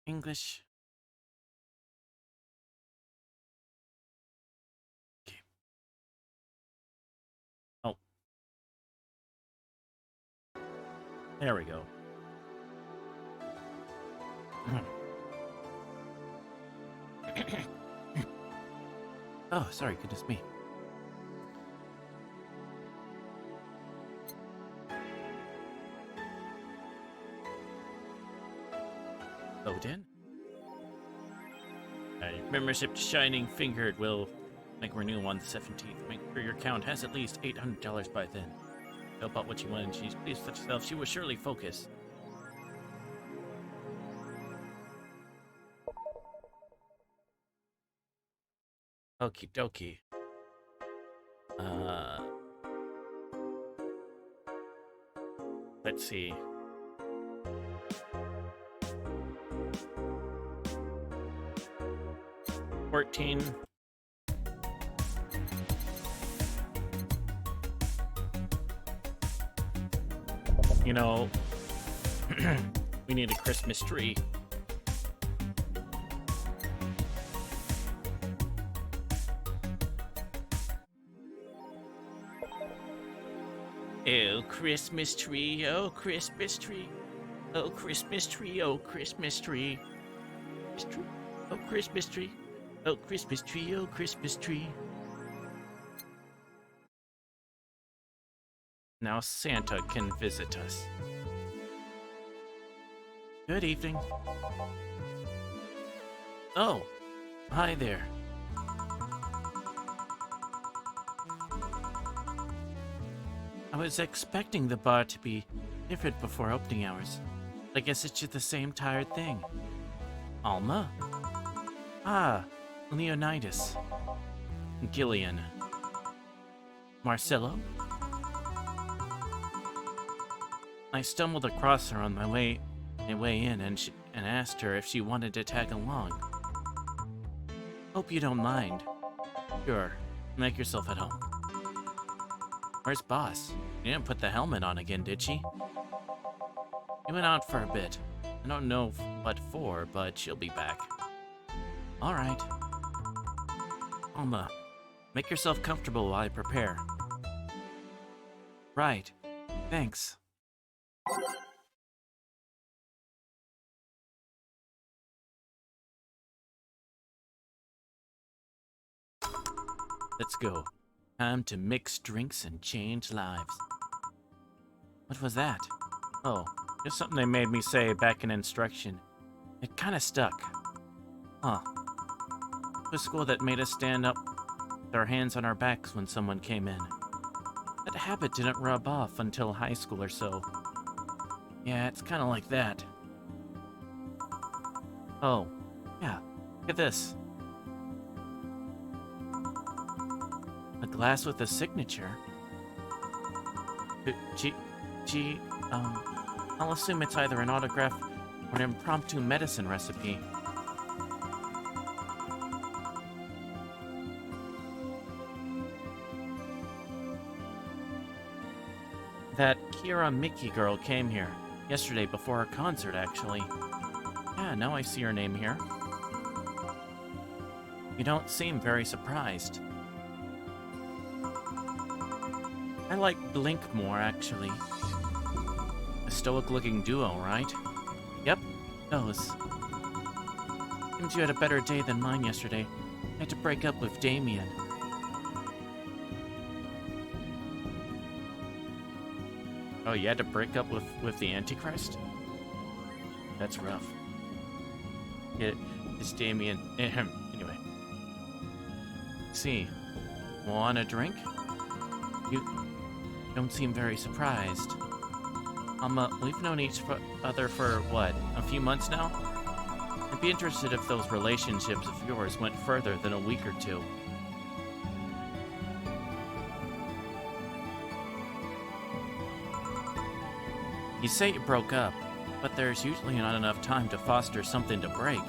English. Okay. Oh. There we go. Oh, sorry, goodness me. Odin? Membership to Shining Fingered will make renew on the 17th. Make sure your account has at least $800 by then. Help out what you want, and she's pleased with herself. She will surely focus. Okie dokie. Let's see. $14. You know, we need a Christmas tree. Oh, Christmas tree, oh, Christmas tree. Oh, Christmas tree, oh, Christmas tree. Oh, Christmas tree. Oh, Christmas tree, oh, Christmas tree. Now Santa can visit us. Good evening. Oh, hi there. I was expecting the bar to be different before opening hours. I guess it's just the same tired thing. Alma? Ah, Leonidas. Gillian. Marcello? I stumbled across her on my way in and asked her if she wanted to tag along. Hope you don't mind. Sure, make yourself at home. Where's Boss? She didn't put the helmet on again, did she? She went out for a bit. I don't know what for, but she'll be back. Alright. Alma, make yourself comfortable while I prepare. Right. Thanks. Let's go. Time to mix drinks and change lives. What was that? Oh, just something they made me say back in instruction. It kinda stuck. Huh. The school that made us stand up with our hands on our backs when someone came in. That habit didn't rub off until high school or so. Yeah, it's kinda like that. Oh, yeah, look at this. A glass with a signature. I'll assume it's either an autograph or an impromptu medicine recipe. That Kira Mickey girl came here yesterday before her concert, actually. Yeah, now I see her name here. You don't seem very surprised. I like Blink more, actually. A stoic-looking duo, right? Yep, those. Seems you had a better day than mine yesterday. I had to break up with Damien. Oh, you had to break up with the Antichrist? That's rough. It's Damien. Anyway. See. Want a drink? You don't seem very surprised. We've known each other for, what, a few months now? I'd be interested if those relationships of yours went further than a week or two. You say you broke up, but there's usually not enough time to foster something to break.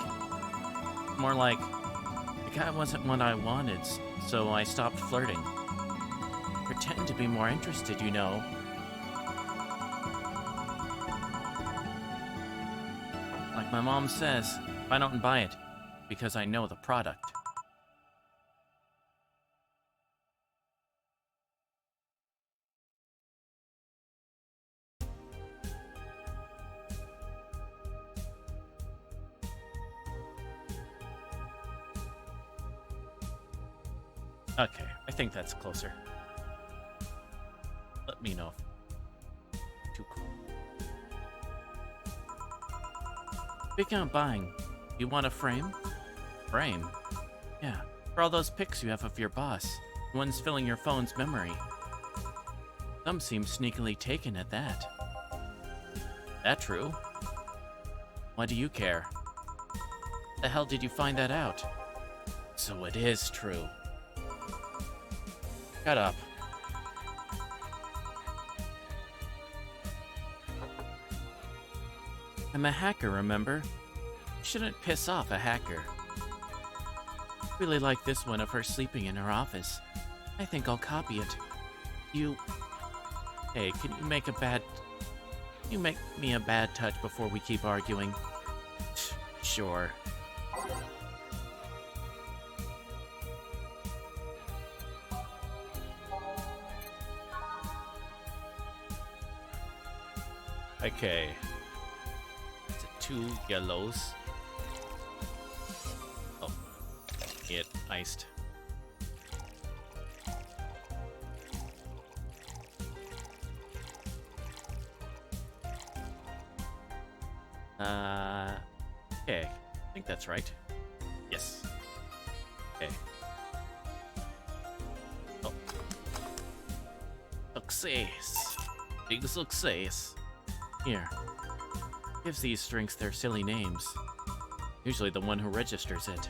More like, the guy wasn't what I wanted, so I stopped flirting. Pretend to be more interested, you know. Like my mom says, if I don't buy it, because I know the product. Okay, I think that's closer. Let me know. Too cool. Speaking of buying, you want a frame? Frame? Yeah, for all those pics you have of your boss. The ones filling your phone's memory. Some seem sneakily taken at that. That true? Why do you care? The hell did you find that out? So it is true. Shut up. I'm a hacker, remember? You shouldn't piss off a hacker. Really like this one of her sleeping in her office. I think I'll copy it. Hey, can you make me a bad touch before we keep arguing? Sure. Okay. Is it 2 yellows? Oh. It iced. Okay. I think that's right. Yes. Okay. Oh. Success. Big success. Here. Gives these drinks their silly names. Usually the one who registers it.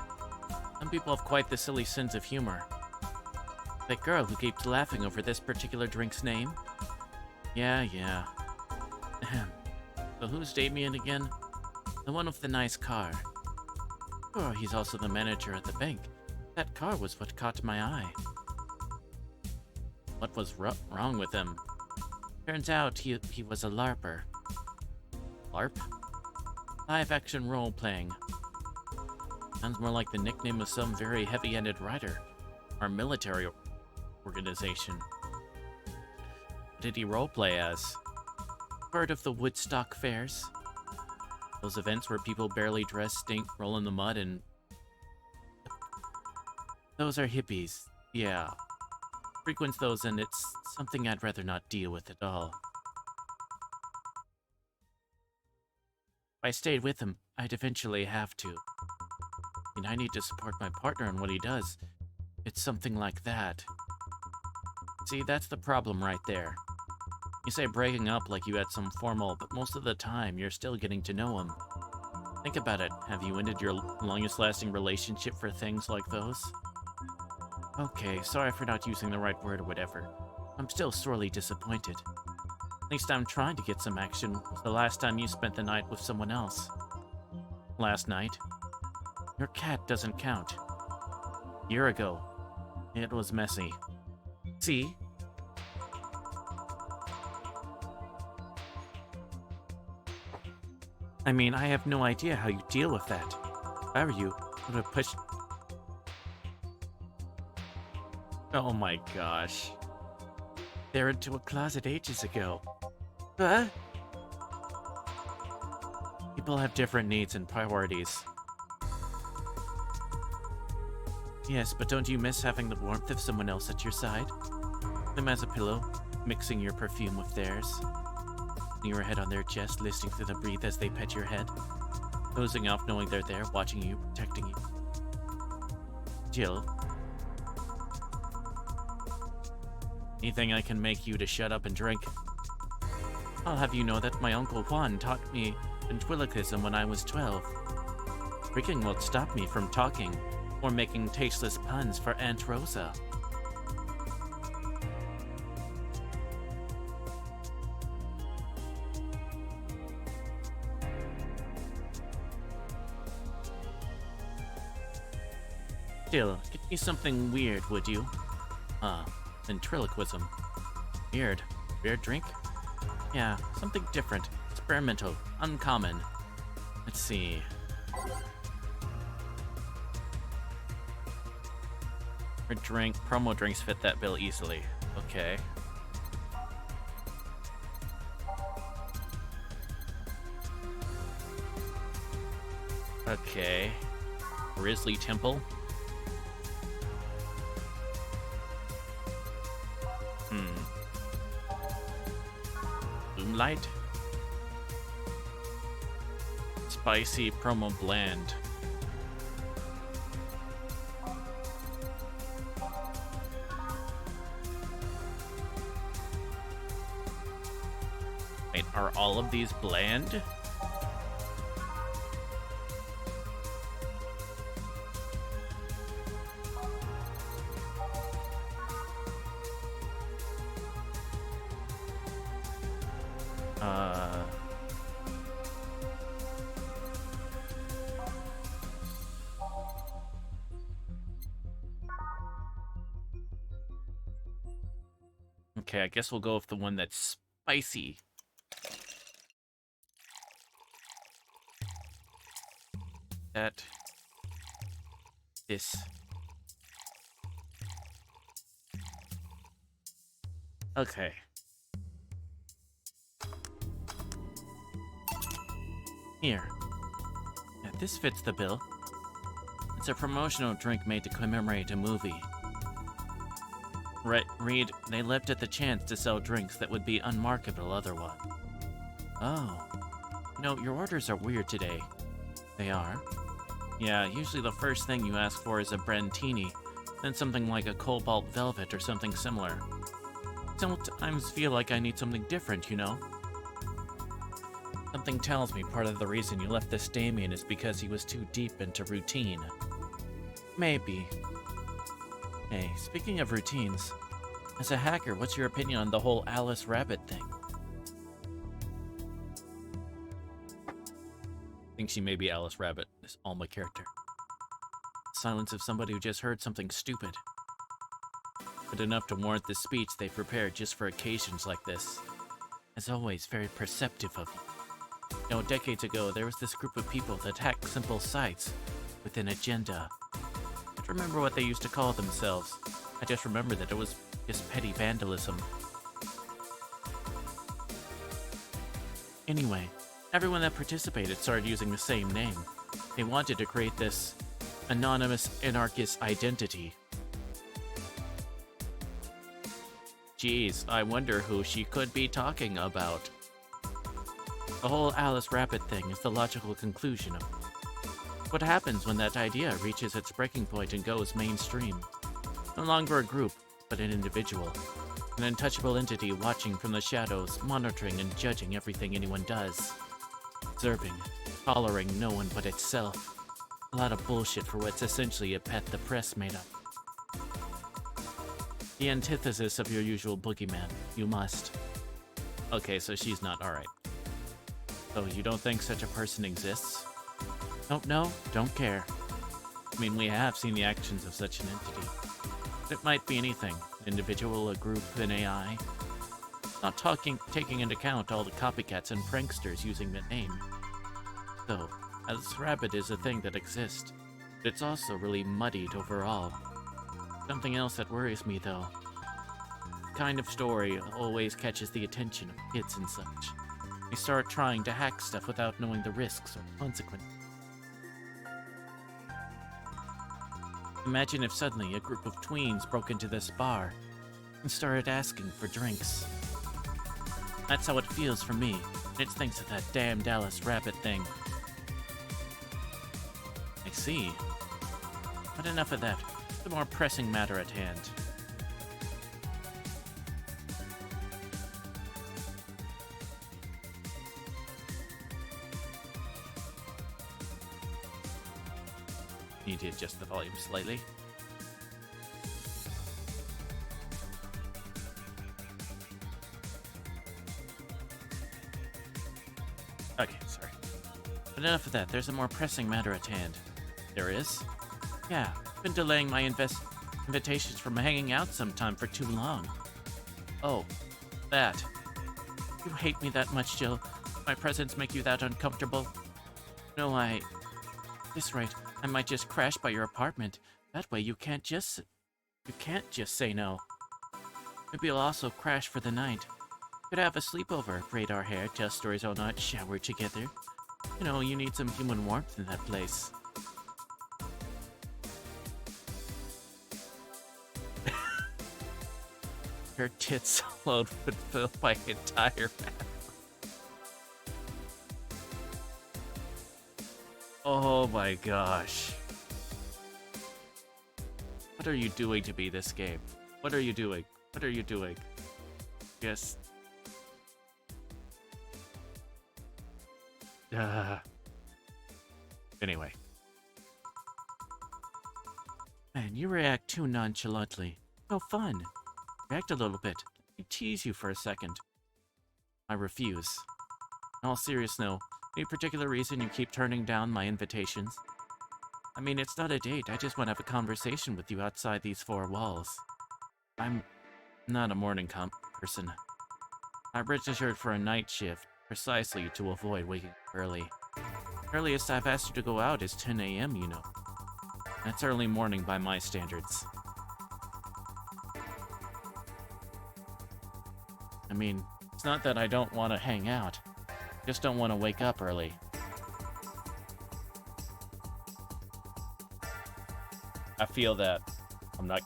Some people have quite the silly sense of humor. That girl who keeps laughing over this particular drink's name? Yeah. Ahem. So who's Damien again? The one with the nice car. Sure, he's also the manager at the bank. That car was what caught my eye. What was wrong with him? Turns out he was a LARPer. LARP? Live-action role-playing. Sounds more like the nickname of some very heavy-handed writer. Or military organization. What did he roleplay as? Heard of the Woodstock fairs? Those events where people barely dress, stink, roll in the mud, and... Those are hippies. Yeah. Frequents those, and it's something I'd rather not deal with at all. If I stayed with him, I'd eventually have to. I need to support my partner in what he does. It's something like that. See, that's the problem right there. You say breaking up like you had some formal, but most of the time, you're still getting to know him. Think about it. Have you ended your longest-lasting relationship for things like those? Okay, sorry for not using the right word or whatever. I'm still sorely disappointed. At least I'm trying to get some action. Was the last time you spent the night with someone else? Last night? Your cat doesn't count. A year ago. It was messy. See? I mean, I have no idea how you deal with that. If I were you, I would have pushed... Oh my gosh. They're into a closet ages ago. Huh? People have different needs and priorities. Yes, but don't you miss having the warmth of someone else at your side? Them as a pillow, mixing your perfume with theirs. Your head on their chest, listening to them breathe as they pet your head. Dozing off knowing they're there, watching you, protecting you. Jill. Anything I can make you to shut up and drink? I'll have you know that my Uncle Juan taught me ventriloquism when I was 12. Drinking won't stop me from talking, or making tasteless puns for Aunt Rosa. Jill, get me something weird, would you? Ventriloquism. Weird. Weird drink? Yeah, something different. Experimental. Uncommon. Let's see. Her promo drinks fit that bill easily. Okay. Okay. Grizzly Temple. Moonlight. Spicy promo bland. Wait, are all of these bland? Okay, I guess we'll go with the one that's spicy. This. Okay. Here. Yeah, this fits the bill. It's a promotional drink made to commemorate a movie. Read, they leapt at the chance to sell drinks that would be unmarketable otherwise. Oh. No, your orders are weird today. They are? Yeah, usually the first thing you ask for is a Brentini, then something like a Cobalt Velvet or something similar. Sometimes feel like I need something different, you know? Something tells me part of the reason you left this Damien is because he was too deep into routine. Maybe. Hey, speaking of routines, as a hacker, what's your opinion on the whole Alice Rabbit thing? I think she may be Alice Rabbit, this Alma character. Silence of somebody who just heard something stupid. But enough to warrant the speech they prepared just for occasions like this. As always, very perceptive of you. You know, decades ago, there was this group of people that hacked simple sites with an agenda. I don't remember what they used to call themselves. I just remember that it was just petty vandalism. Anyway, everyone that participated started using the same name. They wanted to create this anonymous anarchist identity. Geez, I wonder who she could be talking about. The whole Alice Rabbit thing is the logical conclusion of what happens when that idea reaches its breaking point and goes mainstream. No longer a group, but an individual. An untouchable entity watching from the shadows, monitoring and judging everything anyone does. Observing, tolerating no one but itself. A lot of bullshit for what's essentially a pet the press made up. The antithesis of your usual boogeyman. You must. Okay, so she's not alright. So you don't think such a person exists? Don't know, don't care. I mean, we have seen the actions of such an entity. It might be anything. An individual, a group, an AI. Not taking into account all the copycats and pranksters using the name. So, Alice Rabbit is a thing that exists, but it's also really muddied overall. Something else that worries me, though. The kind of story always catches the attention of kids and such. They start trying to hack stuff without knowing the risks or consequences. Imagine if suddenly a group of tweens broke into this bar and started asking for drinks. That's how it feels for me, and it's thanks to that damned Alice Rabbit thing. I see. But enough of that. The more pressing matter at hand. Need to adjust the volume slightly. Okay, sorry. But enough of that. There's a more pressing matter at hand. There is? Yeah, I've been delaying my invitations from hanging out sometime for too long. Oh, that. You hate me that much, Jill? My presence make you that uncomfortable? No, This right, I might just crash by your apartment. That way you can't just say no. Maybe I'll also crash for the night. Could have a sleepover, braid our hair, tell stories all night, shower together. You know, you need some human warmth in that place. Her tits alone would fill my entire map. Oh my gosh. What are you doing to me this game? What are you doing? What are you doing? Yes. Anyway. Man, you react too nonchalantly. No fun. React a little bit. Let me tease you for a second. I refuse. In all seriousness, no. Any particular reason you keep turning down my invitations? I mean, it's not a date. I just want to have a conversation with you outside these four walls. I'm not a morning person. I registered for a night shift, precisely to avoid waking up early. Earliest I've asked you to go out is 10 a.m., you know. That's early morning by my standards. I mean, it's not that I don't want to hang out. I just don't want to wake up early. I feel that. I'm not...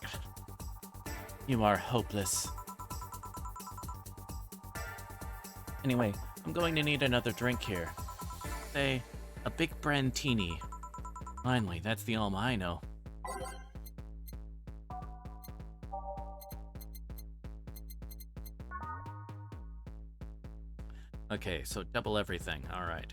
You are hopeless. Anyway, I'm going to need another drink here. Say, a big brandtini. Finally, that's the all I know. Okay, so double everything. All right.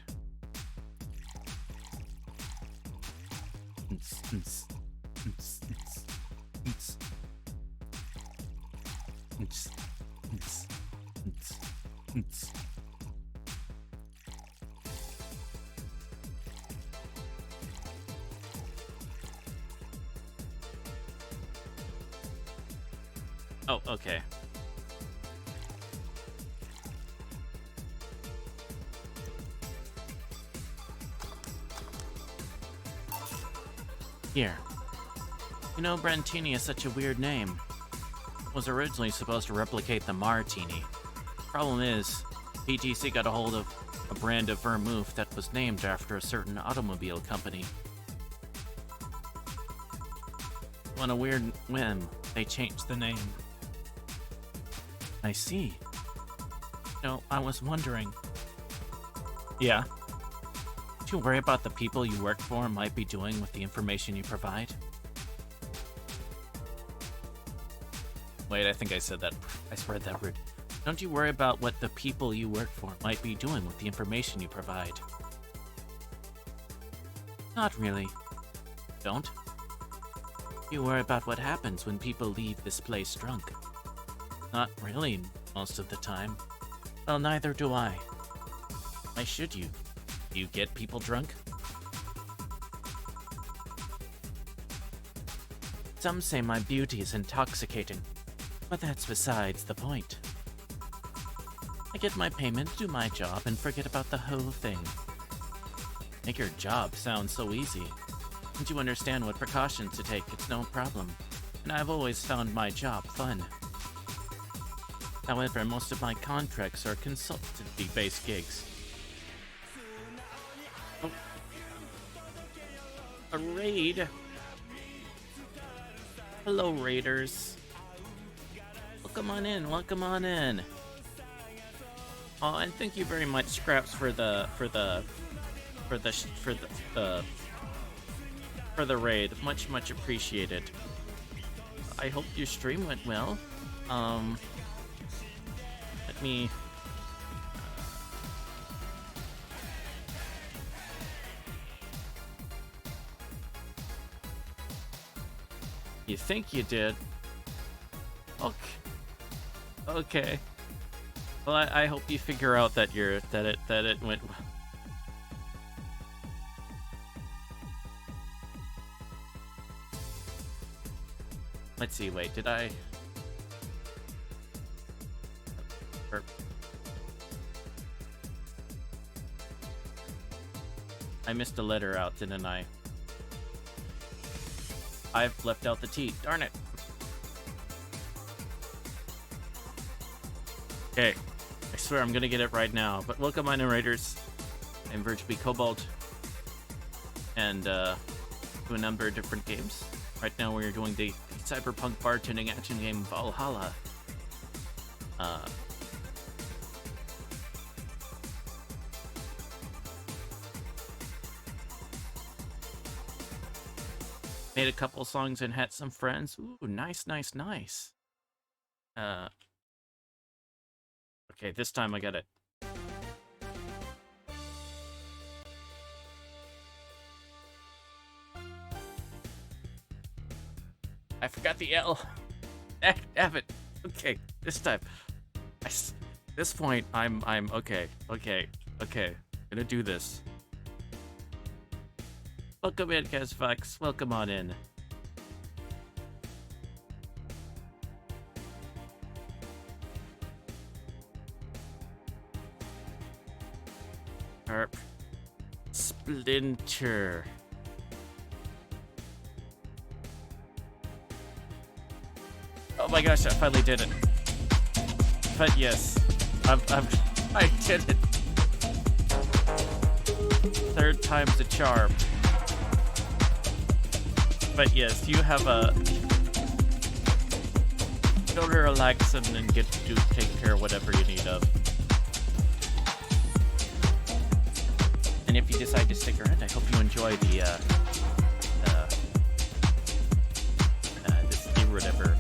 Oh, okay. Here. You know, Brantini is such a weird name. It was originally supposed to replicate the Martini. Problem is, PTC got a hold of a brand of vermouth that was named after a certain automobile company. On a weird whim, they changed the name. I see. No, I was wondering. Yeah? Do you worry about the people you work for might be doing with the information you provide? Wait, I think I said that. I spread that word. Don't you worry about what the people you work for might be doing with the information you provide? Not really. Don't? You worry about what happens when people leave this place drunk. Not really, most of the time. Well, neither do I. Why should you? Do you get people drunk? Some say my beauty is intoxicating, but that's besides the point. I get my payment, do my job, and forget about the whole thing. Make your job sound so easy. Once you understand what precautions to take, it's no problem, and I've always found my job fun. However, most of my contracts are consultancy-based gigs. Oh. A raid? Hello, raiders. Welcome on in, welcome on in. Oh, and thank you very much, Scraps, for the raid. Much appreciated. I hope your stream went well. Let me... You think you did? Okay. Okay. Well, I hope you figure out that it went well. Let's see, wait, did I... I missed a letter out, didn't I? I've left out the T. Darn it. Okay. I swear I'm gonna get it right now. But welcome, my narrators. I'm Virtually Cobalt. And, to a number of different games. Right now we're doing the Cyberpunk Bartender Action game Valhalla. Made a couple songs and had some friends. Ooh, nice, nice, nice. Okay, this time I got it. I forgot the L. Damn it. Okay, this time. This point, I'm okay. Gonna do this. Welcome in, Casfax. Welcome on in. Herp. Splinter. Oh my gosh, I finally did it. But yes, I did it. Third time's the charm. But yes, you have a... Go to relax and then get to take care of whatever you need of. And if you decide to stick around, I hope you enjoy the, this game or whatever.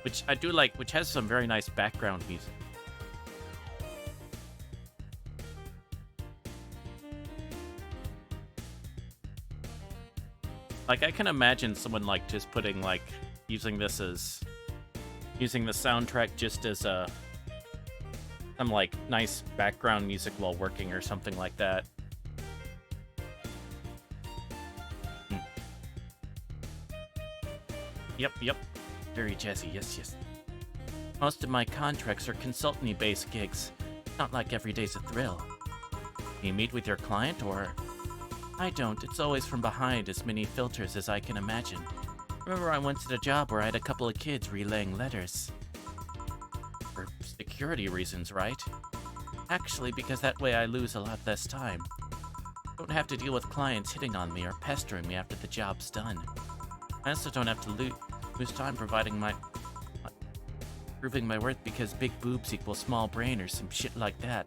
Which I do like, which has some very nice background music. Like, I can imagine someone, like, just putting, like, using the soundtrack just as some, like, nice background music while working or something like that. Yep. Very jazzy, yes. Most of my contracts are consultant-based gigs. Not like every day's a thrill. You meet with your client, or... I don't. It's always from behind as many filters as I can imagine. Remember I once did a job where I had a couple of kids relaying letters. For security reasons, right? Actually, because that way I lose a lot less time. Don't have to deal with clients hitting on me or pestering me after the job's done. I also don't have to lose time proving my worth because big boobs equal small brain or some shit like that.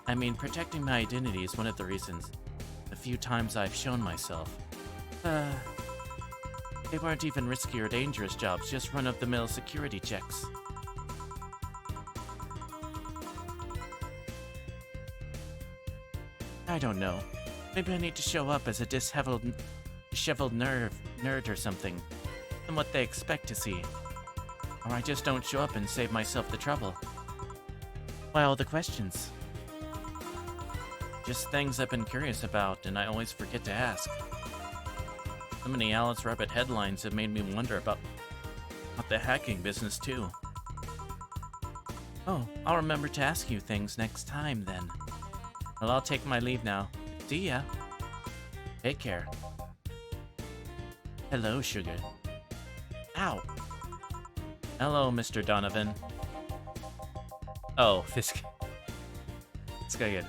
I mean, protecting my identity is one of the reasons. The few times I've shown myself. They weren't even risky or dangerous jobs, just run-of-the-mill security checks. I don't know. Maybe I need to show up as a disheveled nerd or something. Than what they expect to see. Or I just don't show up and save myself the trouble. Why all the questions? Just things I've been curious about, and I always forget to ask. So many Alice Rabbit headlines have made me wonder about the hacking business, too. Oh, I'll remember to ask you things next time, then. Well, I'll take my leave now. See ya. Take care. Hello, Sugar. Ow. Hello, Mr. Donovan. Oh, this guy good.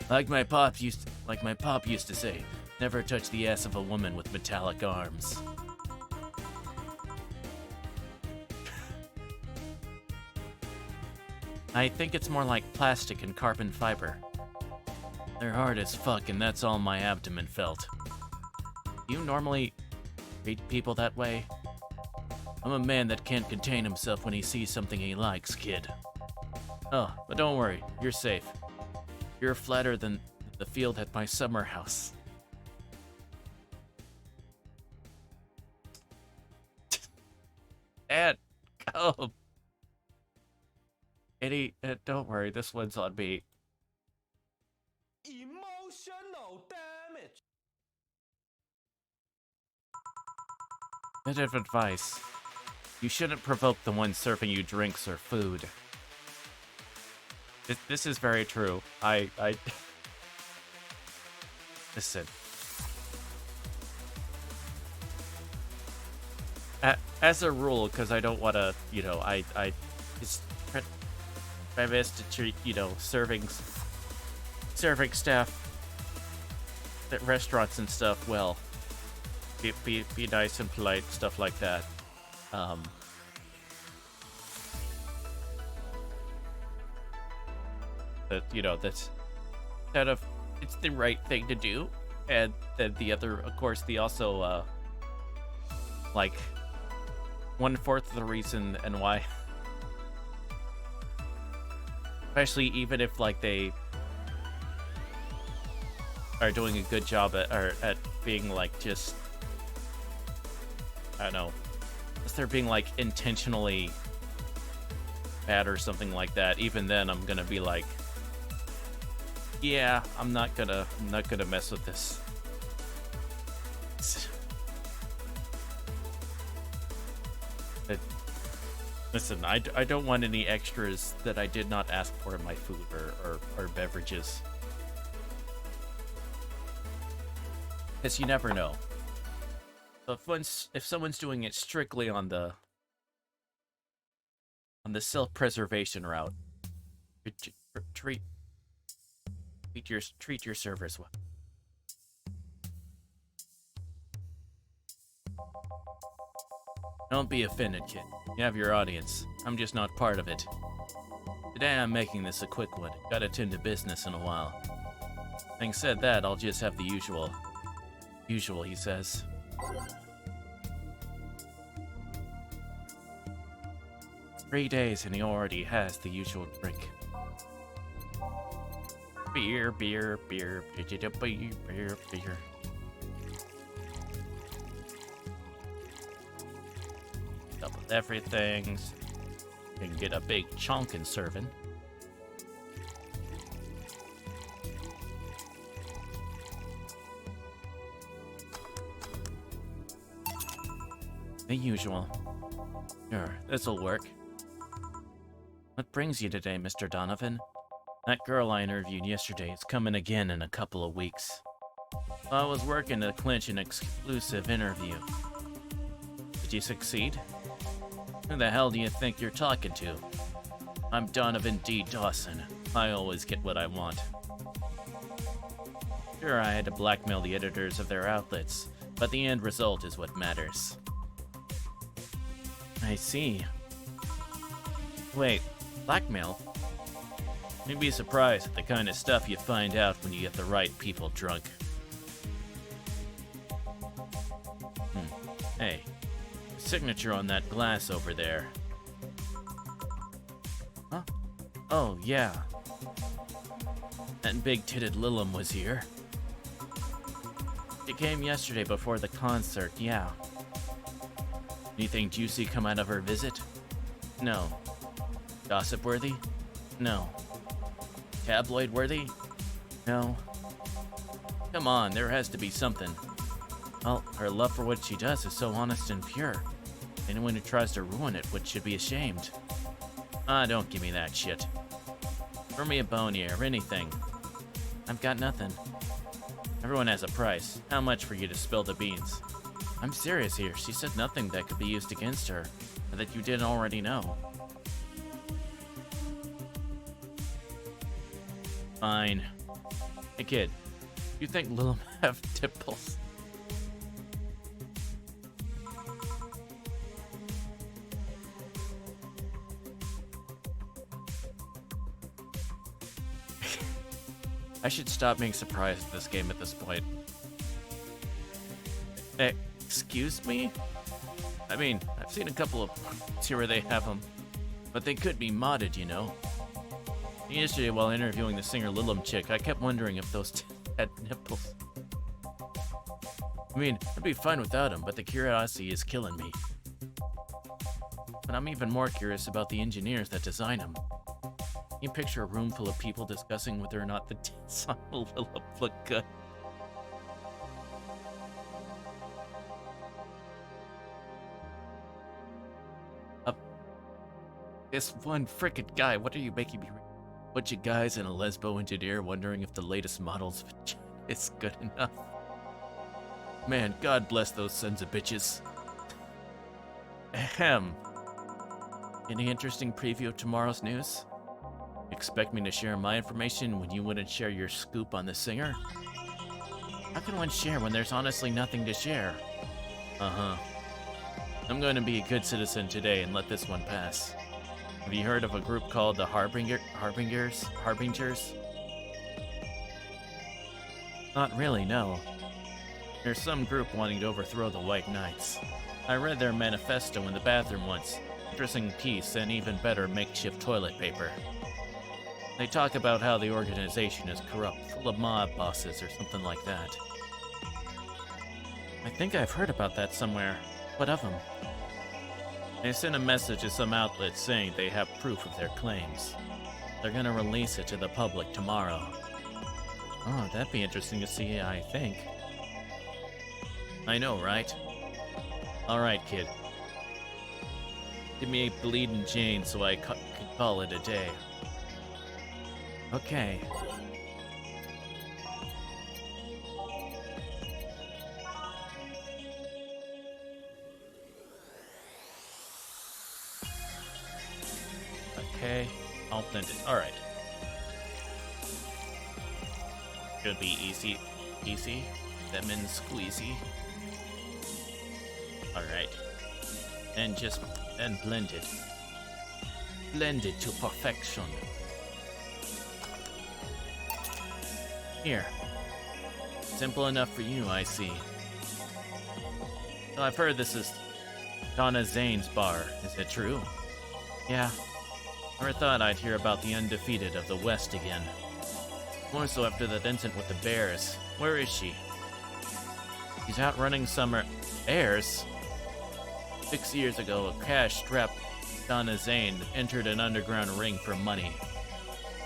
Like my pop used to say, never touch the ass of a woman with metallic arms. I think it's more like plastic and carbon fiber. They're hard as fuck, and that's all my abdomen felt. Do you normally treat people that way? I'm a man that can't contain himself when he sees something he likes, kid. Oh, but don't worry, you're safe. You're flatter than the field at my summer house. Dad, go. Eddie, don't worry, this one's on me. Emotional damage. Bit of advice. You shouldn't provoke the one serving you drinks or food. This is very true. Listen. As a rule, because I don't want to, you know, I just try my best to treat, you know, serving staff at restaurants and stuff well. Be nice and polite, stuff like that. That, you know, that's kind of, it's the right thing to do. And then the other, of course, the also, like, 1/4 of the reason and why, especially even if, like, they are doing a good job at being, like, just, I don't know, unless they're being, like, intentionally bad or something like that, even then I'm gonna be like, yeah, I'm not gonna mess with this. Listen, I don't want any extras that I did not ask for in my food or beverages. Because you never know. So if someone's doing it strictly on the self-preservation route, treat your servers well. Don't be offended, kid. You have your audience. I'm just not part of it. Today I'm making this a quick one. Gotta tend to business in a while. Having said that, I'll just have the usual. Usual, he says. "3 days and he already has the usual drink. Beer, beer, beer, beer, beer, beer, beer. Up with everything. Can get a big chunk in serving. The usual. Sure, this'll work. What brings you today, Mr. Donovan? That girl I interviewed yesterday is coming again in a couple of weeks. I was working to clinch an exclusive interview. Did you succeed? Who the hell do you think you're talking to? I'm Donovan D. Dawson. I always get what I want. Sure, I had to blackmail the editors of their outlets, but the end result is what matters. I see. Wait, blackmail? You'd be surprised at the kind of stuff you find out when you get the right people drunk. Hey, signature on that glass over there. Huh? Oh, yeah. That big-titted Lilum was here. She came yesterday before the concert, yeah. Anything juicy come out of her visit? No. Gossip-worthy? No. Tabloid-worthy? No. Come on, there has to be something. Well, her love for what she does is so honest and pure. Anyone who tries to ruin it should be ashamed. Don't give me that shit. Throw me a bone here, anything. I've got nothing. Everyone has a price. How much for you to spill the beans? I'm serious here. She said nothing that could be used against her, or that you didn't already know. Fine. Hey kid, you think Lilum have nipples? I should stop being surprised at this game at this point. Excuse me? I mean, I've seen a couple of see where they have them, but they could be modded, you know? Yesterday, while interviewing the singer Lilum chick, I kept wondering if those had nipples. I mean, I'd be fine without them, but the curiosity is killing me. But I'm even more curious about the engineers that design them. Can you picture a room full of people discussing whether or not the tits on Lilum look good? This one frickin' guy, what are you making me read? Bunch of guys and a lesbo engineer wondering if the latest model's It's good enough. Man, God bless those sons of bitches. Ahem. Any interesting preview of tomorrow's news? Expect me to share my information when you wouldn't share your scoop on the singer? How can one share when there's honestly nothing to share? Uh-huh. I'm going to be a good citizen today and let this one pass. Have you heard of a group called the Harbingers? Not really, no. There's some group wanting to overthrow the White Knights. I read their manifesto in the bathroom once. Interesting piece and even better makeshift toilet paper. They talk about how the organization is corrupt, full of mob bosses or something like that. I think I've heard about that somewhere. What of them? They sent a message to some outlet saying they have proof of their claims. They're gonna release it to the public tomorrow. Oh, that'd be interesting to see, I think. I know, right? Alright, kid. Give me a bleeding Jane so I could call it a day. Okay. Okay, all blended. Alright. Should be easy. Easy. Lemon squeezy. Alright. And blended. Blended to perfection. Here. Simple enough for you, I see. So I've heard this is Donna Zane's bar. Is it true? Yeah. Never thought I'd hear about the undefeated of the West again. More so after that incident with the bears. Where is she? She's out running summer airs. 6 years ago, a cash-strapped Donna Zane entered an underground ring for money.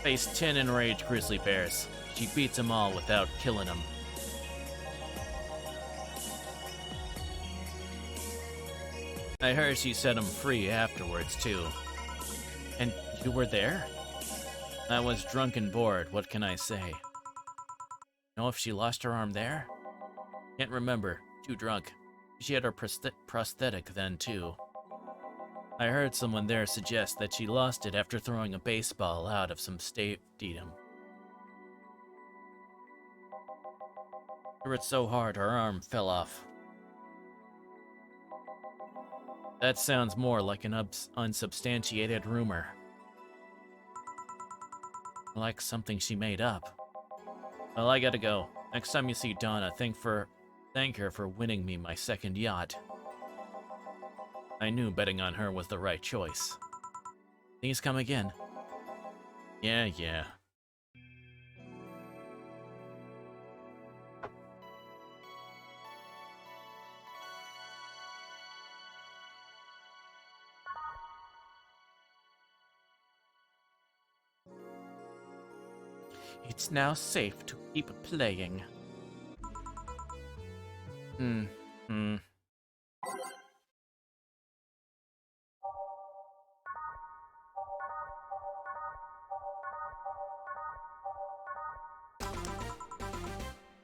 Faced 10 enraged grizzly bears. She beats them all without killing them. I heard she set them free afterwards, too. And you were there? I was drunk and bored, what can I say? Know if she lost her arm there? Can't remember, too drunk. She had her prosthetic then, too. I heard someone there suggest that she lost it after throwing a baseball out of some stadium. Threw it so hard her arm fell off. That sounds more like an unsubstantiated rumor. Like something she made up. Well, I gotta go. Next time you see Donna, thank her for winning me my second yacht. I knew betting on her was the right choice. Please come again. Yeah. It's now safe to keep playing.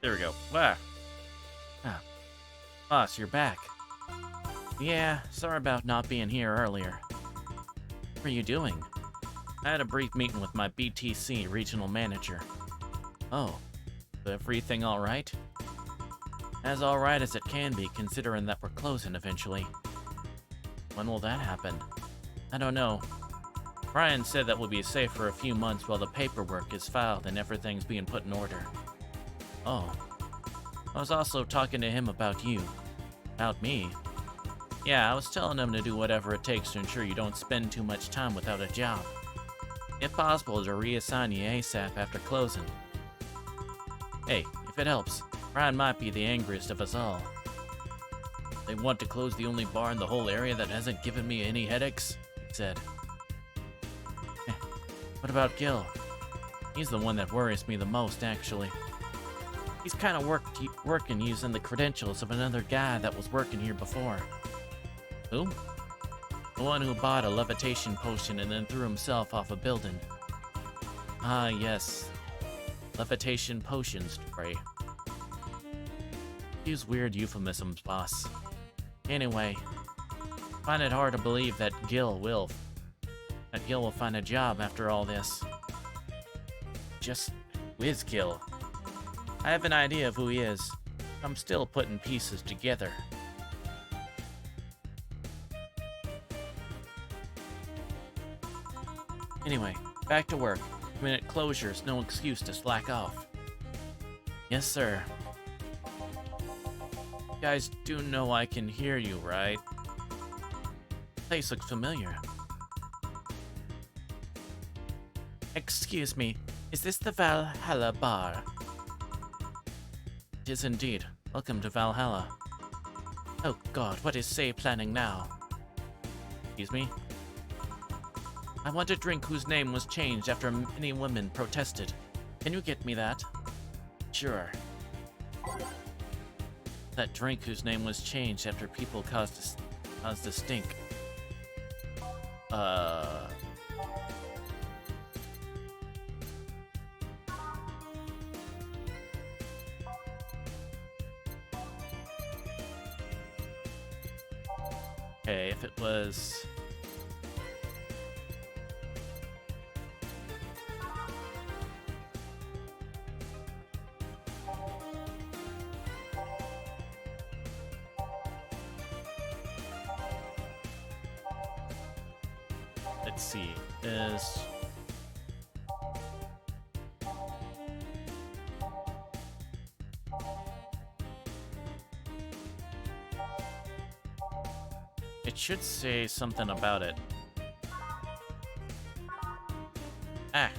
There we go. Wow. Boss, you're back. Yeah, sorry about not being here earlier. What are you doing? I had a brief meeting with my BTC regional manager. Oh, everything alright? As alright as it can be, considering that we're closing eventually. When will that happen? I don't know. Brian said that we'll be safe for a few months while the paperwork is filed and everything's being put in order. Oh. I was also talking to him about you. About me? Yeah, I was telling him to do whatever it takes to ensure you don't spend too much time without a job. If possible, to reassign you ASAP after closing. Hey, if it helps, Brian might be the angriest of us all. They want to close the only bar in the whole area that hasn't given me any headaches, he said. What about Gil? He's the one that worries me the most, actually. He's kind of working using the credentials of another guy that was working here before. Who? The one who bought a levitation potion and then threw himself off a building. Ah, yes. Levitation potion story. Use weird euphemisms, boss. Anyway, find it hard to believe that Gil will find a job after all this. Just whiz Gil. I have an idea of who he is. I'm still putting pieces together. Anyway, back to work. Minute closures, no excuse to slack off. Yes, sir. You guys do know I can hear you, right? Place looks familiar. Excuse me, is this the Valhalla bar? It is indeed. Welcome to Valhalla. Oh god, what is Say planning now? Excuse me? I want a drink whose name was changed after many women protested. Can you get me that? Sure. That drink whose name was changed after people caused a stink. Okay, if it was... Let's see, is... It should say something about it. Ah.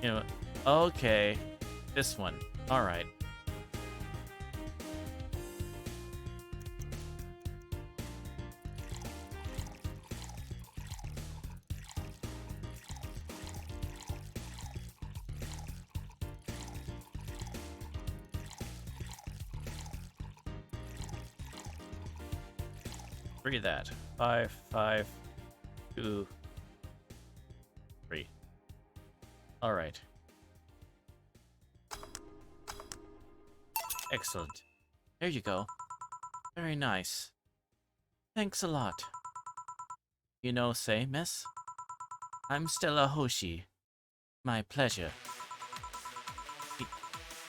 You know, okay. This one. Alright. Read that. 5, 5, 2, 3. All right. Excellent. There you go. Very nice. Thanks a lot. You know, say, miss? I'm Stella Hoshi. My pleasure.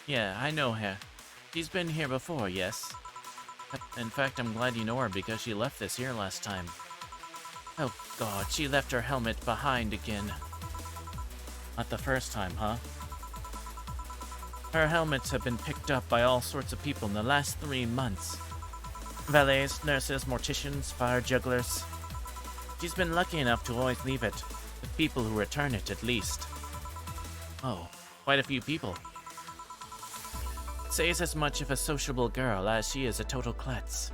Yeah, I know her. She's been here before, yes? In fact, I'm glad you know her because she left this here last time. Oh god, she left her helmet behind again. Not the first time, huh? Her helmets have been picked up by all sorts of people in the last 3 months. Valets, nurses, morticians, fire jugglers. She's been lucky enough to always leave it, with people who return it at least. Oh, quite a few people. Say's as much of a sociable girl as she is a total klutz.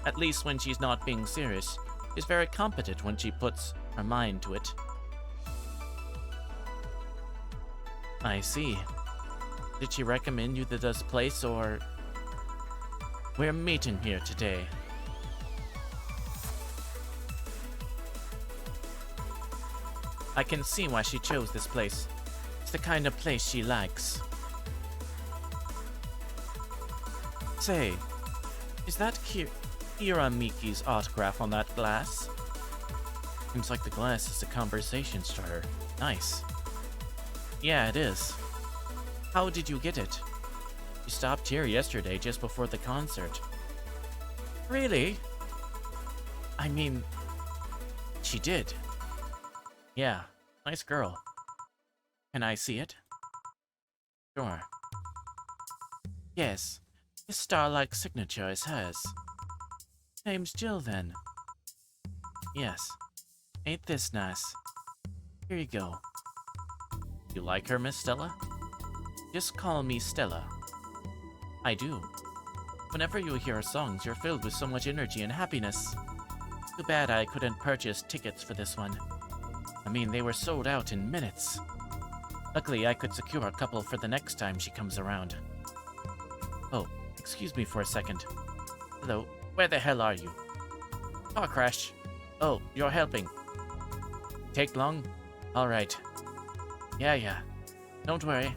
At least when she's not being serious, she's very competent when she puts her mind to it. I see. Did she recommend you to this place, or... We're meeting here today. I can see why she chose this place. It's the kind of place she likes. Say, is that Kira Miki's autograph on that glass? Seems like the glass is a conversation starter. Nice. Yeah, it is. How did you get it? You stopped here yesterday just before the concert. Really? I mean, she did. Yeah, nice girl. Can I see it? Sure. Yes. This star-like signature is hers. Name's Jill, then. Yes. Ain't this nice? Here you go. You like her, Miss Stella? Just call me Stella. I do. Whenever you hear her songs, you're filled with so much energy and happiness. Too bad I couldn't purchase tickets for this one. I mean, they were sold out in minutes. Luckily, I could secure a couple for the next time she comes around. Oh. Excuse me for a second. Hello. Where the hell are you? Car crash. Oh, you're helping. Take long? Alright. Yeah. Don't worry.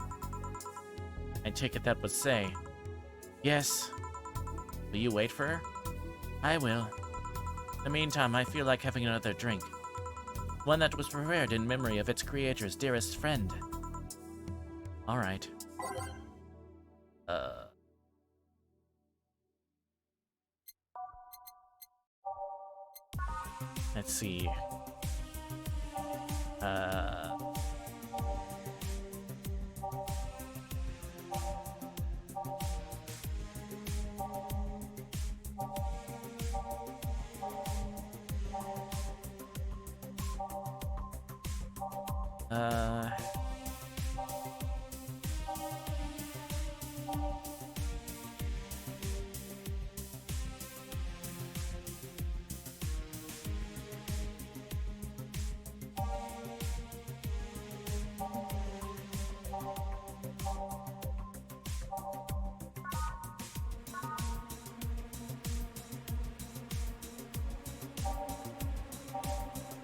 I take it that would say. Yes. Will you wait for her? I will. In the meantime, I feel like having another drink. One that was prepared in memory of its creator's dearest friend. Alright. Let's see.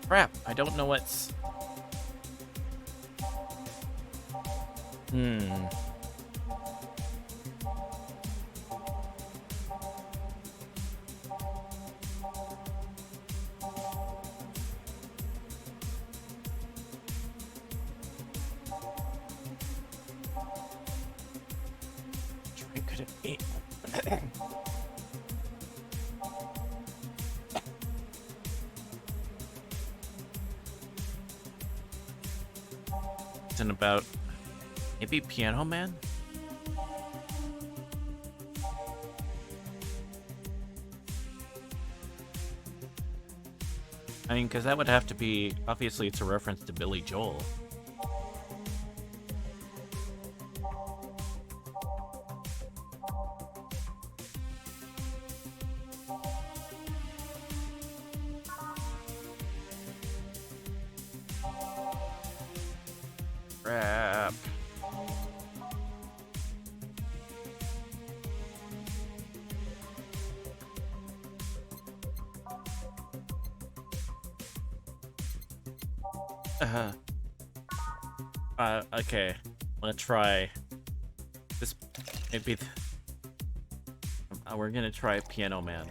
Crap, I don't know what's... Drink could it be? And about maybe Piano Man? I mean, because that would have to be, obviously it's a reference to Billy Joel. Crap. Okay. I'm gonna try this. Maybe we're gonna try Piano Man.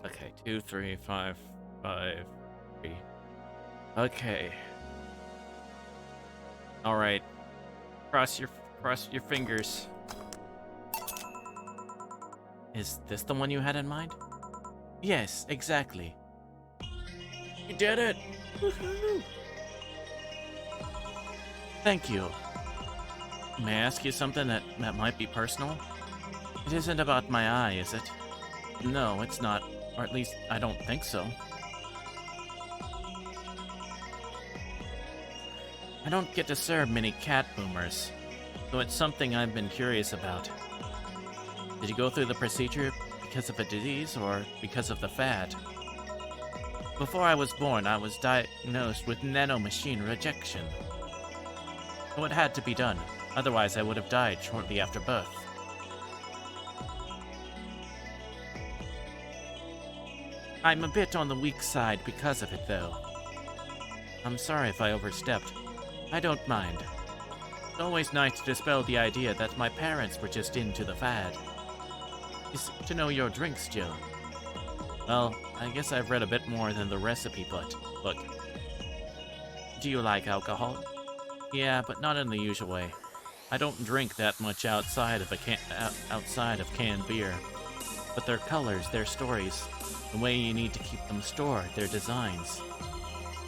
Okay, 2, 3, 5, 5, 3. Okay. All right. Cross your fingers. Is this the one you had in mind? Yes, exactly. You did it! Woohoo! Thank you. May I ask you something that might be personal? It isn't about my eye, is it? No, it's not. Or at least, I don't think so. I don't get to serve many cat boomers, so it's something I've been curious about. Did you go through the procedure because of a disease or because of the fad? Before I was born, I was diagnosed with nanomachine rejection. So it had to be done, otherwise I would have died shortly after birth. I'm a bit on the weak side because of it, though. I'm sorry if I overstepped. I don't mind. It's always nice to dispel the idea that my parents were just into the fad. Is to know your drinks, Jill. Well, I guess I've read a bit more than the recipe book. Do you like alcohol? Yeah, but not in the usual way. I don't drink that much outside of canned beer. But their colors, their stories, the way you need to keep them stored, their designs.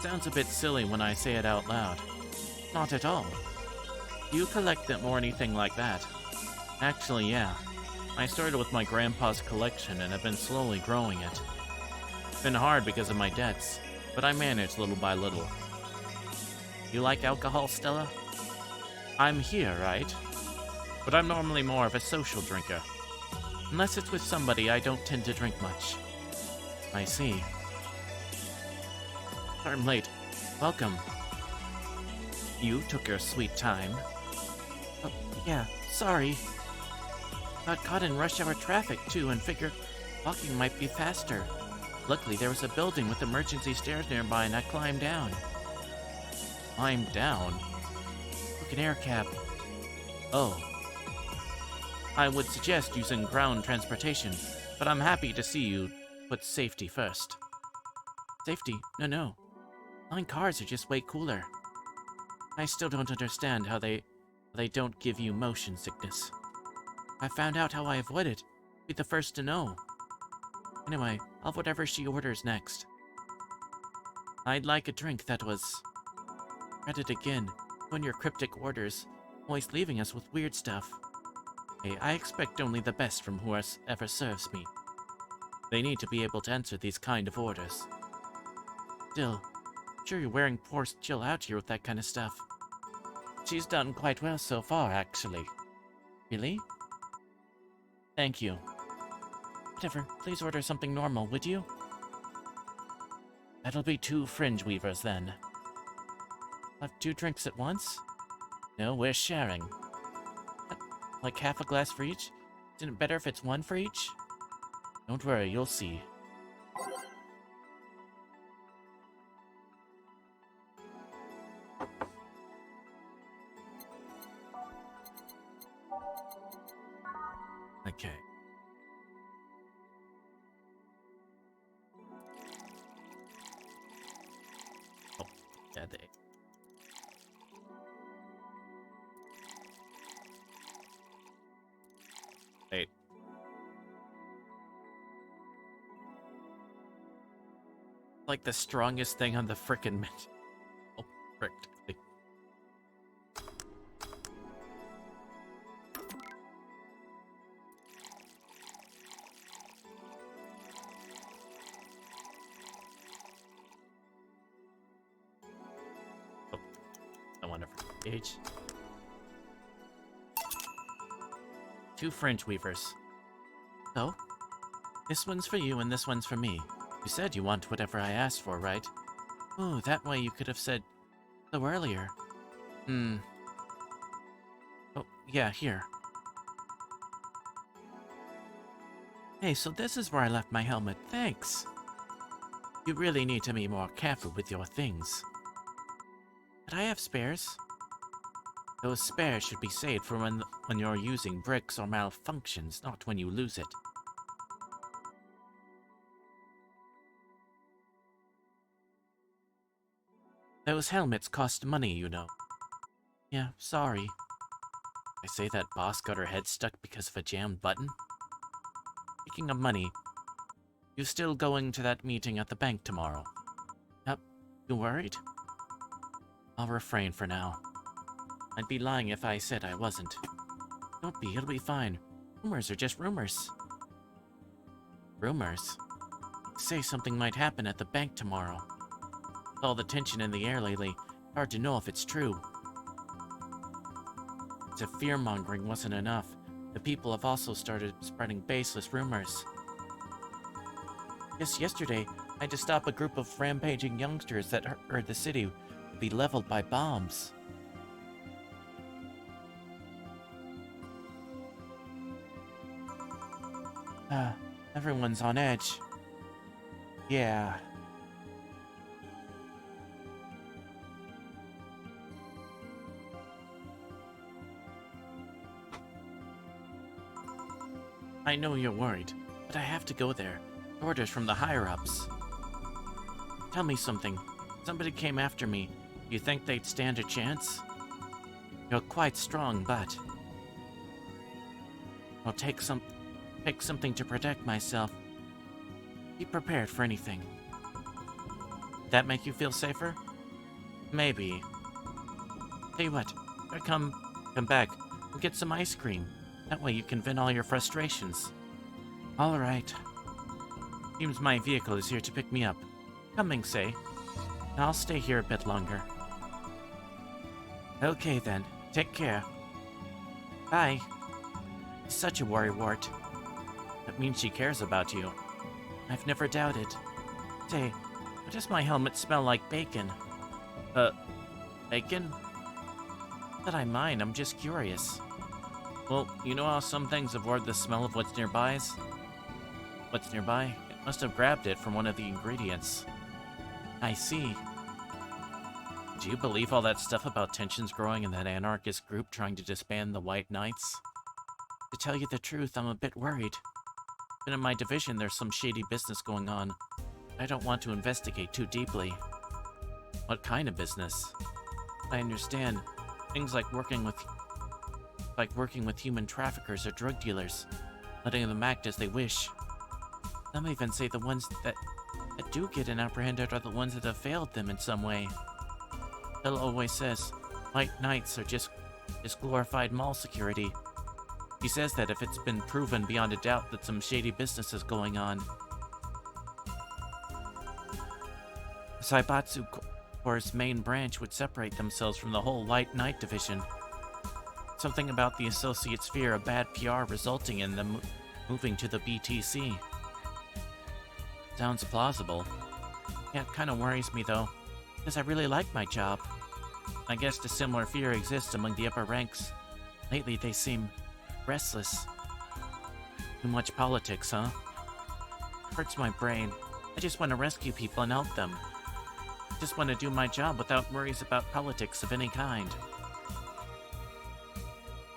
Sounds a bit silly when I say it out loud. Not at all. Do you collect them or anything like that? Actually, yeah. I started with my grandpa's collection and have been slowly growing it. It's been hard because of my debts, but I manage little by little. You like alcohol, Stella? I'm here, right? But I'm normally more of a social drinker. Unless it's with somebody, I don't tend to drink much. I see. I'm late. Welcome. You took your sweet time. Oh, yeah, sorry. Got caught in rush hour traffic, too, and figured walking might be faster. Luckily, there was a building with emergency stairs nearby, and I climbed down. Climbed down? Took an air cab. Oh. I would suggest using ground transportation, but I'm happy to see you put safety first. Safety? No. Flying cars are just way cooler. I still don't understand how they don't give you motion sickness. If I found out how I avoid it, I'd be the first to know. Anyway, I'll have whatever she orders next. I'd like a drink that was... Read it again. On your cryptic orders, always leaving us with weird stuff. Hey, I expect only the best from whoever serves me. They need to be able to answer these kind of orders. Still, I'm sure you're wearing poor Jill out here with that kind of stuff. She's done quite well so far, actually. Really? Thank you. Whatever, please order something normal, would you? That'll be 2 fringe weavers, then. Have 2 drinks at once? No, we're sharing. Like half a glass for each? Isn't it better if it's 1 for each? Don't worry, you'll see. Okay. Oh, yeah, they... Wait. Like the strongest thing on the frickin' menu. Oh, frick. Oh, I wonder if age. 2 French weavers. So, this one's for you and this one's for me. You said you want whatever I asked for, right? Oh, that way you could have said so earlier. Oh, yeah, here. Hey, so this is where I left my helmet. Thanks. You really need to be more careful with your things. But I have spares. Those spares should be saved for when you're using bricks or malfunctions, not when you lose it. Those helmets cost money, you know. Yeah, sorry. I say that boss got her head stuck because of a jammed button? Speaking of money, you still going to that meeting at the bank tomorrow? Yep, you worried? I'll refrain for now. I'd be lying if I said I wasn't. Don't be, it'll be fine. Rumors are just rumors. Rumors? Say something might happen at the bank tomorrow. With all the tension in the air lately, hard to know if it's true. As if fear-mongering wasn't enough, the people have also started spreading baseless rumors. Just yesterday, I had to stop a group of rampaging youngsters that heard the city would be leveled by bombs. Everyone's on edge. Yeah. I know you're worried, but I have to go there. Orders from the higher-ups. Tell me something. Somebody came after me. You think they'd stand a chance? You're quite strong, but... I'll take something to protect myself. Be prepared for anything. That make you feel safer? Maybe. Tell you what, come back and get some ice cream. That way you can vent all your frustrations. Alright. Seems my vehicle is here to pick me up. Coming, say. I'll stay here a bit longer. Okay then, take care. Bye. Such a worrywart. That means she cares about you. I've never doubted. Say, does my helmet smell like bacon? Bacon? Not that I mind, I'm just curious. Well, you know how some things avoid the smell of what's nearby? What's nearby? It must have grabbed it from one of the ingredients. I see. Do you believe all that stuff about tensions growing in that anarchist group trying to disband the White Knights? To tell you the truth, I'm a bit worried. But in my division, there's some shady business going on. I don't want to investigate too deeply. What kind of business? I understand. Things like working with human traffickers or drug dealers, letting them act as they wish. Some even say the ones that do get apprehended are the ones that have failed them in some way. Bill always says, White Knights are just glorified mall security. He says that if it's been proven beyond a doubt that some shady business is going on. The Saibatsu Corps' main branch would separate themselves from the whole White Knight division. Something about the associates fear a bad PR resulting in them moving to the BTC. Sounds plausible. Yeah, it kind of worries me though, because I really like my job. I guess the similar fear exists among the upper ranks. Lately they seem restless. Too much politics, huh? Hurts my brain. I just want to rescue people and help them. I just want to do my job without worries about politics of any kind.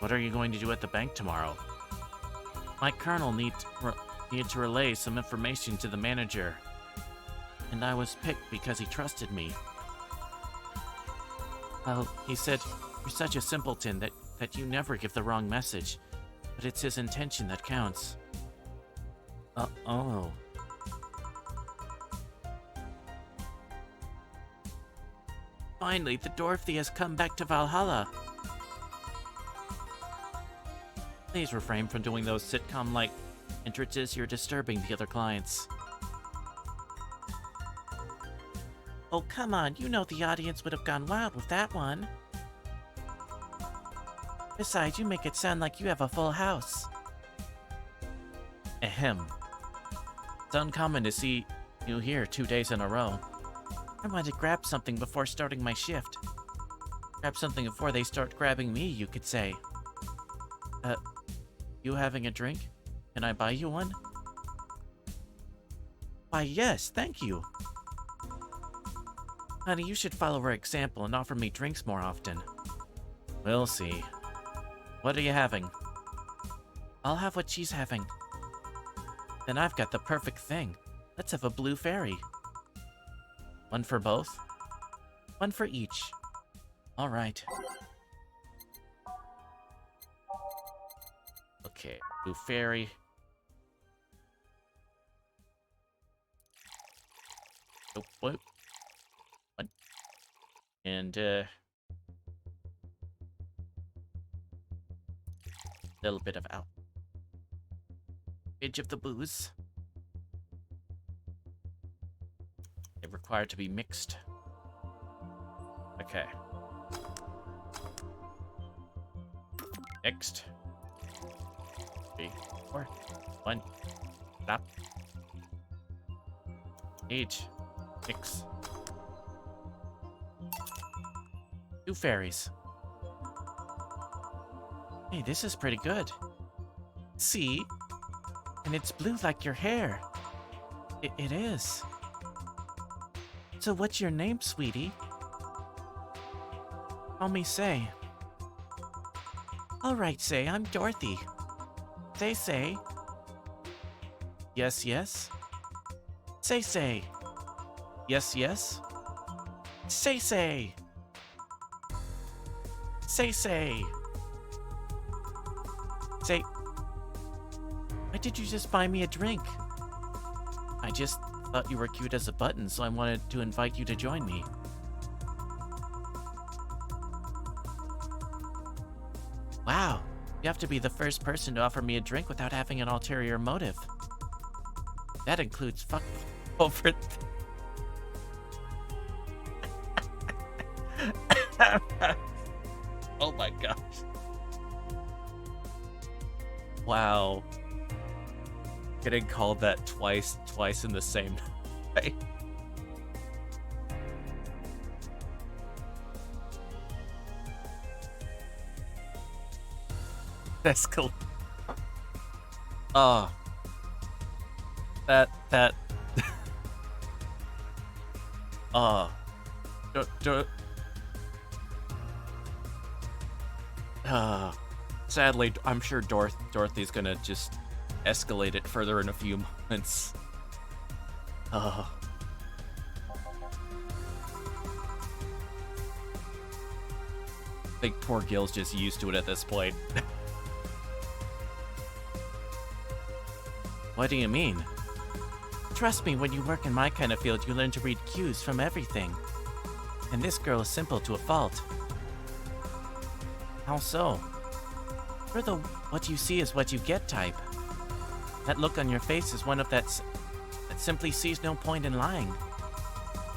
What are you going to do at the bank tomorrow? My colonel needed to relay some information to the manager, and I was picked because he trusted me. Well, he said, you're such a simpleton that you never give the wrong message, but it's his intention that counts. Oh. Finally, the Dorothy has come back to Valhalla. Please refrain from doing those sitcom-like entrances. You're disturbing the other clients. Oh, come on. You know the audience would have gone wild with that one. Besides, you make it sound like you have a full house. Ahem. It's uncommon to see you here 2 days in a row. I wanted to grab something before starting my shift. Grab something before they start grabbing me, you could say. You having a drink? Can I buy you one? Why, yes, thank you. Honey, you should follow our example and offer me drinks more often. We'll see. What are you having? I'll have what she's having. Then I've got the perfect thing. Let's have a blue fairy. One for both? One for each. All right. Okay, blue fairy. Oh, what? What? And, little bit of out. Edge of the booze. They require to be mixed. Okay. Next. 3, 4, 1. Stop. Age. Mix. 2 fairies. Hey, this is pretty good. See? And it's blue like your hair. It is. So what's your name, sweetie? Call me Say. Alright, Say, I'm Dorothy. Say. Yes, yes. Say. Yes, yes. Say. Say. Say, why did you just buy me a drink? I just thought you were cute as a button, so I wanted to invite you to join me. Wow, you have to be the first person to offer me a drink without having an ulterior motive. That includes fuck over Oh my gosh. Wow. Getting called that twice in the same night. Escal. Oh. That. Oh. Sadly, I'm sure Dorothy's gonna just escalate it further in a few moments. I think poor Gil's just used to it at this point. What do you mean? Trust me, when you work in my kind of field, you learn to read cues from everything. And this girl is simple to a fault. How so? You're the what you see is what you get type. That look on your face is one of that simply sees no point in lying.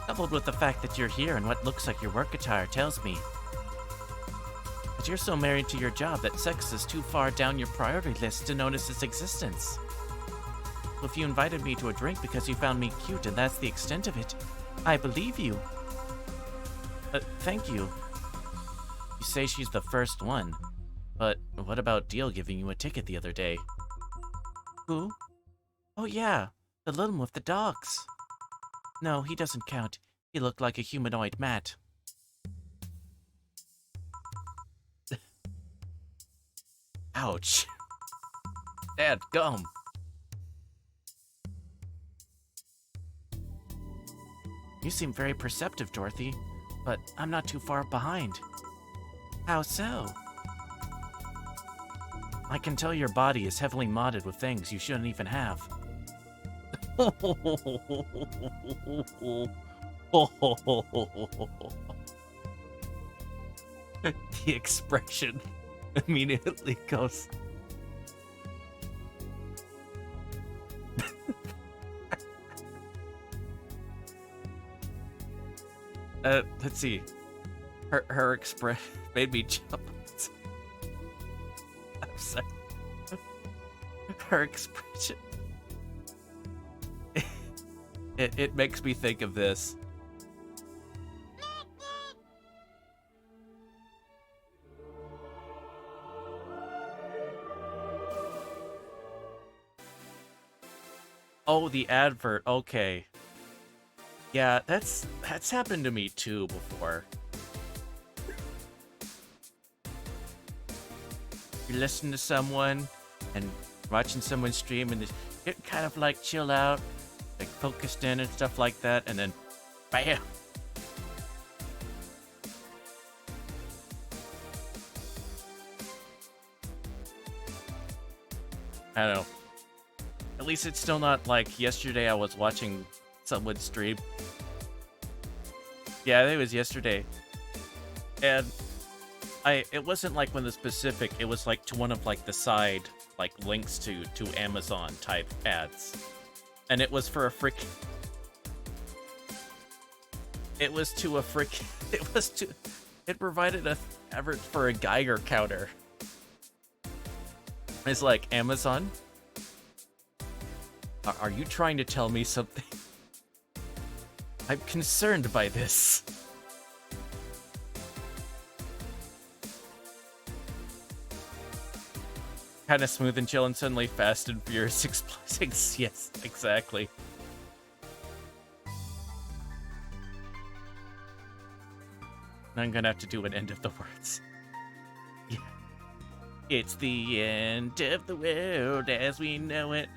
Coupled with the fact that you're here and what looks like your work attire tells me that you're so married to your job that sex is too far down your priority list to notice its existence. So if you invited me to a drink because you found me cute and that's the extent of it, I believe you. Thank you. You say she's the first one, but what about Deal giving you a ticket the other day? Who? Oh yeah, the little one with the dogs. No, he doesn't count. He looked like a humanoid Matt. Ouch. Dad, gum. You seem very perceptive, Dorothy, but I'm not too far behind. How so? I can tell your body is heavily modded with things you shouldn't even have. The expression immediately goes... let's see. Her expression made me jump. I'm sorry. Her expression. It makes me think of this. Oh, the advert. Okay. Yeah, that's happened to me too before. You listen to someone and watching someone stream and get kind of like chill out, like focused in and stuff like that, and then bam. I don't know. At least it's still not like yesterday I was watching someone stream. Yeah, I think it was yesterday. And it wasn't like one of the specific, it was like to one of like the side like links to Amazon type ads. And it was for a freaking it provided a advert for a Geiger counter. It's like, Amazon, are you trying to tell me something? I'm concerned by this. Kind of smooth and chill and suddenly Fast and Furious exploding. Yes, exactly. I'm gonna have to do an end of the words. Yeah. It's the end of the world as we know it.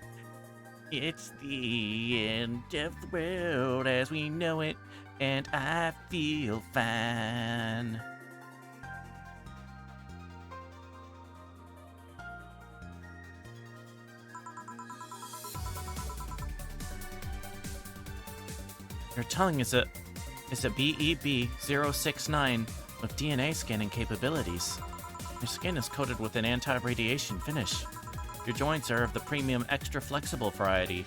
It's the end of the world as we know it, and I feel fine. Your tongue is a BEB-069 with DNA scanning capabilities. Your skin is coated with an anti-radiation finish. Your joints are of the premium extra flexible variety.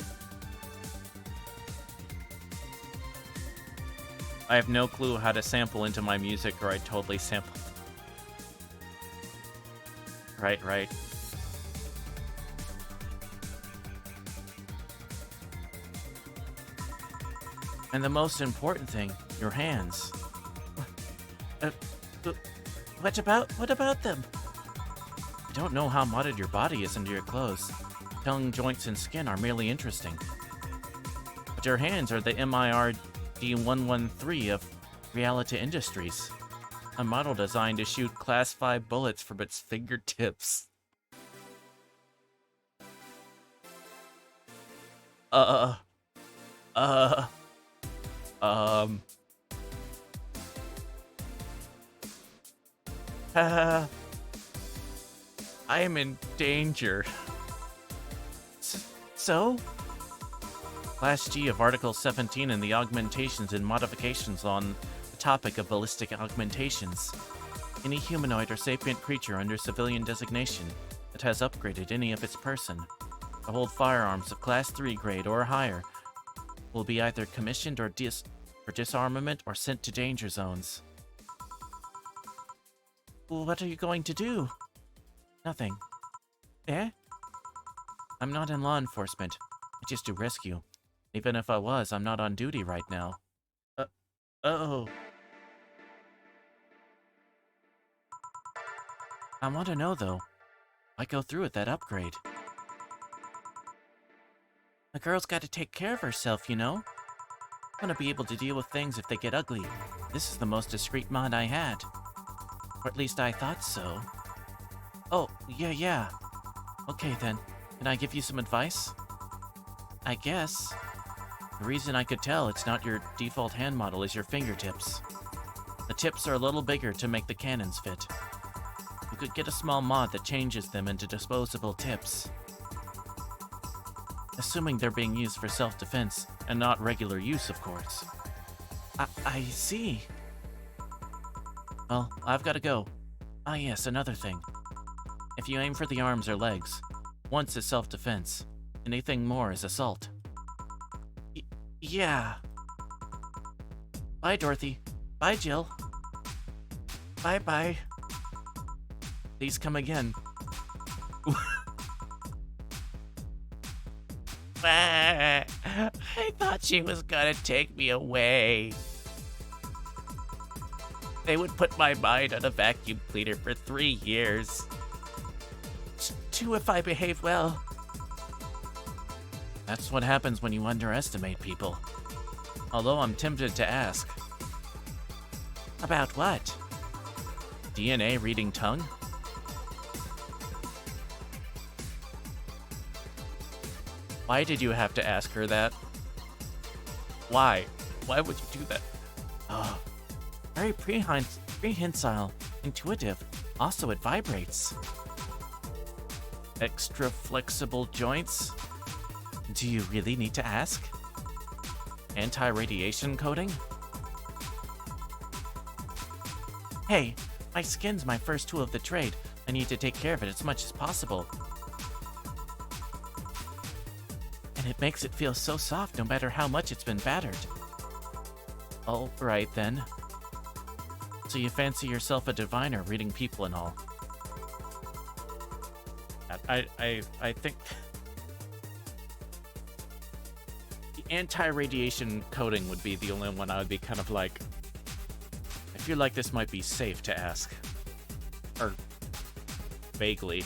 I have no clue how to sample into my music, or I'd totally sample. Right. And the most important thing, your hands. What about them? I don't know how modded your body is into your clothes. Tongue, joints, and skin are merely interesting. But your hands are the MIRD-113 of Reality Industries. A model designed to shoot Class 5 bullets from its fingertips. I am in danger. So? Class G of Article 17 and the augmentations and modifications on the topic of ballistic augmentations. Any humanoid or sapient creature under civilian designation that has upgraded any of its person to hold firearms of Class 3 grade or higher will be either commissioned or for disarmament or sent to danger zones. What are you going to do? Nothing. Eh? I'm not in law enforcement. I just do rescue. Even if I was, I'm not on duty right now. Oh. I want to know, though. Why go through with that upgrade? A girl's got to take care of herself, you know? I want to be able to deal with things if they get ugly. This is the most discreet mod I had. Or at least I thought so. Oh, yeah. Okay then, can I give you some advice? I guess. The reason I could tell it's not your default hand model is your fingertips. The tips are a little bigger to make the cannons fit. You could get a small mod that changes them into disposable tips. Assuming they're being used for self-defense, and not regular use, of course. I see. Well, I've got to go. Ah yes, another thing. If you aim for the arms or legs, once is self-defense. Anything more is assault. Yeah. Bye, Dorothy. Bye, Jill. Bye-bye. Please come again. I thought she was gonna take me away. They would put my mind on a vacuum cleaner for 3 years. 2 if I behave well. That's what happens when you underestimate people. Although I'm tempted to ask. About what? DNA reading tongue? Why did you have to ask her that? Why? Why would you do that? Oh, very prehensile, intuitive. Also, it vibrates. Extra flexible joints? Do you really need to ask? Anti-radiation coating? Hey, my skin's my first tool of the trade. I need to take care of it as much as possible. And it makes it feel so soft no matter how much it's been battered. All right then. So you fancy yourself a diviner reading people and all. I think the anti-radiation coating would be the only one I would be kind of like, I feel like this might be safe to ask. Or vaguely.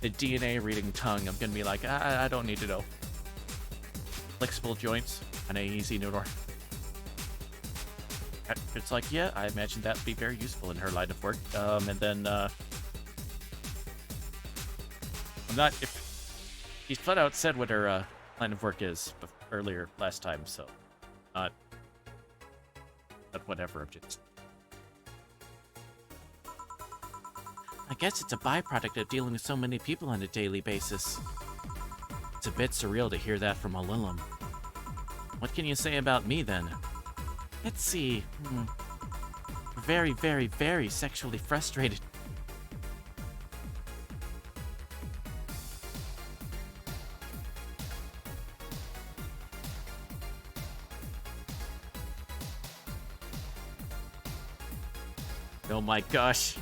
The DNA reading tongue, I'm gonna be like, I don't need to know. Flexible joints, kinda easy to know. It's like, yeah, I imagine that'd be very useful in her line of work. And then, I'm not, if he flat out said what her line of work is earlier last time, so not whatever. I'm just, I guess it's a byproduct of dealing with so many people on a daily basis. It's a bit surreal to hear that from a Lilum. What can you say about me, then? Let's see. Very, very, very sexually frustrated. Oh my gosh.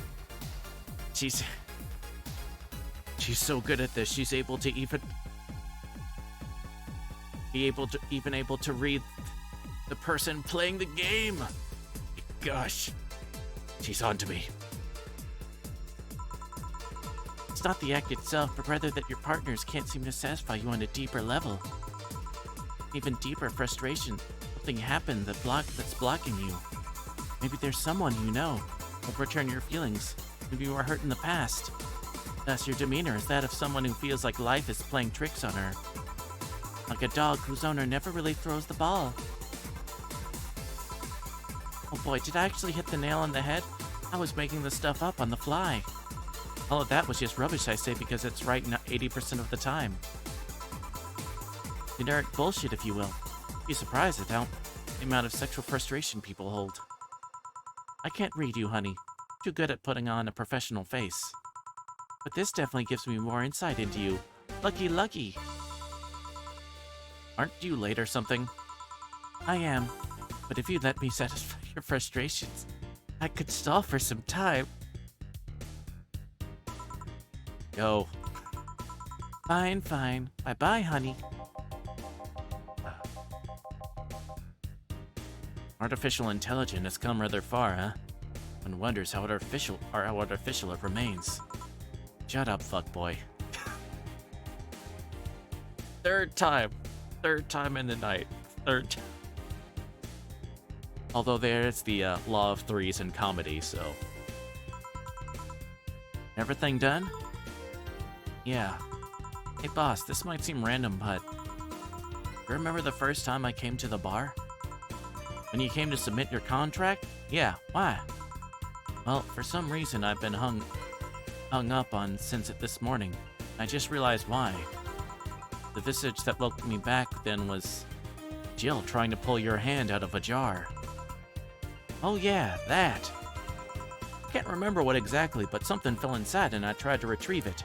She's so good at this. She's able to even able to read the person playing the game. gosh. She's onto me. It's not the act itself, but rather that your partners can't seem to satisfy you on a deeper level. Even deeper frustration. Something happened that's blocking you. Maybe there's someone you know will return your feelings. Maybe you were hurt in the past. Thus, your demeanor is that of someone who feels like life is playing tricks on her. Like a dog whose owner never really throws the ball. Oh boy, did I actually hit the nail on the head? I was making this stuff up on the fly. All of that was just rubbish, I say, because it's right 80% of the time. Generic bullshit, if you will. Be surprised at the amount of sexual frustration people hold. I can't read you, honey. Too good at putting on a professional face. But this definitely gives me more insight into you. Lucky, lucky. Aren't you late or something? I am. But if you let me satisfy your frustrations, I could stall for some time. Go. Fine, fine. Bye-bye, honey. Artificial intelligence has come rather far, huh? One wonders how artificial it remains. Shut up, fuckboy. Third time in the night. Third time. Although there's the law of threes in comedy, so. Everything done? Yeah. Hey boss, this might seem random, but remember the first time I came to the bar? When you came to submit your contract? Yeah, why? Well, for some reason I've been hung up on since this morning. I just realized why. The visage that welcomed me back then was Jill trying to pull your hand out of a jar. Oh yeah, that. I can't remember what exactly, but something fell inside and I tried to retrieve it.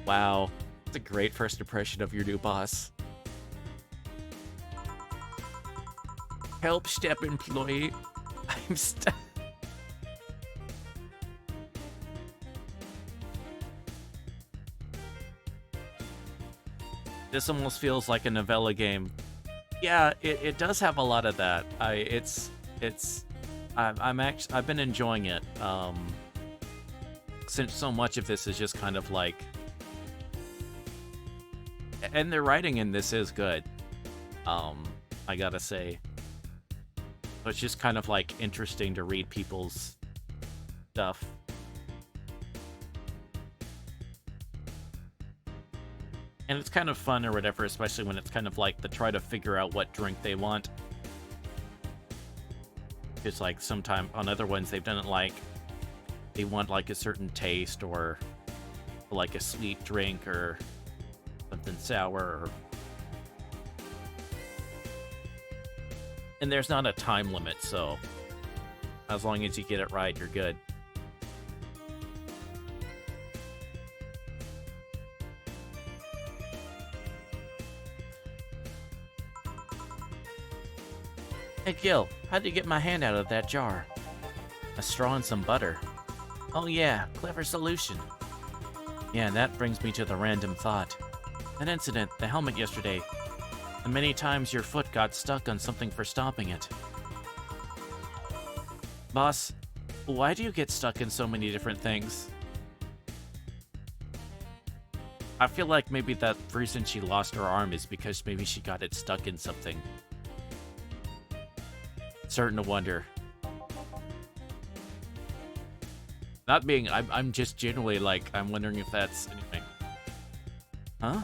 Wow, that's a great first impression of your new boss. Help, step employee. I'm stuck. This almost feels like a novella game. Yeah, it does have a lot of that. I've been enjoying it. Since so much of this is just kind of like, and the writing in this is good. I gotta say. So it's just kind of like interesting to read people's stuff. And it's kind of fun or whatever, especially when it's kind of like the try to figure out what drink they want. It's like sometimes on other ones they've done it like they want like a certain taste or like a sweet drink or something sour or... And there's not a time limit, so as long as you get it right, you're good. Hey Gil, how'd you get my hand out of that jar? A straw and some butter. Oh yeah, clever solution. Yeah, and that brings me to the random thought. That incident, the helmet yesterday, the many times your foot got stuck on something for stomping it. Boss, why do you get stuck in so many different things? I feel like maybe the reason she lost her arm is because maybe she got it stuck in something. Starting to wonder. Not being, I'm just generally like, I'm wondering if that's anything. Huh?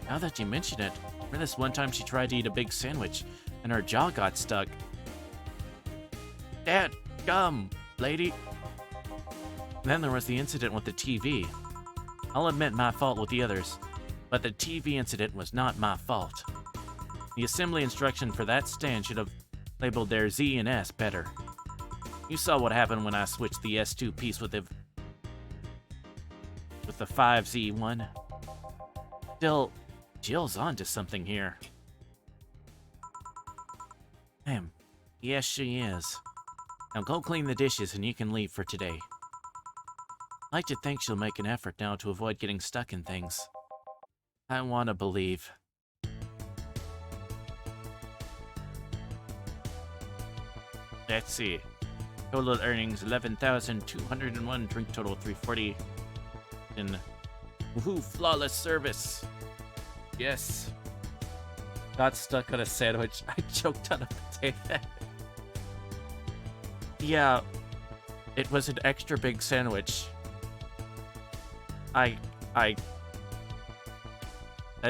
Now that you mention it, remember this one time she tried to eat a big sandwich and her jaw got stuck. Dad, gum, lady. Then there was the incident with the TV. I'll admit my fault with the others, but the TV incident was not my fault. The assembly instruction for that stand should have labeled their Z and S better. You saw what happened when I switched the S2 piece with the 5Z one. Still, Jill's onto something here. Damn. Yes, she is. Now go clean the dishes and you can leave for today. I'd like to think she'll make an effort now to avoid getting stuck in things. I want to believe. Let's see. Total earnings 11,201. Drink total 340. And woohoo, flawless service. Yes. Got stuck on a sandwich. I choked on a potato. Yeah, it was an extra big sandwich. That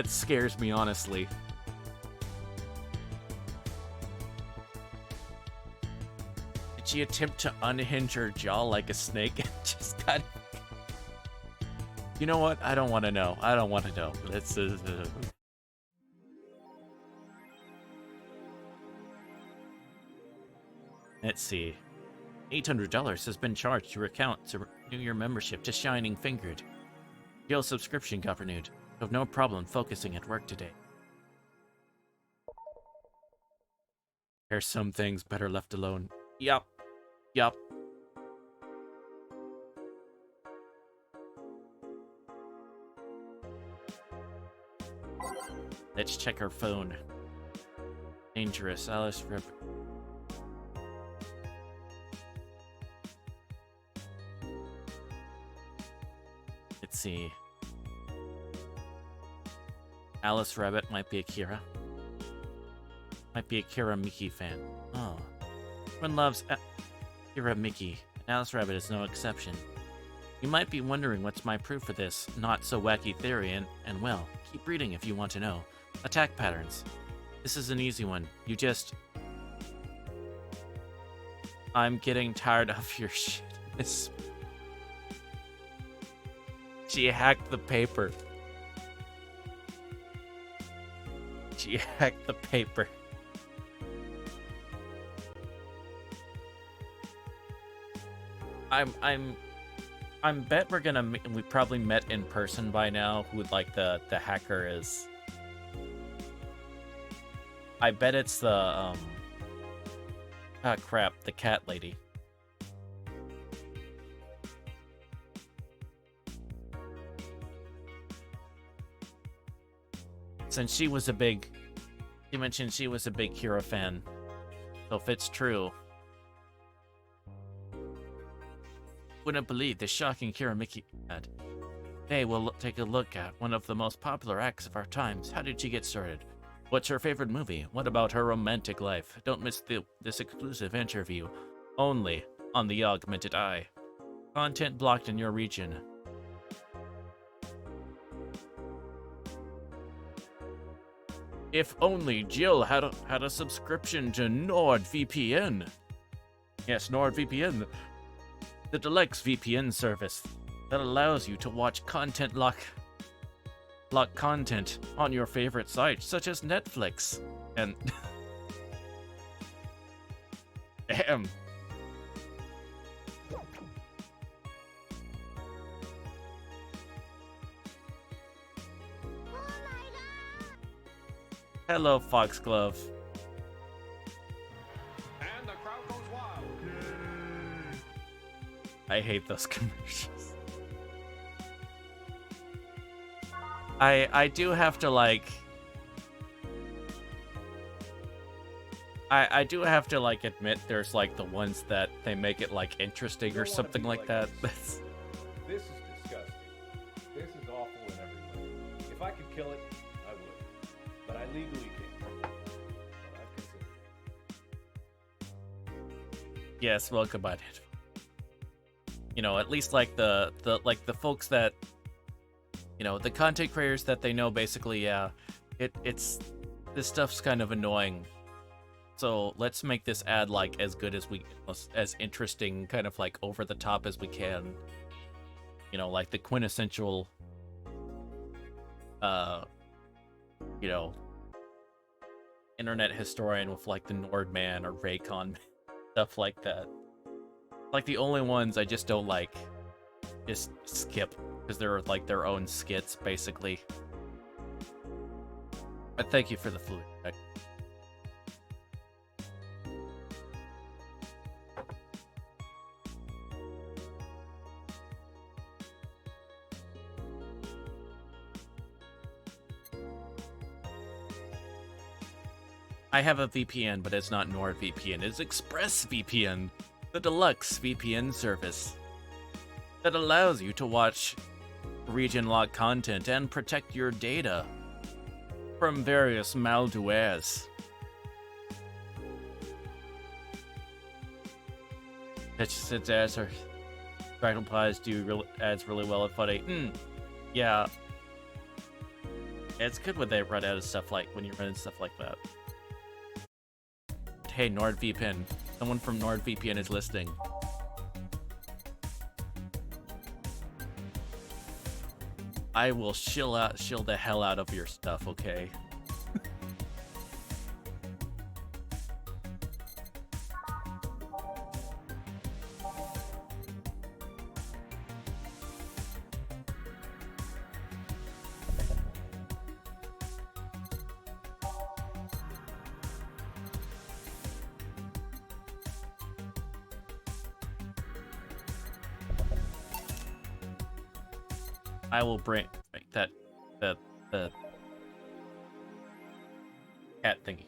scares me, honestly. Did she attempt to unhinge her jaw like a snake and just got... You know what? I don't want to know. I don't want to know. Let's see. $800 has been charged to your account to renew your membership to Shining Fingered. Your subscription got renewed. You have no problem focusing at work today. There's some things better left alone. Yup. Yup. Let's check our phone. Dangerous. Alice Rip. Let's see. Alice Rabbit might be Akira. Might be Akira Mickey fan. Oh. Everyone loves Akira Mickey. Alice Rabbit is no exception. You might be wondering what's my proof for this not-so-wacky theory, and well, keep reading if you want to know. Attack patterns. This is an easy one. You just... I'm getting tired of your shit. She hacked the paper. She hacked the paper. I'm bet we're gonna... We probably met in person by now, who like the hacker is. I bet it's the, ah, crap, the cat lady. Since she was a big... She mentioned she was a big Kira fan. So if it's true... Wouldn't believe the shocking Kira Mickey had. Today we'll take a look at one of the most popular acts of our times. How did she get started? What's her favorite movie? What about her romantic life? Don't miss this exclusive interview. Only on the Augmented Eye. Content blocked in your region. If only Jill had a subscription to NordVPN. Yes, NordVPN. The deluxe VPN service that allows you to watch content lock content on your favorite sites, such as Netflix and damn. Hello, Foxglove. And the crowd goes wild. I hate those commercials. I do have to like... I do have to like admit there's like the ones that they make it like interesting or something like that. This is disgusting. This is awful in every way. If I could kill it, I would. But I legally can't. But I consider it. Yes, well, goodbye, Dad. You know, at least like the folks that, you know, the content creators that they know, basically, yeah, it's this stuff's kind of annoying. So let's make this ad like as good as as interesting, kind of like over the top as we can. You know, like the quintessential, you know, internet historian with like the Nordman or Raycon, stuff like that. Like the only ones I just don't like, just skip, because they're like their own skits, basically. But thank you for the food. I have a VPN, but it's not NordVPN. It's ExpressVPN, the deluxe VPN service that allows you to watch region-locked content and protect your data from various malwares. It's ads are Dragonflies do ads really well at Fuddy. Yeah. It's good when they run out of stuff like when you're running stuff like that. Hey, NordVPN. Someone from NordVPN is listening. I will shill the hell out of your stuff, okay? I will bring the cat thingy.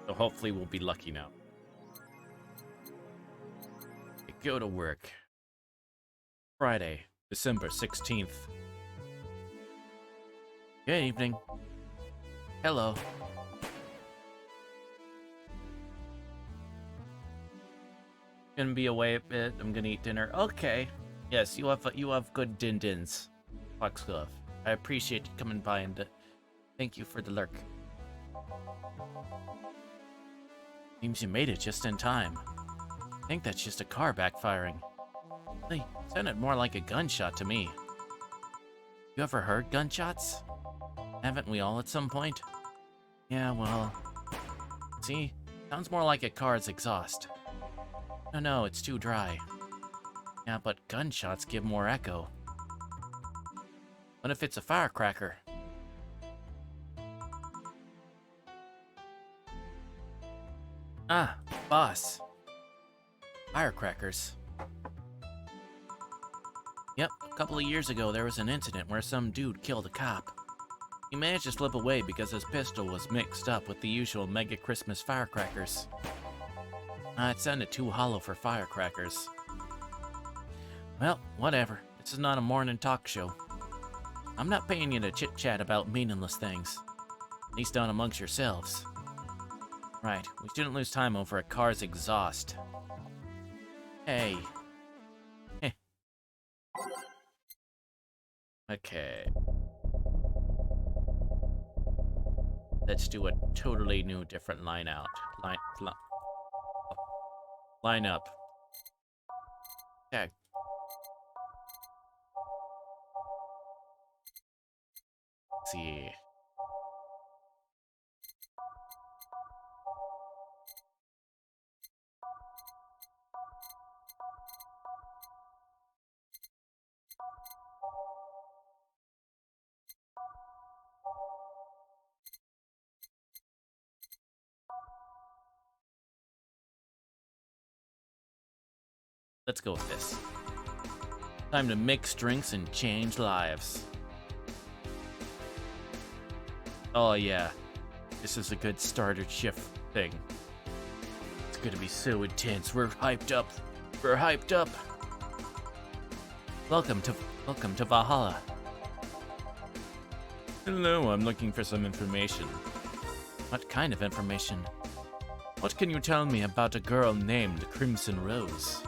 So hopefully we'll be lucky now. I go to work. Friday, December 16th. Good evening. Hello. Gonna be away a bit. I'm gonna eat dinner. Okay. Yes, you have good din-dins. Foxglove. I appreciate you coming by and thank you for the lurk. Seems you made it just in time. I think that's just a car backfiring. Really, sounded more like a gunshot to me. You ever heard gunshots? Haven't we all at some point? Yeah, well... See? Sounds more like a car's exhaust. No, it's too dry. Yeah, but gunshots give more echo. What if it's a firecracker? Ah, boss. Firecrackers. Yep, a couple of years ago there was an incident where some dude killed a cop. He managed to slip away because his pistol was mixed up with the usual mega Christmas firecrackers. It sounded too hollow for firecrackers. Well, whatever. This is not a morning talk show. I'm not paying you to chit-chat about meaningless things. At least not amongst yourselves. Right, we shouldn't lose time over a car's exhaust. Hey. Heh. Okay. Let's do a totally new, different line out. Line up. Okay. Let's see. Let's go with this. Time to mix drinks and change lives. Oh yeah, this is a good starter shift thing. It's gonna be so intense. We're hyped up. We're hyped up. Welcome to Valhalla. Hello, I'm looking for some information. What kind of information? What can you tell me about a girl named Crimson Rose?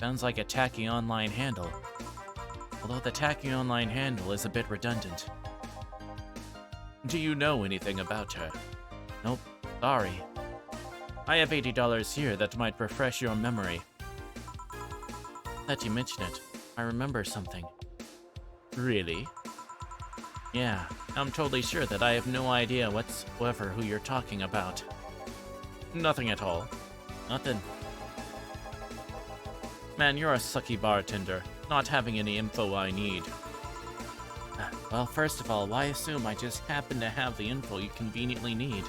Sounds like a tacky online handle. Although the tacky online handle is a bit redundant. Do you know anything about her? Nope, sorry. I have $80 here that might refresh your memory. That you mention it, I remember something. Really? Yeah, I'm totally sure that I have no idea whatsoever who you're talking about. Nothing at all. Nothing. Man, you're a sucky bartender, not having any info I need. Well, first of all, why assume I just happen to have the info you conveniently need?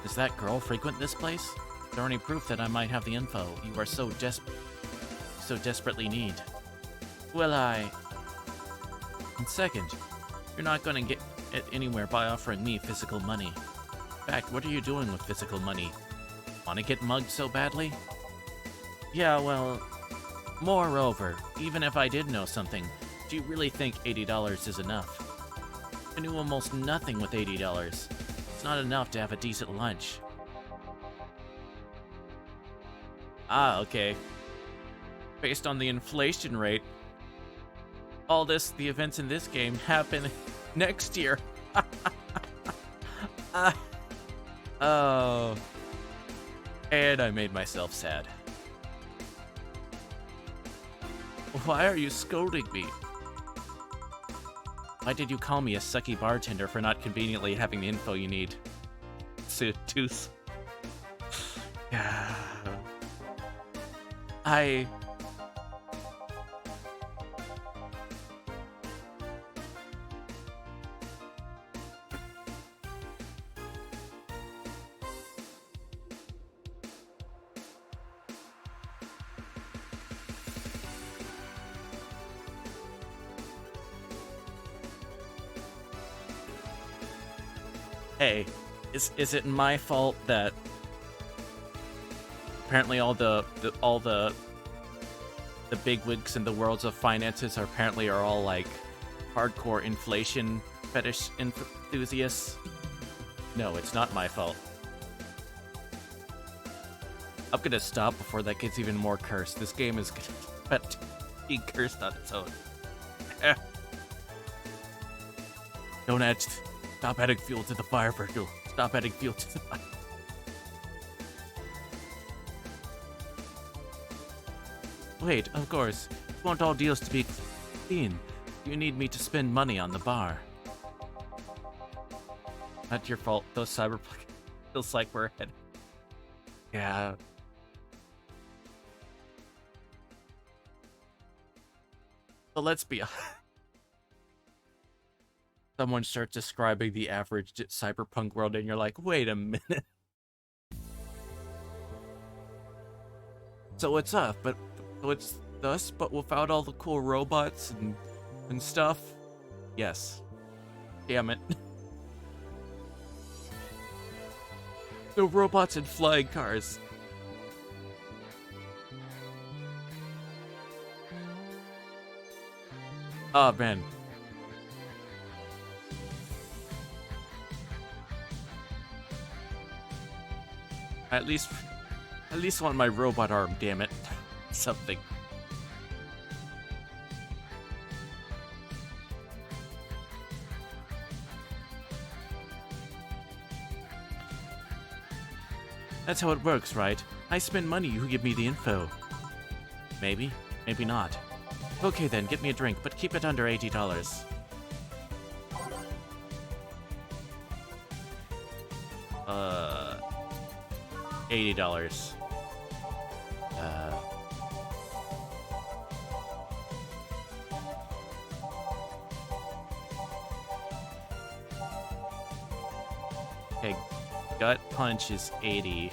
Does that girl frequent this place? Is there any proof that I might have the info you are so desperately need? Well, And second, you're not gonna get it anywhere by offering me physical money. In fact, what are you doing with physical money? Wanna get mugged so badly? Yeah, well, moreover, even if I did know something, do you really think $80 is enough? I knew almost nothing with $80. It's not enough to have a decent lunch. Ah, okay. Based on the inflation rate, the events in this game happen next year. Oh. And I made myself sad. Why are you scolding me? Why did you call me a sucky bartender for not conveniently having the info you need? Tooth. Yeah. Hey, is it my fault that apparently all the bigwigs in the worlds of finances are all like hardcore inflation fetish enthusiasts? No, it's not my fault. I'm gonna stop before that gets even more cursed. This game is gonna be cursed on its own. Don't add. Stop adding fuel to the fire, Virgil. Stop adding fuel to the fire. Wait, of course. You want all deals to be clean. You need me to spend money on the bar. Not your fault. Those Cyberpunk feels like we're ahead. Yeah. So let's be honest. Someone starts describing the average cyberpunk world and you're like, wait a minute. So it's it's us, but without all the cool robots and stuff? Yes. Damn it. No robots and flying cars. Oh man. I at least want my robot arm, damn it. Something. That's how it works, right? I spend money, you give me the info. Maybe, maybe not. Okay then, get me a drink, but keep it under $80. $80. Okay, gut punch is 80.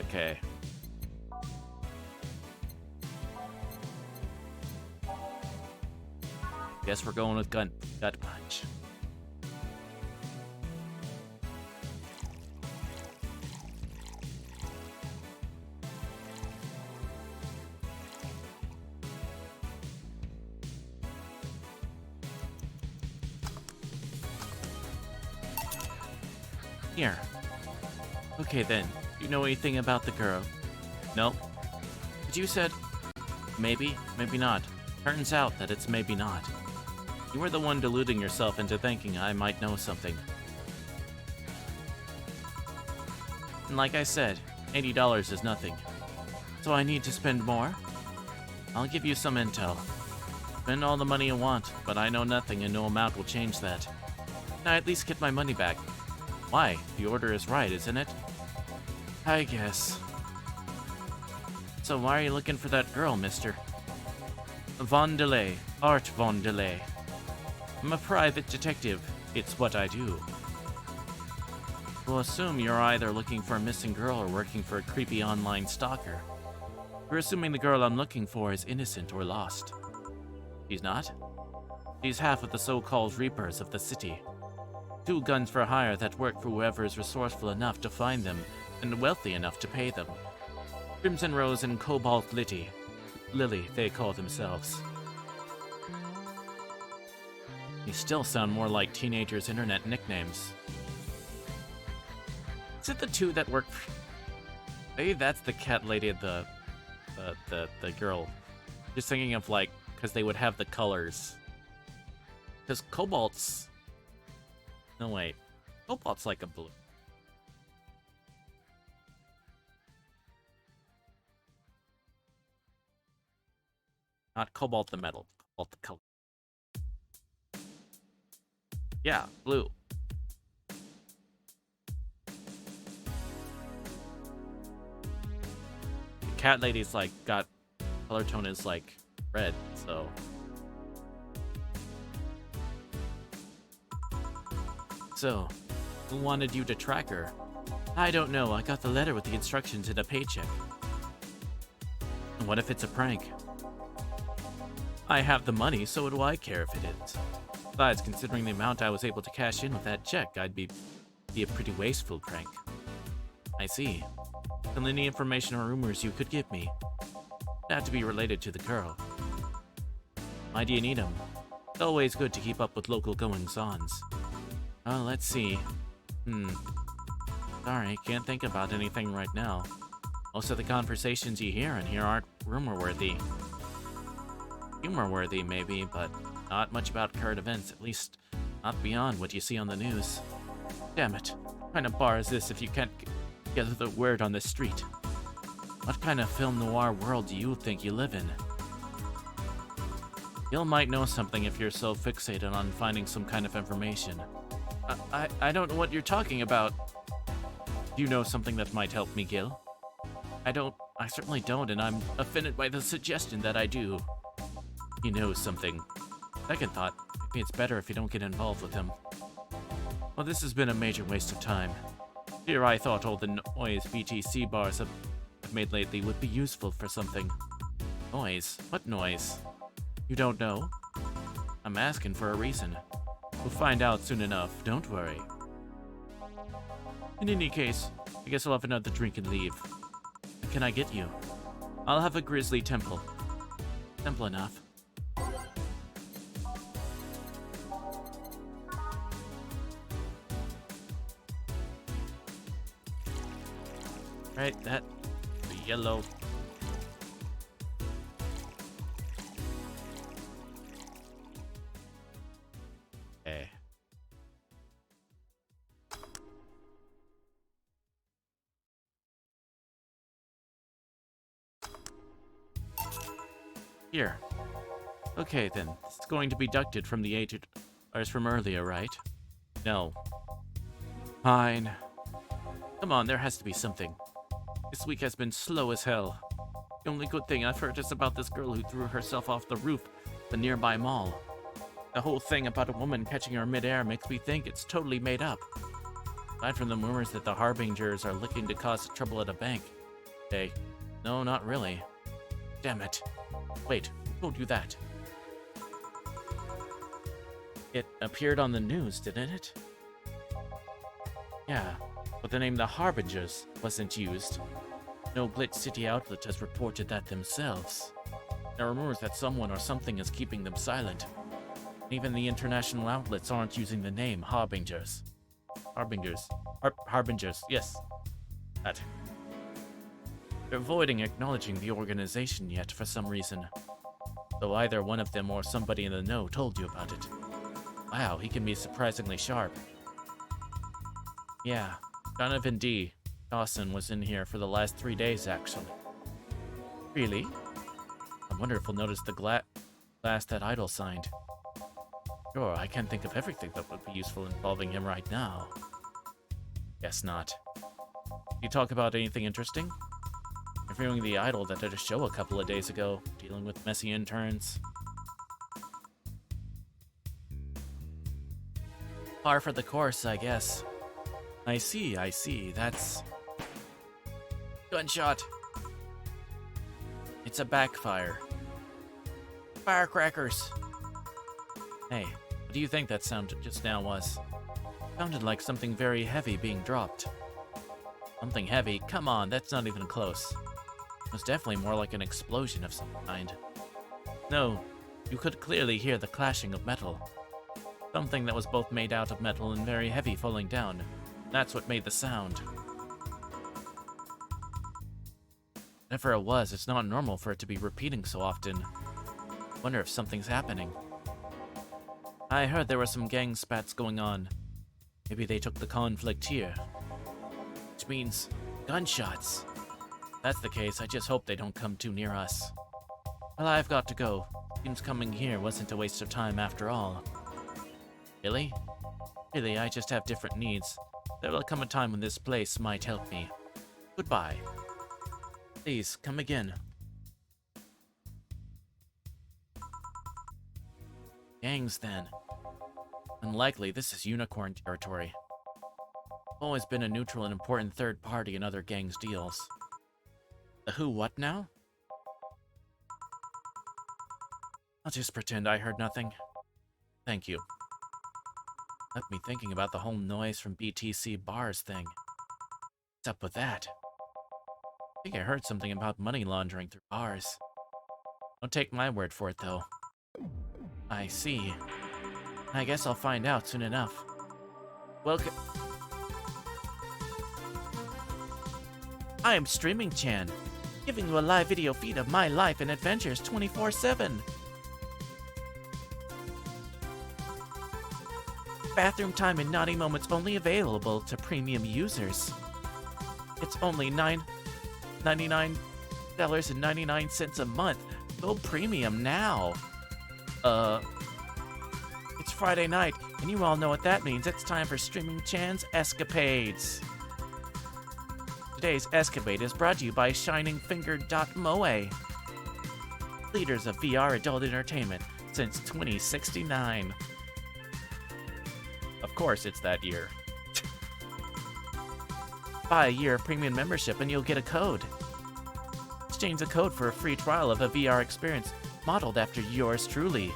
Okay. Guess we're going with gut punch. Here. Okay then, you know anything about the girl? No? But you said, maybe, maybe not. Turns out that it's maybe not. You were the one deluding yourself into thinking I might know something. And like I said, $80 is nothing. So I need to spend more? I'll give you some intel. Spend all the money you want, but I know nothing and no amount will change that. Now at least get my money back. Why? The order is right, isn't it? I guess. So why are you looking for that girl, mister? Von Delay. Art Von Delay. I'm a private detective. It's what I do. We'll assume you're either looking for a missing girl or working for a creepy online stalker. We're assuming the girl I'm looking for is innocent or lost. She's not. She's half of the so-called Reapers of the city. 2 guns for hire that work for whoever is resourceful enough to find them and wealthy enough to pay them. Crimson Rose and Cobalt Lily, they call themselves. These still sound more like teenagers' internet nicknames. Is it the 2 that work? Maybe that's the cat lady, the girl. Just thinking of like, because they would have the colors. Because Cobalt's. No wait, Cobalt's like a blue. Not Cobalt the metal, Cobalt the color. Yeah, blue. The cat lady's like got color tone is like red, so. So, who wanted you to track her? I don't know, I got the letter with the instructions and a paycheck. And what if it's a prank? I have the money, so what do I care if it is? Besides, considering the amount I was able to cash in with that check, I'd be a pretty wasteful prank. I see. And any information or rumors you could give me? They have to be related to the girl. Why do you need them? It's always good to keep up with local goings-ons. Oh, let's see. Sorry, can't think about anything right now. Most of the conversations you hear in here aren't rumor-worthy. Humor-worthy, maybe, but not much about current events, at least not beyond what you see on the news. Damn it. What kind of bar is this if you can't get the word on the street? What kind of film noir world do you think you live in? Gil might know something if you're so fixated on finding some kind of information. I don't know what you're talking about. Do you know something that might help me, Gil? I certainly don't, and I'm offended by the suggestion that I do. He knows something. Second thought, maybe it's better if you don't get involved with him. Well, this has been a major waste of time. Here I thought all the noise BTC bars have made lately would be useful for something. Noise? What noise? You don't know? I'm asking for a reason. We'll find out soon enough, don't worry. In any case, I guess I'll have another drink and leave. What can I get you? I'll have a grizzly temple. Simple enough. Right, that the yellow. Okay. Here. Okay then, it's going to be deducted from the agent ours from earlier, right? No. Fine. Come on, there has to be something. This week has been slow as hell. The only good thing I've heard is about this girl who threw herself off the roof of the nearby mall. The whole thing about a woman catching her midair makes me think it's totally made up. Aside from the rumors that the Harbingers are looking to cause trouble at a bank. No, not really. Damn it. Wait, who told you that? It appeared on the news, didn't it? Yeah, but the name the Harbingers wasn't used. No Glitch City outlet has reported that themselves. There are rumors that someone or something is keeping them silent. Even the international outlets aren't using the name Harbingers. Harbingers, yes. That. They're avoiding acknowledging the organization yet for some reason. Though either one of them or somebody in the know told you about it. Wow, he can be surprisingly sharp. Yeah, Donovan D. Dawson was in here for the last 3 days, actually. Really? I wonder if he'll notice the glass that Idol signed. Sure, I can't think of everything that would be useful involving him right now. Guess not. You talk about anything interesting? Interviewing the Idol that did a show a couple of days ago, dealing with messy interns. Par for the course, I guess. I see, that's... Gunshot! It's a backfire. Firecrackers! Hey, what do you think that sound just now was? Sounded like something very heavy being dropped. Something heavy? Come on, that's not even close. It was definitely more like an explosion of some kind. No, you could clearly hear the clashing of metal. Something that was both made out of metal and very heavy falling down. That's what made the sound. Whatever it was, it's not normal for it to be repeating so often. Wonder if something's happening. I heard there were some gang spats going on. Maybe they took the conflict here. Which means gunshots. If that's the case, I just hope they don't come too near us. Well, I've got to go. Seems coming here wasn't a waste of time after all. Really? Really, I just have different needs. There will come a time when this place might help me. Goodbye. Please, come again. Gangs, then. Unlikely, this is unicorn territory. I've always been a neutral and important third party in other gangs' deals. The who what now? I'll just pretend I heard nothing. Thank you. Left me thinking about the whole noise from BTC bars thing. What's up with that? I think I heard something about money laundering through bars. Don't take my word for it, though. I see. I guess I'll find out soon enough. Welcome. I am Streaming Chan, giving you a live video feed of my life and adventures 24/7. Bathroom time and naughty moments only available to premium users. It's only $99.99 a month. Go premium now. It's Friday night, and you all know what that means. It's time for Streaming Chan's Escapades. Today's escapade is brought to you by ShiningFinger.moe, leaders of VR adult entertainment since 2069. Of course, it's that year. Buy a year of premium membership and you'll get a code. Exchange the code for a free trial of a VR experience modeled after yours truly.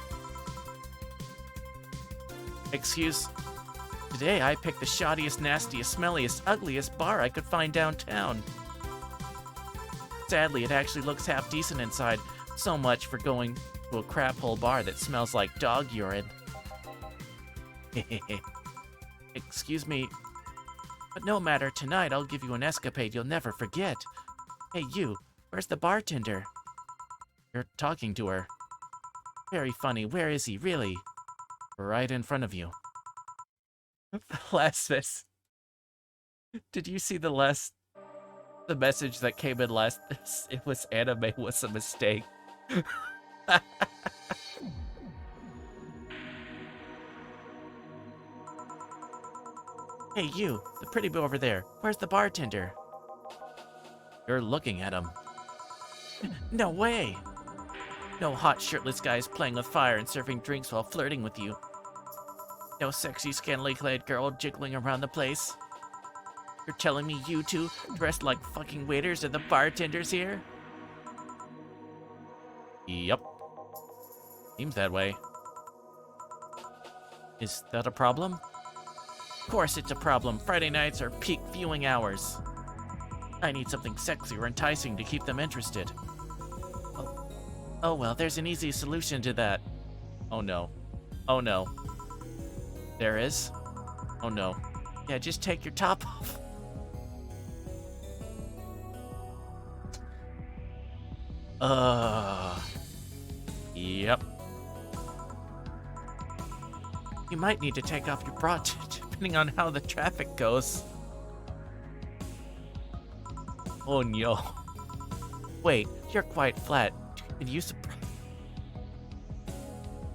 Today I picked the shoddiest, nastiest, smelliest, ugliest bar I could find downtown. Sadly, it actually looks half decent inside. So much for going to a crap hole bar that smells like dog urine. Excuse me, but no matter, tonight I'll give you an escapade you'll never forget. Hey you, where's the bartender? You're talking to her. Very funny, where is he, really? Right in front of you. Did you see the message that came in last? It was anime was a mistake. Hey you, the pretty boy over there. Where's the bartender? You're looking at him. No way! No hot shirtless guys playing with fire and serving drinks while flirting with you. No sexy scantily clad girl jiggling around the place. You're telling me you two, dressed like fucking waiters, are the bartenders here? Yup. Seems that way. Is that a problem? Of course it's a problem. Friday nights are peak viewing hours. I need something sexy or enticing to keep them interested. Oh well, there's an easy solution to that. Oh no. Oh no. There is? Oh no. Yeah, just take your top off. Yep. You might need to take off your bra depending on how the traffic goes. Oh no. Wait, you're quite flat. Can you surprise?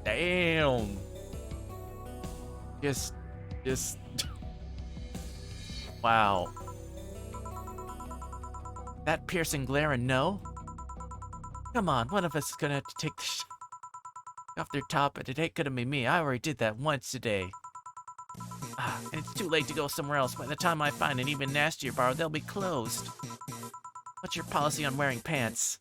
Damn. Just. Wow. That piercing glare and no? Come on, one of us is gonna have to take the off their top, and it ain't gonna be me. I already did that once today. And it's too late to go somewhere else. By the time I find an even nastier bar, they'll be closed. What's your policy on wearing pants?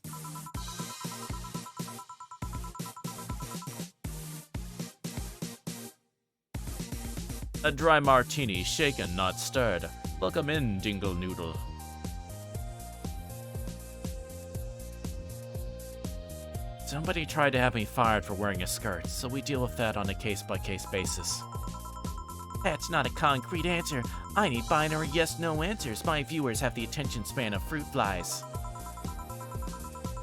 A dry martini, shaken, not stirred. Welcome in, Dingle Noodle. Somebody tried to have me fired for wearing a skirt, so we deal with that on a case-by-case basis. That's not a concrete answer. I need binary yes-no answers. My viewers have the attention span of fruit flies.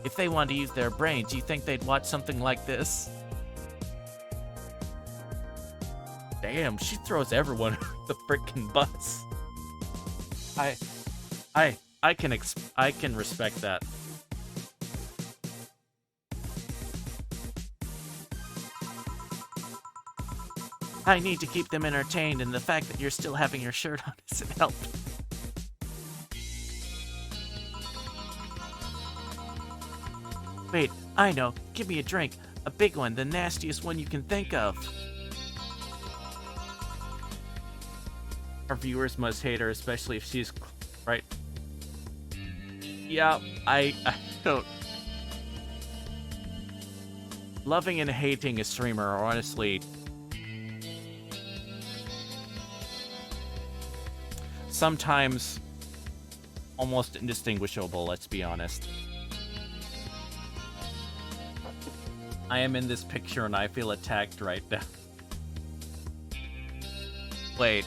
If they wanted to use their brains, you think they'd watch something like this? Damn, she throws everyone the freaking bus. I can respect that. I need to keep them entertained, and the fact that you're still having your shirt on doesn't help. Wait, I know. Give me a drink. A big one, the nastiest one you can think of. Our viewers must hate her, especially if she's... right? Yeah, I don't... Loving and hating a streamer are honestly... sometimes almost indistinguishable, let's be honest. I am in this picture and I feel attacked right now. Wait.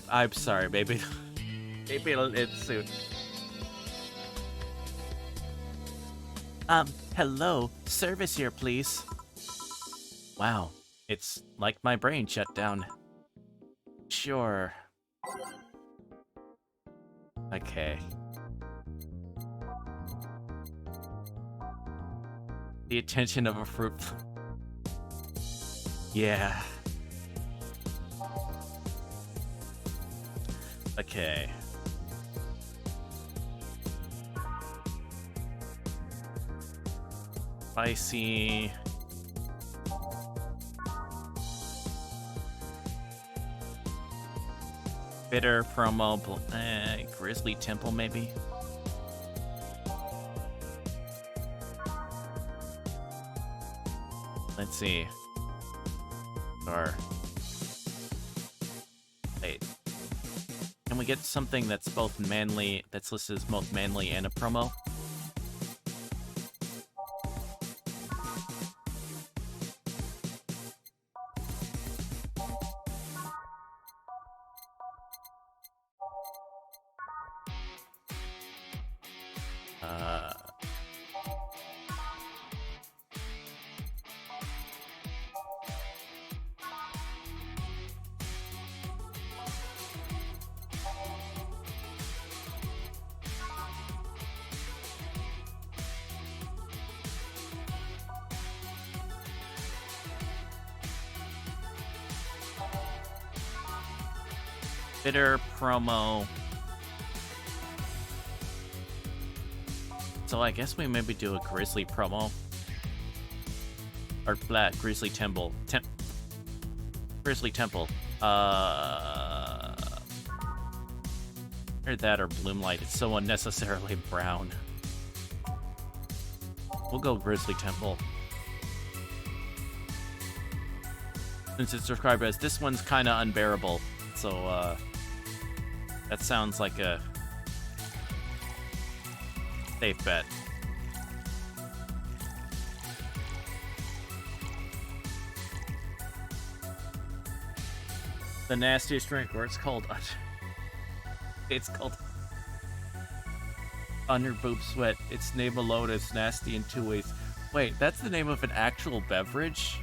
I'm sorry, maybe it's soon. Hello, service here, please. Wow, it's like my brain shut down. Sure. Okay. The attention of a fruit. Yeah. Okay. Spicy. Bitter promo. Grizzly Temple, maybe? Let's see. Or... wait. Can we get something that's both manly, that's listed as both manly and a promo? Bitter promo. So I guess we maybe do a Grizzly promo. Or Black Grizzly Temple. Grizzly Temple. Or that or Bloomlight. It's so unnecessarily brown. We'll go Grizzly Temple. Since it's described as this one's kinda unbearable. So, that sounds like a safe bet. The nastiest drink, or it's called Under Boob Sweat. Its name alone is nasty in 2 ways. Wait, that's the name of an actual beverage?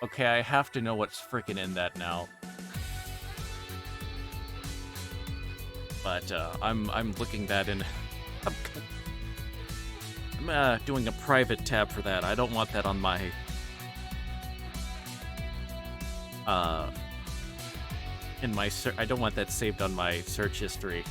Okay, I have to know what's freaking in that now. But I'm looking that in. I'm doing a private tab for that. I don't want that on my in my I don't want that saved on my search history.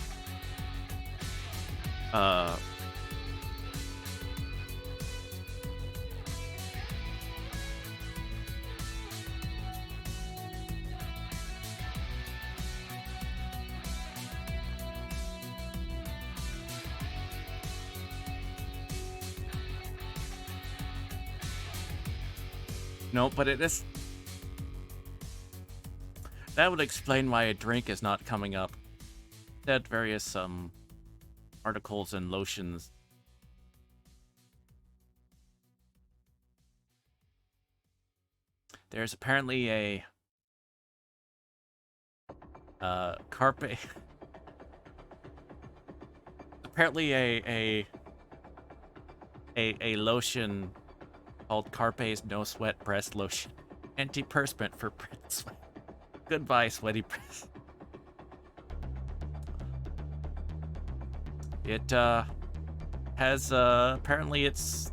No, but it is... That would explain why a drink is not coming up. Instead, various, articles and lotions. There's apparently a... Carpe... apparently a lotion called Carpe's No Sweat Breast Lotion. Antiperspirant for sweat. Goodbye, sweaty breast. It, has, apparently it's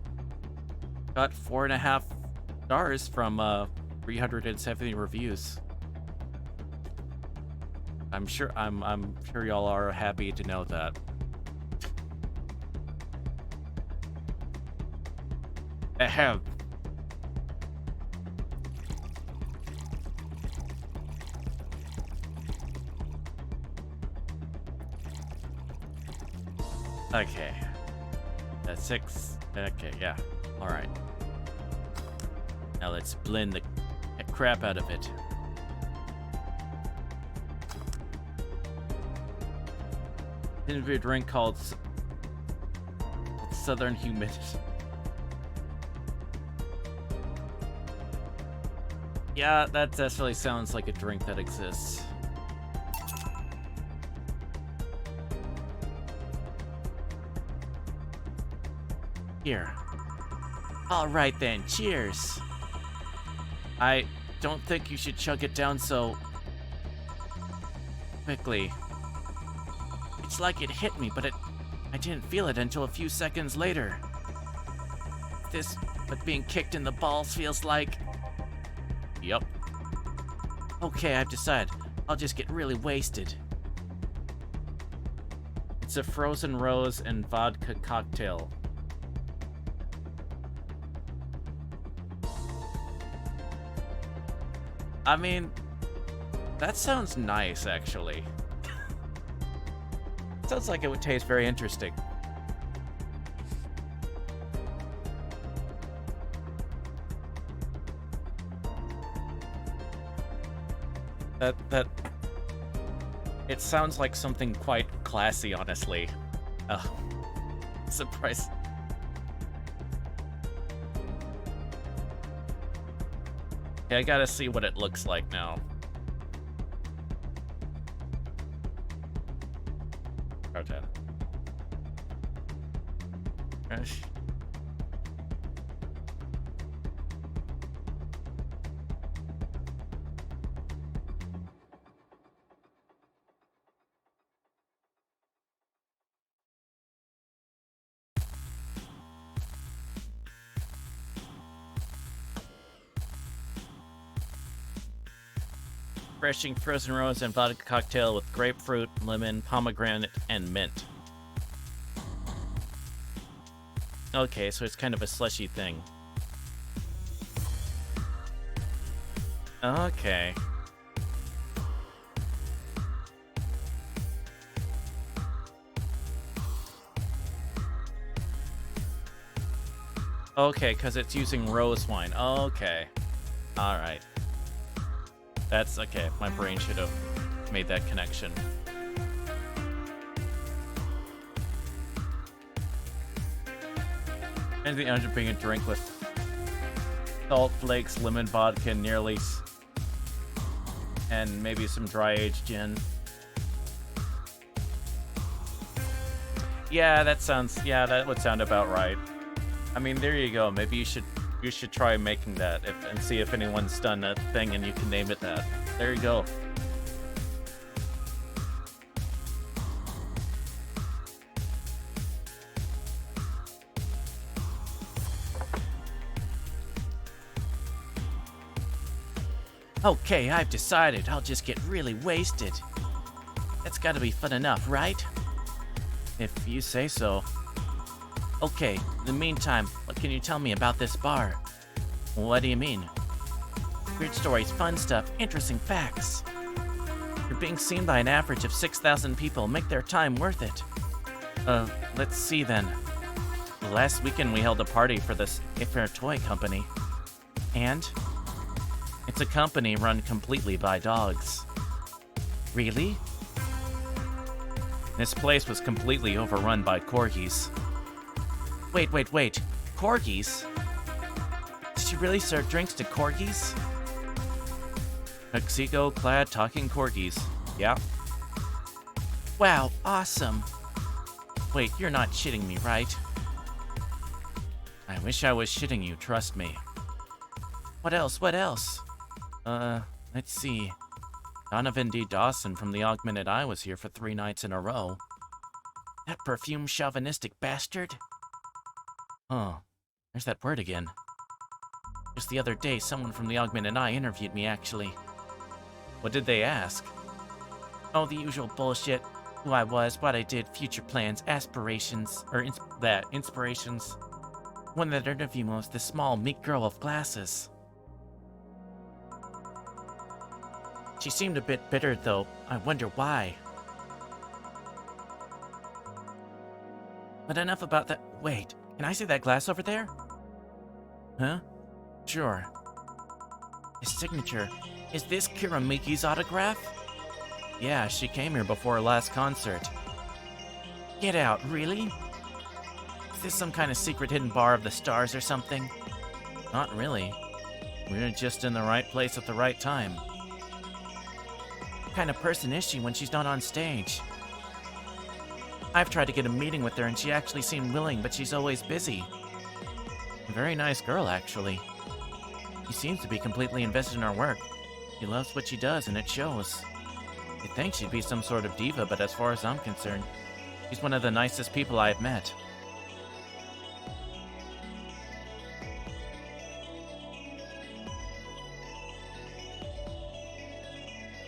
got 4.5 stars from, 370 reviews. I'm sure y'all are happy to know that. Ahem. Okay. That's 6. Okay, yeah. Alright. Now let's blend the crap out of it. Interview drink called Southern Humidity. Yeah, that definitely sounds like a drink that exists. Here. Alright then, cheers! I don't think you should chug it down so quickly. It's like it hit me, but I didn't feel it until a few seconds later. But being kicked in the balls feels like... Yup. Okay, I've decided. I'll just get really wasted. It's a frozen rose and vodka cocktail. I mean, that sounds nice, actually. Sounds like it would taste very interesting. It sounds like something quite classy, honestly. Surprise. Okay, I gotta see what it looks like now. Okay. Gosh. Refreshing frozen rose and vodka cocktail with grapefruit, lemon, pomegranate, and mint. Okay, so it's kind of a slushy thing. Okay. Okay, because it's using rose wine. Okay. Alright. That's okay. My brain should have made that connection. And the end up being a drink with salt flakes, lemon vodka, nearly, and maybe some dry-aged gin. Yeah, that would sound about right. I mean, there you go. Maybe you should try making that and see if anyone's done a thing and you can name it that. There you go. Okay, I've decided. I'll just get really wasted. That's gotta be fun enough, right? If you say so. Okay, in the meantime, what can you tell me about this bar? What do you mean? Weird stories, fun stuff, interesting facts. You're being seen by an average of 6,000 people. Make their time worth it. Let's see then. Last weekend we held a party for this toy company. And It's a company run completely by dogs. Really? This place was completely overrun by corgis. Wait. Corgis? Did she really serve drinks to corgis? Tuxedo-clad talking corgis. Yeah. Wow, awesome. Wait, you're not shitting me, right? I wish I was shitting you, trust me. What else? Let's see. Donovan D. Dawson from the Augmented Eye was here for 3 nights in a row. That perfume chauvinistic bastard? Oh, there's that word again. Just the other day, someone from the Augmented Eye interviewed me, actually. What did they ask? Oh, the usual bullshit. Who I was, what I did, future plans, aspirations, or inspirations. One that interviewed me was this small, meek girl with glasses. She seemed a bit bitter, though. I wonder why. But enough about that. Wait, can I see that glass over there? Huh? Sure. His signature. Is this Kiramiki's autograph? Yeah, she came here before her last concert. Get out, really? Is this some kind of secret hidden bar of the stars or something? Not really. We're just in the right place at the right time. What kind of person is she when she's not on stage? I've tried to get a meeting with her and she actually seemed willing, but she's always busy. A very nice girl, actually. She seems to be completely invested in her work. She loves what she does, and it shows. You'd think she'd be some sort of diva, but as far as I'm concerned, she's one of the nicest people I've met.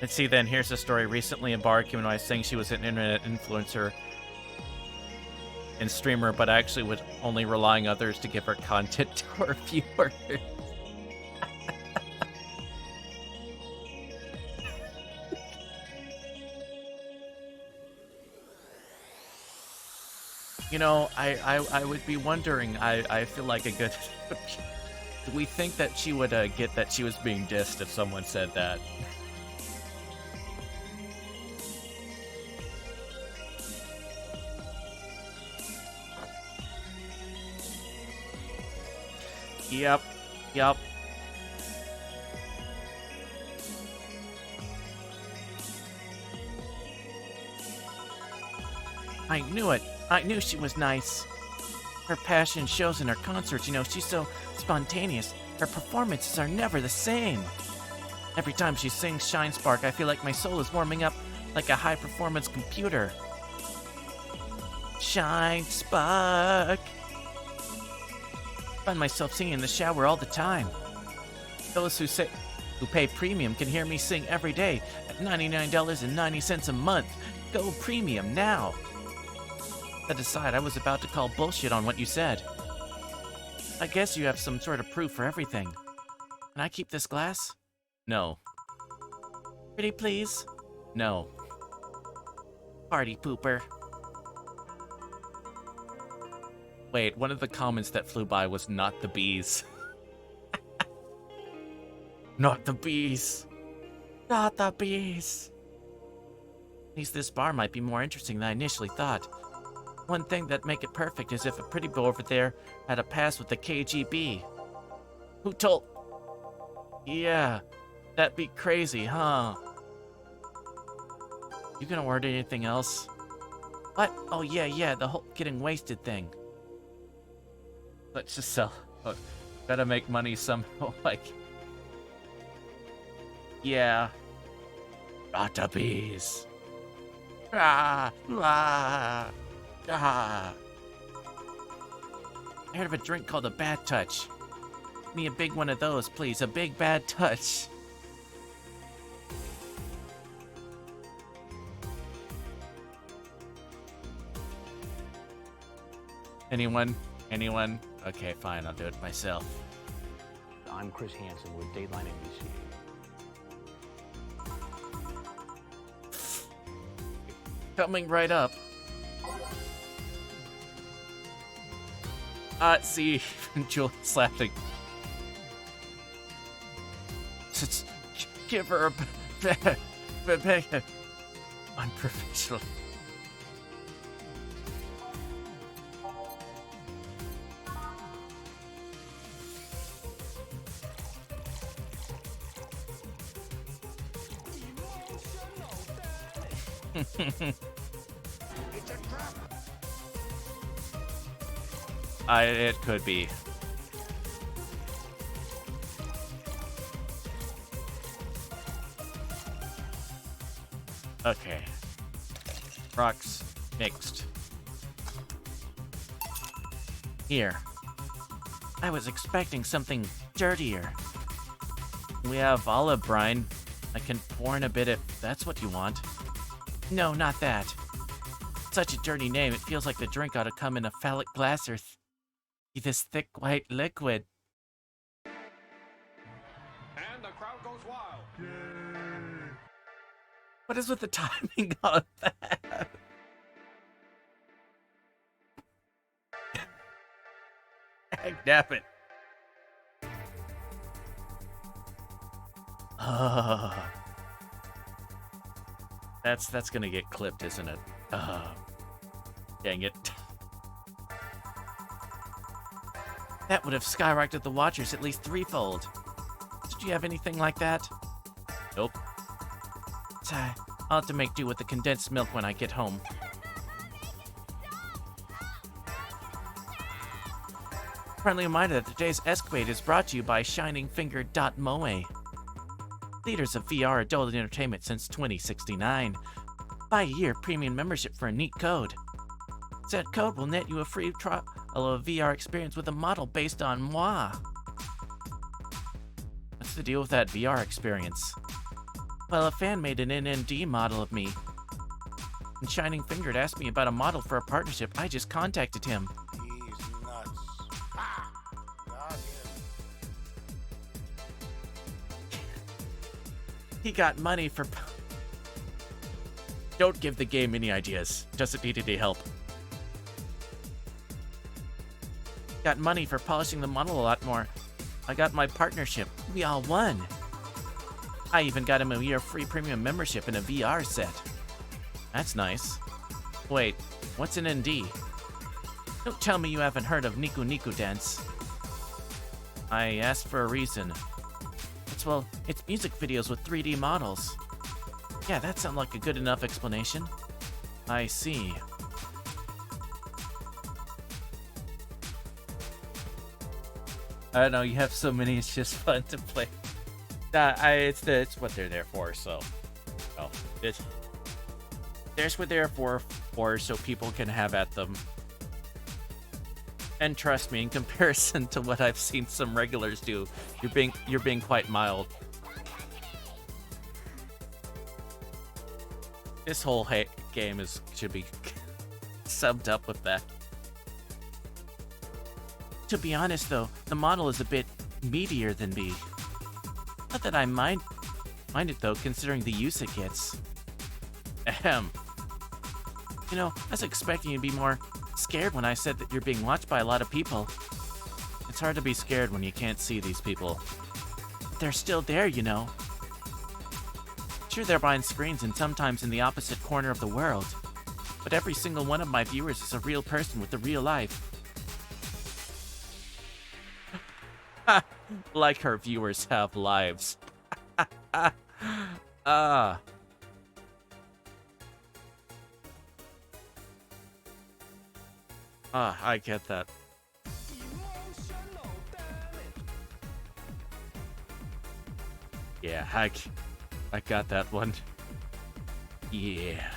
Let's see then, here's a story. Recently a bar came and I was saying she was an internet influencer and streamer, but actually was only relying on others to give her content to her viewers. You know, I would be wondering, I feel like a good... Do we think that she would get that she was being dissed if someone said that? Yep. I knew it. I knew she was nice. Her passion shows in her concerts, you know, she's so spontaneous. Her performances are never the same. Every time she sings Shine Spark, I feel like my soul is warming up like a high-performance computer. Shine Spark. I find myself singing in the shower all the time. Those who pay premium can hear me sing every day at $99.90 a month. Go premium now. That aside, I was about to call bullshit on what you said. I guess you have some sort of proof for everything. Can I keep this glass? No. Pretty please? No. Party pooper. Wait, one of the comments that flew by was not the bees. Not the bees. Not the bees. At least this bar might be more interesting than I initially thought. One thing that'd make it perfect is if a pretty boy over there had a pass with the KGB. Who told... Yeah, that'd be crazy, huh? You gonna order anything else? What? Oh yeah, the whole getting wasted thing. Let's just sell. Oh, gotta make money somehow, like... Yeah. Rata bees. Ah. I heard of a drink called a Bad Touch. Give me a big one of those, please. A big Bad Touch. Anyone? Okay, fine, I'll do it myself. I'm Chris Hansen with Dateline NBC. Coming right up. See, Julie's laughing. Give her a unprofessional. It could be. Okay. Rocks mixed. Here. I was expecting something dirtier. We have olive brine. I can pour in a bit if that's what you want. No, not that. Such a dirty name, it feels like the drink ought to come in a phallic glass or this thick white liquid. And the crowd goes wild. What is with the timing of that? Damn it. That's gonna get clipped, isn't it? Dang it. That would have skyrocketed the watchers at least threefold. Did you have anything like that? Nope. I'll have to make do with the condensed milk when I get home. Friendly reminder that today's escapade is brought to you by ShiningFinger.moe. Leaders of VR adult entertainment since 2069. Buy a year premium membership for a neat code. Said code will net you a free trial of a VR experience with a model based on moi. What's the deal with that VR experience? Well, a fan made an NND model of me. And Shining Finger had asked me about a model for a partnership. I just contacted him. He's nuts. Ah! Got him. He got money for... Don't give the game any ideas. Doesn't need any help. Got money for polishing the model a lot more. I got my partnership. We all won. I even got him a year free premium membership and a VR set. That's nice. Wait, what's an ND? Don't tell me you haven't heard of Niku Niku Dance. I asked for a reason. It's music videos with 3D models. Yeah, that sounds like a good enough explanation. I see. I don't know, you have so many, it's just fun to play. It's what they're there for, so. Oh, there's what they're for, so people can have at them. And trust me, in comparison to what I've seen some regulars do, you're being quite mild. This whole game should be summed up with that. To be honest, though, the model is a bit meatier than me. Not that I mind it, though, considering the use it gets. Ahem. You know, I was expecting you to be more scared when I said that you're being watched by a lot of people. It's hard to be scared when you can't see these people. But they're still there, you know. Sure, they're behind screens and sometimes in the opposite corner of the world. But every single one of my viewers is a real person with a real life. Like her viewers have lives. I get that. Yeah, I got that one. Yeah.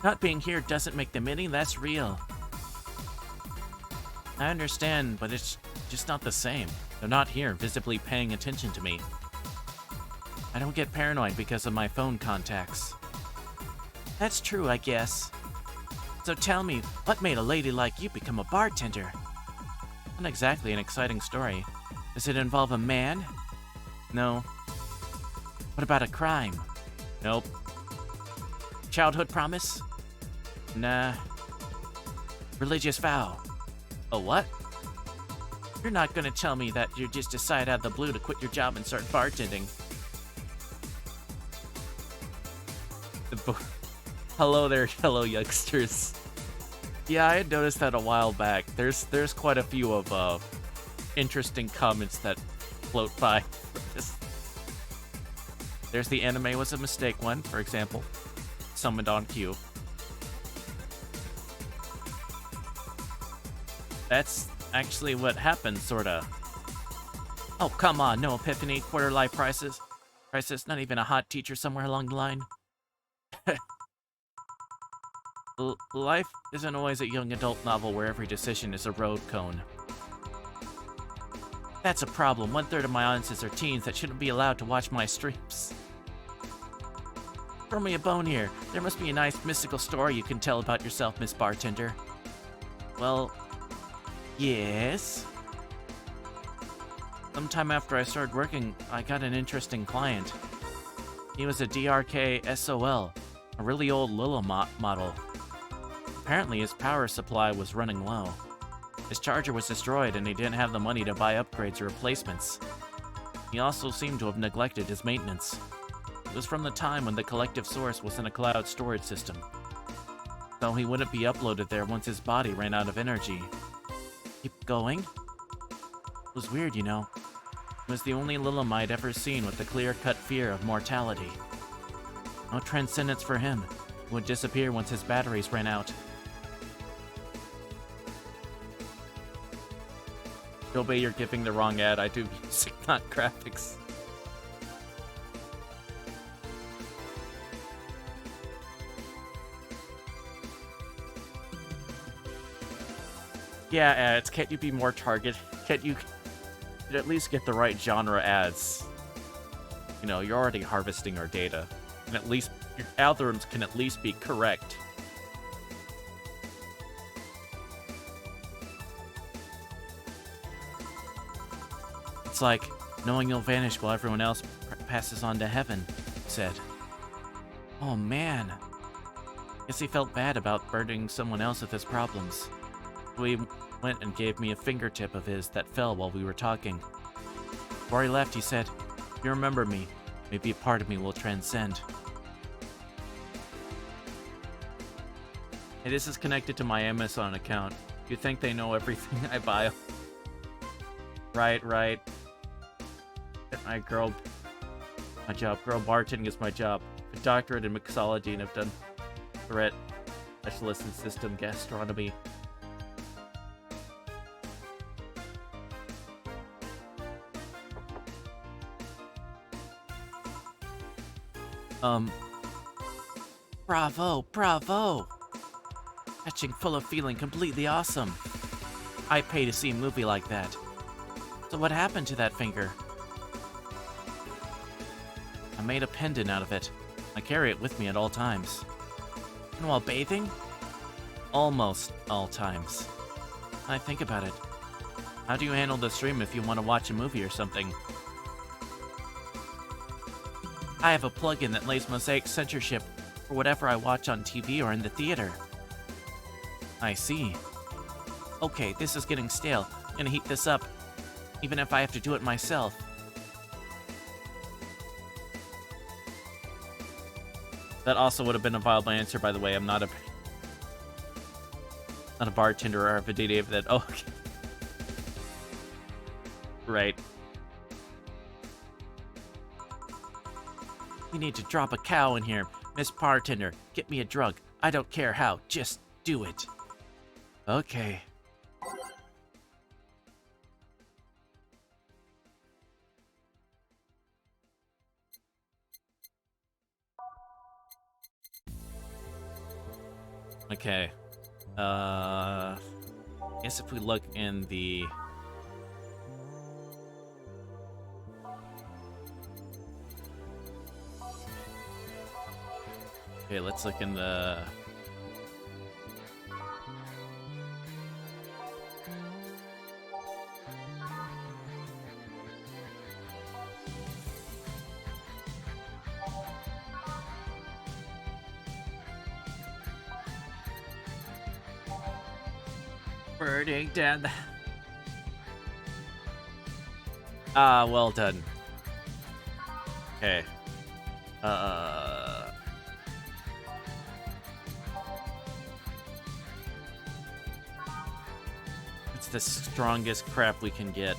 Not being here doesn't make them any less real. I understand, but it's just not the same. They're not here, visibly paying attention to me. I don't get paranoid because of my phone contacts. That's true, I guess. So tell me, what made a lady like you become a bartender? Not exactly an exciting story. Does it involve a man? No. What about a crime? Nope. Childhood promise? Nah. Religious vow? A what? You're not gonna tell me that you just decide out of the blue to quit your job and start bartending. Hello there, fellow youngsters. Yeah, I had noticed that a while back. There's quite a few of interesting comments that float by. There's the anime was a mistake one, for example. Summoned on cue. That's actually what happened, sorta. Oh, come on, no epiphany, quarter life crisis. Not even a hot teacher somewhere along the line. Life isn't always a young adult novel where every decision is a road cone. That's a problem. 1/3 of my audiences are teens that shouldn't be allowed to watch my streams. Throw me a bone here. There must be a nice mystical story you can tell about yourself, Miss Bartender. Well, yes. Sometime after I started working, I got an interesting client. He was a DRK SOL, a really old Lilla model. Apparently his power supply was running low. His charger was destroyed and he didn't have the money to buy upgrades or replacements. He also seemed to have neglected his maintenance. It was from the time when the collective source was in a cloud storage system. So he wouldn't be uploaded there once his body ran out of energy. Keep going? It was weird, you know. It was the only Lilum I'd ever seen with a clear-cut fear of mortality. No transcendence for him. He would disappear once his batteries ran out. Obey, you're giving the wrong ad. I do music, not graphics. Yeah, ads. Can't you be more targeted? Can't you at least get the right genre ads? You know, you're already harvesting our data. And at least your algorithms can at least be correct. It's like knowing you'll vanish while everyone else passes on to heaven, he said. Oh man. Guess he felt bad about burdening someone else with his problems. So he went and gave me a fingertip of his that fell while we were talking. Before he left, he said, "If you remember me, maybe a part of me will transcend." Hey, this is connected to my Amazon account. You think they know everything I buy? Right. My job. Girl bartending is my job. A doctorate in mixology, and I've done threat specialist in system gastronomy. Bravo! Touching, full of feeling, completely awesome. I pay to see a movie like that. So what happened to that finger? I made a pendant out of it. I carry it with me at all times. And while bathing? Almost all times. I think about it. How do you handle the stream if you want to watch a movie or something? I have a plugin that lays mosaic censorship for whatever I watch on TV or in the theater. I see. Okay, this is getting stale. I'm gonna heat this up, even if I have to do it myself. That also would have been a viable answer, by the way. I'm not a bartender or a video that. Oh, okay. Right. You need to drop a cow in here. Miss Bartender, get me a drug. I don't care how, just do it. Okay. Okay. Guess if we look in the... Okay, let's look in the... Burning down the... Ah, well done. Okay. It's the strongest crap we can get.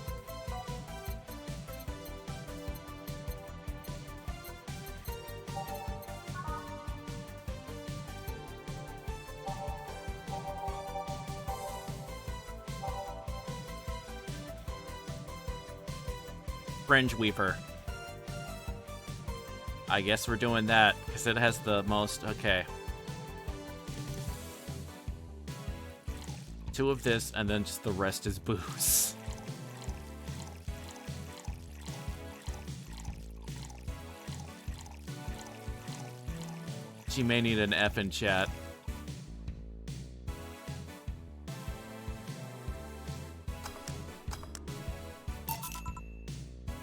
Fringe Weaver. I guess we're doing that because it has the most. Okay. 2 of this, and then just the rest is booze. She may need an F in chat.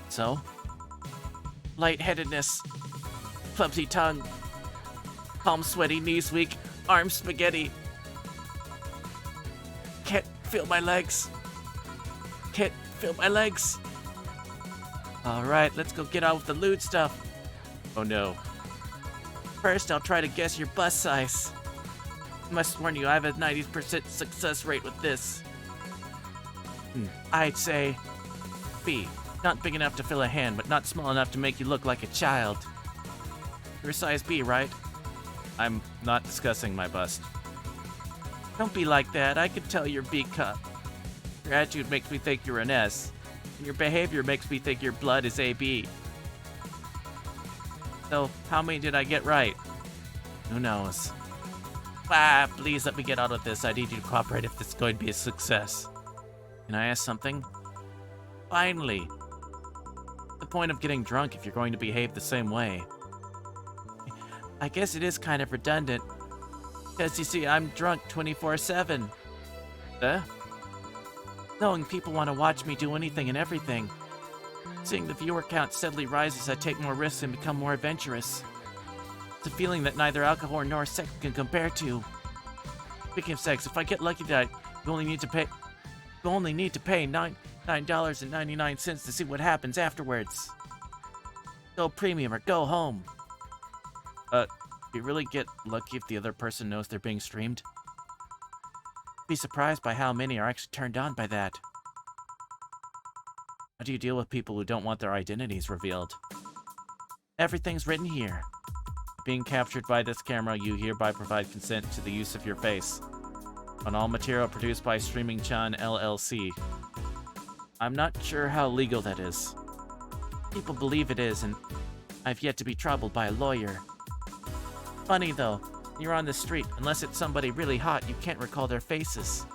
So? Lightheadedness. Clumsy tongue. Palms sweaty, knees weak, arms spaghetti. Can't feel my legs. Can't feel my legs. Alright, let's go get on with the loot stuff. Oh no. First, I'll try to guess your bust size. I must warn you, I have a 90% success rate with this. I'd say B. Not big enough to fill a hand, but not small enough to make you look like a child. You're a size B, right? I'm not discussing my bust. Don't be like that. I can tell you're B cup. Your attitude makes me think you're an S. And your behavior makes me think your blood is AB. So, how many did I get right? Who knows? Ah, please let me get out of this. I need you to cooperate if this is going to be a success. Can I ask something? Finally. What's the point of getting drunk if you're going to behave the same way? I guess it is kind of redundant. Because you see, I'm drunk 24/7. Knowing people want to watch me do anything and everything. Seeing the viewer count steadily rise as I take more risks and become more adventurous. It's a feeling that neither alcohol nor sex can compare to. Speaking of sex, if I get lucky that you only need to pay $9.99 to see what happens afterwards. Go premium or go home. Do you really get lucky if the other person knows they're being streamed? Be surprised by how many are actually turned on by that. How do you deal with people who don't want their identities revealed? Everything's written here. Being captured by this camera, you hereby provide consent to the use of your face. On all material produced by Streaming Chan LLC. I'm not sure how legal that is. People believe it is, and I've yet to be troubled by a lawyer. Funny though, when you're on the street, unless it's somebody really hot, you can't recall their faces.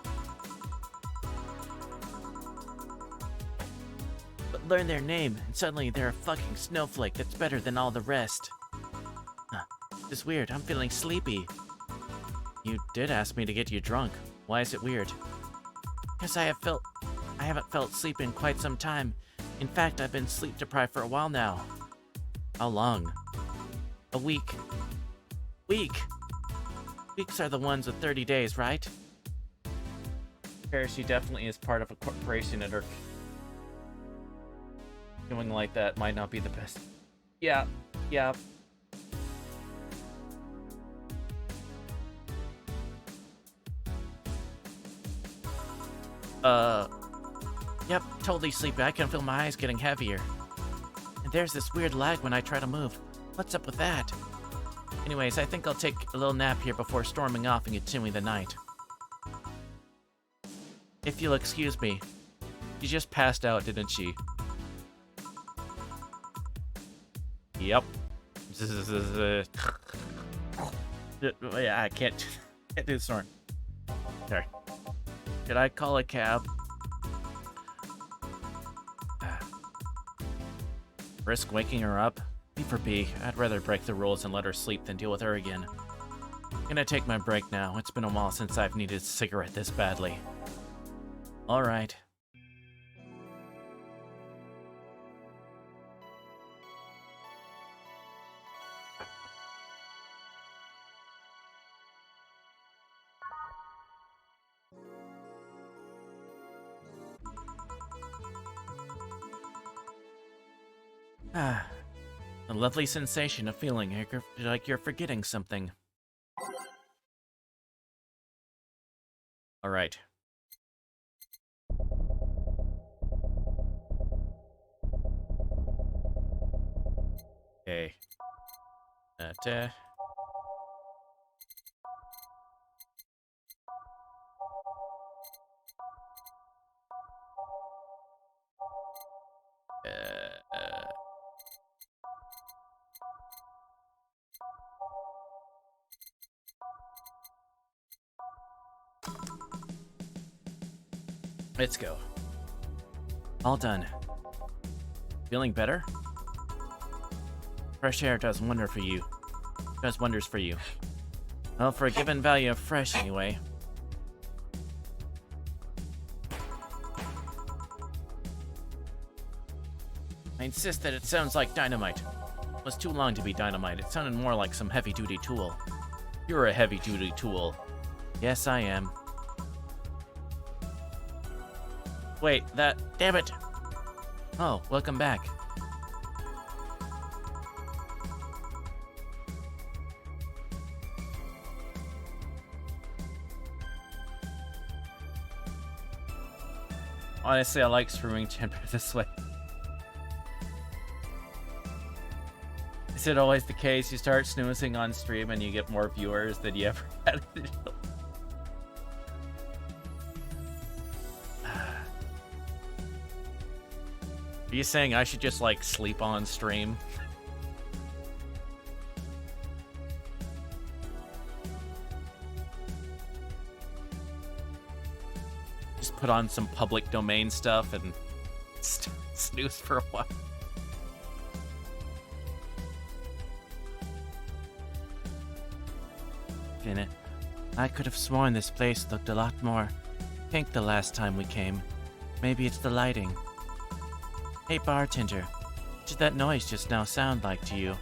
But learn their name, and suddenly they're a fucking snowflake that's better than all the rest. It's weird, I'm feeling sleepy. You did ask me to get you drunk. Why is it weird? Because I haven't felt sleep in quite some time. In fact, I've been sleep deprived for a while now. How long? A week. Weeks are the ones with 30 days, right? She definitely is part of a corporation and her doing like that might not be the best. Yeah. Yep, totally sleepy. I can feel my eyes getting heavier. And there's this weird lag when I try to move. What's up with that? Anyways, I think I'll take a little nap here before storming off and continuing the night. If you'll excuse me. She just passed out, didn't she? Yep. Yeah, I can't do the snort. Sorry. Should I call a cab? Risk waking her up? B for B. I'd rather break the rules and let her sleep than deal with her again. I'm gonna take my break now. It's been a while since I've needed a cigarette this badly. Alright. Ah, a lovely sensation of feeling like you're forgetting something. Alright. Okay. That, let's go. All done. Feeling better? Fresh air does wonders for you. Well, for a given value of fresh, anyway. I insist that it sounds like dynamite. It was too long to be dynamite. It sounded more like some heavy-duty tool. You're a heavy-duty tool. Yes, I am. Wait, damn it! Oh, welcome back. Honestly, I like streaming chamber this way. Is it always the case? You start snoozing on stream and you get more viewers than you ever had? Are you saying I should just, like, sleep on stream? Just put on some public domain stuff and snooze for a while. In it, I could have sworn this place looked a lot more pink the last time we came. Maybe it's the lighting. Hey, bartender, what did that noise just now sound like to you?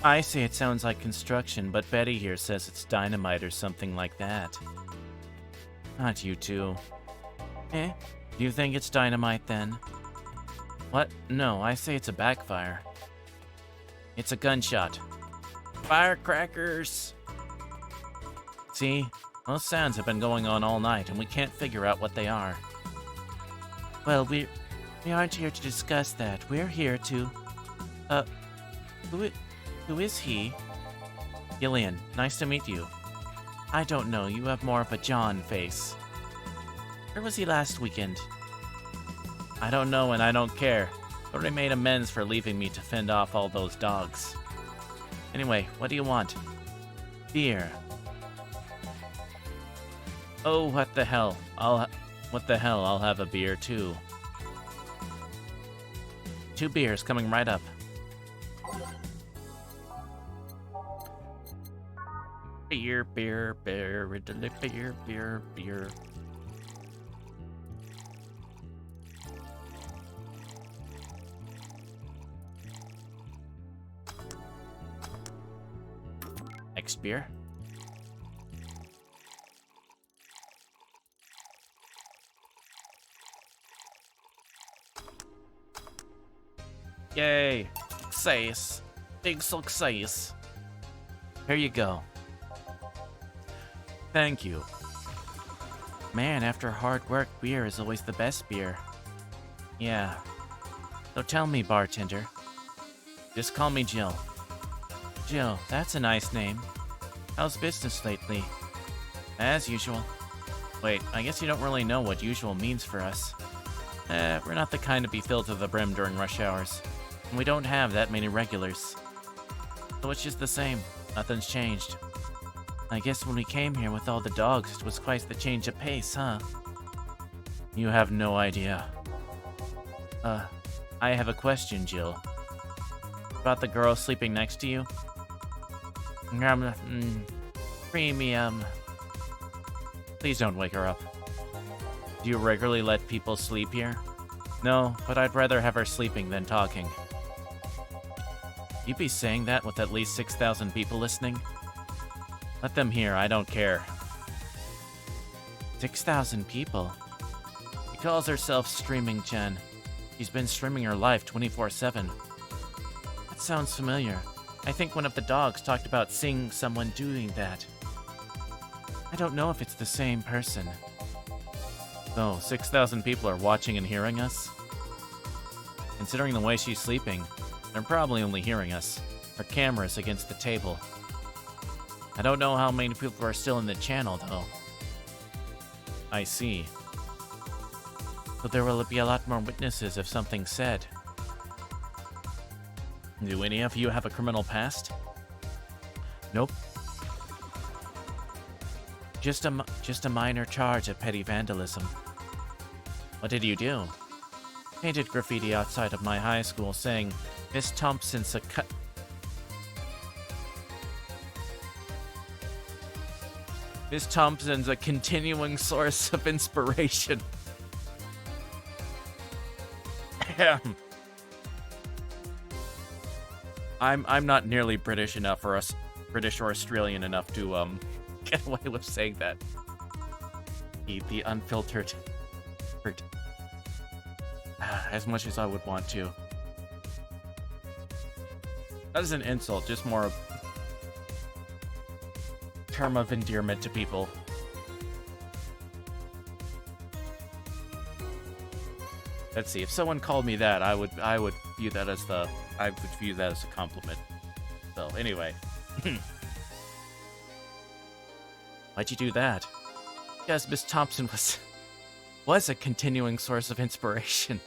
I say it sounds like construction, but Betty here says it's dynamite or something like that. Not you two. Eh? Do you think it's dynamite then? What? No, I say it's a backfire. It's a gunshot. Firecrackers! See? Those sounds have been going on all night, and we can't figure out what they are. Well, we aren't here to discuss that. We're here to... Who is he? Gillian, nice to meet you. I don't know, you have more of a John face. Where was he last weekend? I don't know and I don't care. I already made amends for leaving me to fend off all those dogs. Anyway, what do you want? Beer. Oh, what the hell? I'll have a beer too. 2 beers coming right up. Beer, beer, beer, beer, beer, beer. Next beer. Yay! Success! Big success! Here you go. Thank you. Man, after hard work, beer is always the best beer. Yeah. So tell me, bartender. Just call me Jill. Jill, that's a nice name. How's business lately? As usual. Wait, I guess you don't really know what usual means for us. We're not the kind to be filled to the brim during rush hours. And we don't have that many regulars. So it's just the same. Nothing's changed. I guess when we came here with all the dogs, it was quite the change of pace, huh? You have no idea. I have a question, Jill. About the girl sleeping next to you? Premium. Please don't wake her up. Do you regularly let people sleep here? No, but I'd rather have her sleeping than talking. You'd be saying that with at least 6,000 people listening? Let them hear, I don't care. 6,000 people? She calls herself Streaming Jen. She's been streaming her live 24/7. That sounds familiar. I think one of the dogs talked about seeing someone doing that. I don't know if it's the same person. So, 6,000 people are watching and hearing us? Considering the way she's sleeping, they're probably only hearing us. Her camera's against the table. I don't know how many people are still in the channel, though. I see. So there will be a lot more witnesses if something's said. Do any of you have a criminal past? Nope. Just a minor charge of petty vandalism. What did you do? Painted graffiti outside of my high school saying, Miss Thompson's a Miss Thompson's a continuing source of inspiration. I'm not nearly British enough or British or Australian enough to get away with saying that. The unfiltered, as much as I would want to. That is an insult, just more of term of endearment to people. Let's see. If someone called me that, I would view that as a compliment. So anyway, why'd you do that? Yes, Miss Thompson was a continuing source of inspiration.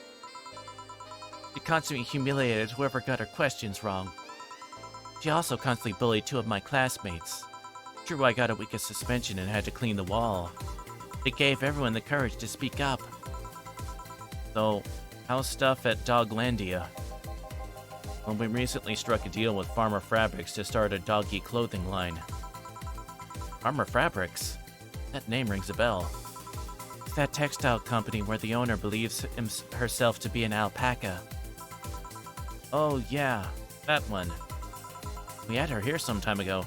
She constantly humiliated whoever got her questions wrong. She also constantly bullied 2 of my classmates. True, I got a week of suspension and had to clean the wall. It gave everyone the courage to speak up. So, how's stuff at Doglandia? Well, we recently struck a deal with Farmer Fabrics to start a doggy clothing line. Farmer Fabrics? That name rings a bell. It's that textile company where the owner believes herself to be an alpaca. Oh yeah, that one. We had her here some time ago.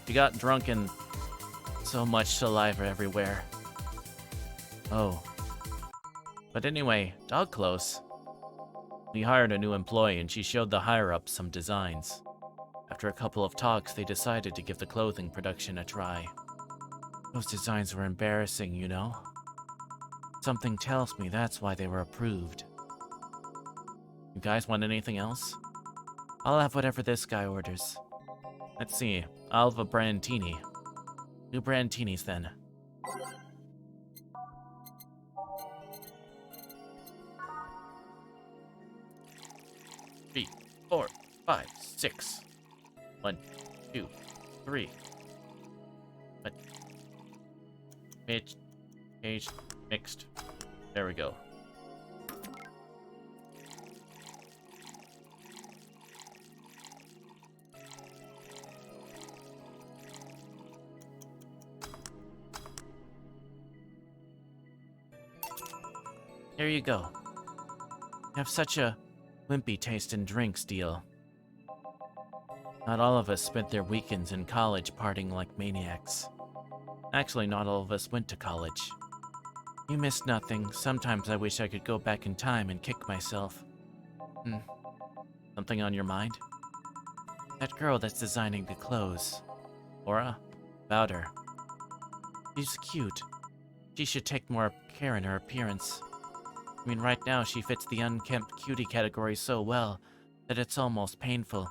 She got drunk and so much saliva everywhere. Oh. But anyway, dog clothes. We hired a new employee and she showed the higher-ups some designs. After a couple of talks, they decided to give the clothing production a try. Those designs were embarrassing, you know? Something tells me that's why they were approved. You guys want anything else? I'll have whatever this guy orders. Let's see, I'll have a brandini. 2 brandinis then. 3, 4, 5, 6. 1, 2, 3. What? Aged, mixed. There we go. There you go. You have such a wimpy taste in drinks, deal. Not all of us spent their weekends in college partying like maniacs. Actually, not all of us went to college. You missed nothing. Sometimes I wish I could go back in time and kick myself. Something on your mind? That girl that's designing the clothes. Laura? About her. She's cute. She should take more care in her appearance. I mean, right now she fits the unkempt cutie category so well that it's almost painful.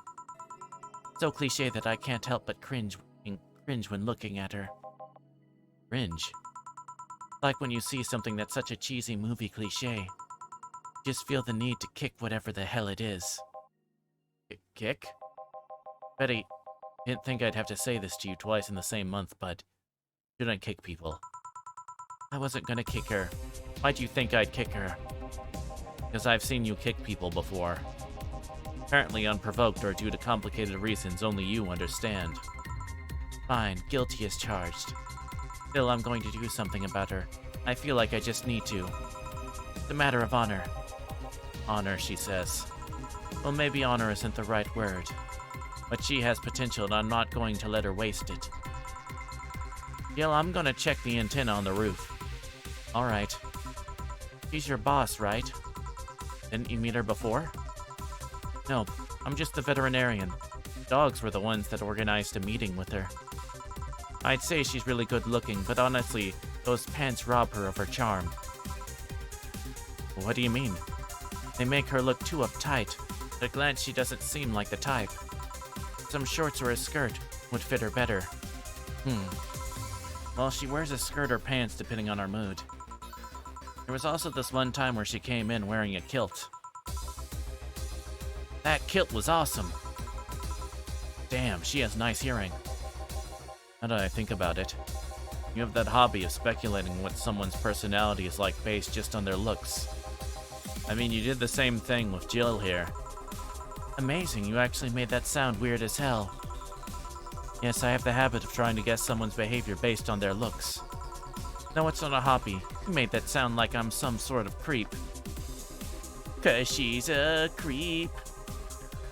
So cliche that I can't help but cringe when looking at her. Cringe? Like when you see something that's such a cheesy movie cliche. You just feel the need to kick whatever the hell it is. Kick? Betty, didn't think I'd have to say this to you twice in the same month, but shouldn't kick people. I wasn't gonna kick her. Why'd you think I'd kick her? Because I've seen you kick people before. Apparently unprovoked or due to complicated reasons only you understand. Fine, guilty as charged. Still, I'm going to do something about her. I feel like I just need to. It's a matter of honor. Honor, she says. Well, maybe honor isn't the right word. But she has potential and I'm not going to let her waste it. Gil, I'm gonna check the antenna on the roof. Alright. She's your boss, right? Didn't you meet her before? No, I'm just the veterinarian. Dogs were the ones that organized a meeting with her. I'd say she's really good looking, but honestly, those pants rob her of her charm. What do you mean? They make her look too uptight. At a glance, she doesn't seem like the type. Some shorts or a skirt would fit her better. Well, she wears a skirt or pants depending on her mood. There was also this one time where she came in wearing a kilt. That kilt was awesome. Damn, she has nice hearing. Now that I think about it, you have that hobby of speculating what someone's personality is like based just on their looks. I mean, you did the same thing with Jill here. Amazing, you actually made that sound weird as hell. Yes, I have the habit of trying to guess someone's behavior based on their looks. No, it's not a hobby. You made that sound like I'm some sort of creep. 'Cause she's a creep.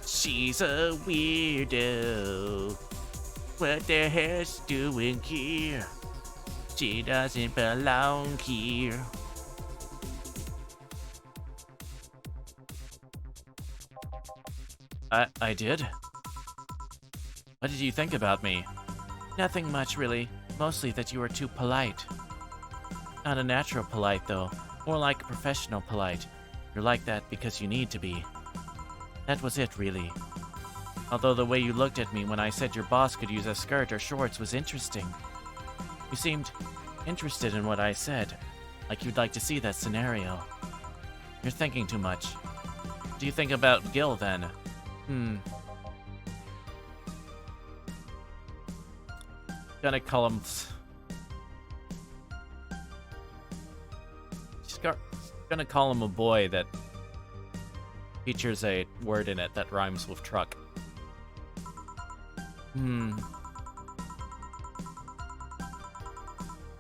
She's a weirdo. What the hell's doing here? She doesn't belong here. I did? What did you think about me? Nothing much, really. Mostly that you were too polite. Not a natural polite, though. More like a professional polite. You're like that because you need to be. That was it, really. Although the way you looked at me when I said your boss could use a skirt or shorts was interesting. You seemed interested in what I said, like you'd like to see that scenario. You're thinking too much. What do you think about Gil, then? Gonna call him... Gonna call him a boy that features a word in it that rhymes with truck.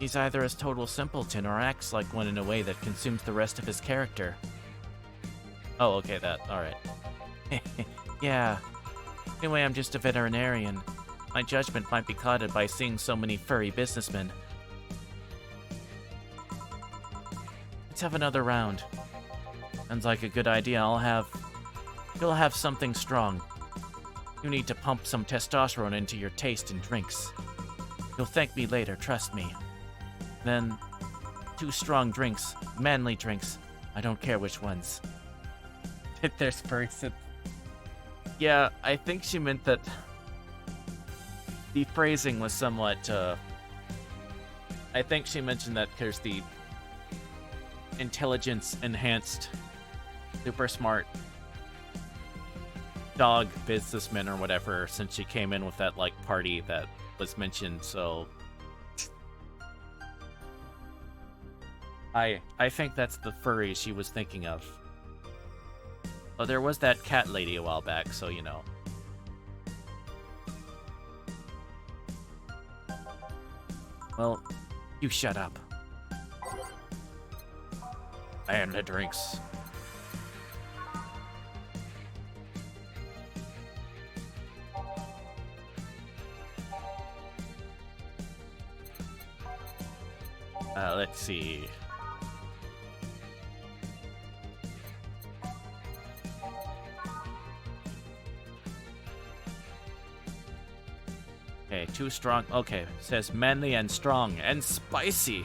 He's either a total simpleton or acts like one in a way that consumes the rest of his character. Oh, okay, alright. Yeah. Anyway, I'm just a veterinarian. My judgment might be clouded by seeing so many furry businessmen. Let's have another round. Sounds like a good idea. You'll have something strong. You need to pump some testosterone into your taste in drinks. You'll thank me later, trust me. Then, 2 strong drinks, manly drinks. I don't care which ones. There's person. Yeah, I think she meant that the phrasing was somewhat, I think she mentioned that there's the intelligence-enhanced, super smart dog businessman or whatever, since she came in with that, like, party that was mentioned, so... I think that's the furry she was thinking of. Oh, there was that cat lady a while back, so you know. Well, you shut up. And the drinks. Let's see. Okay, 2 strong. Okay, it says manly and strong and spicy.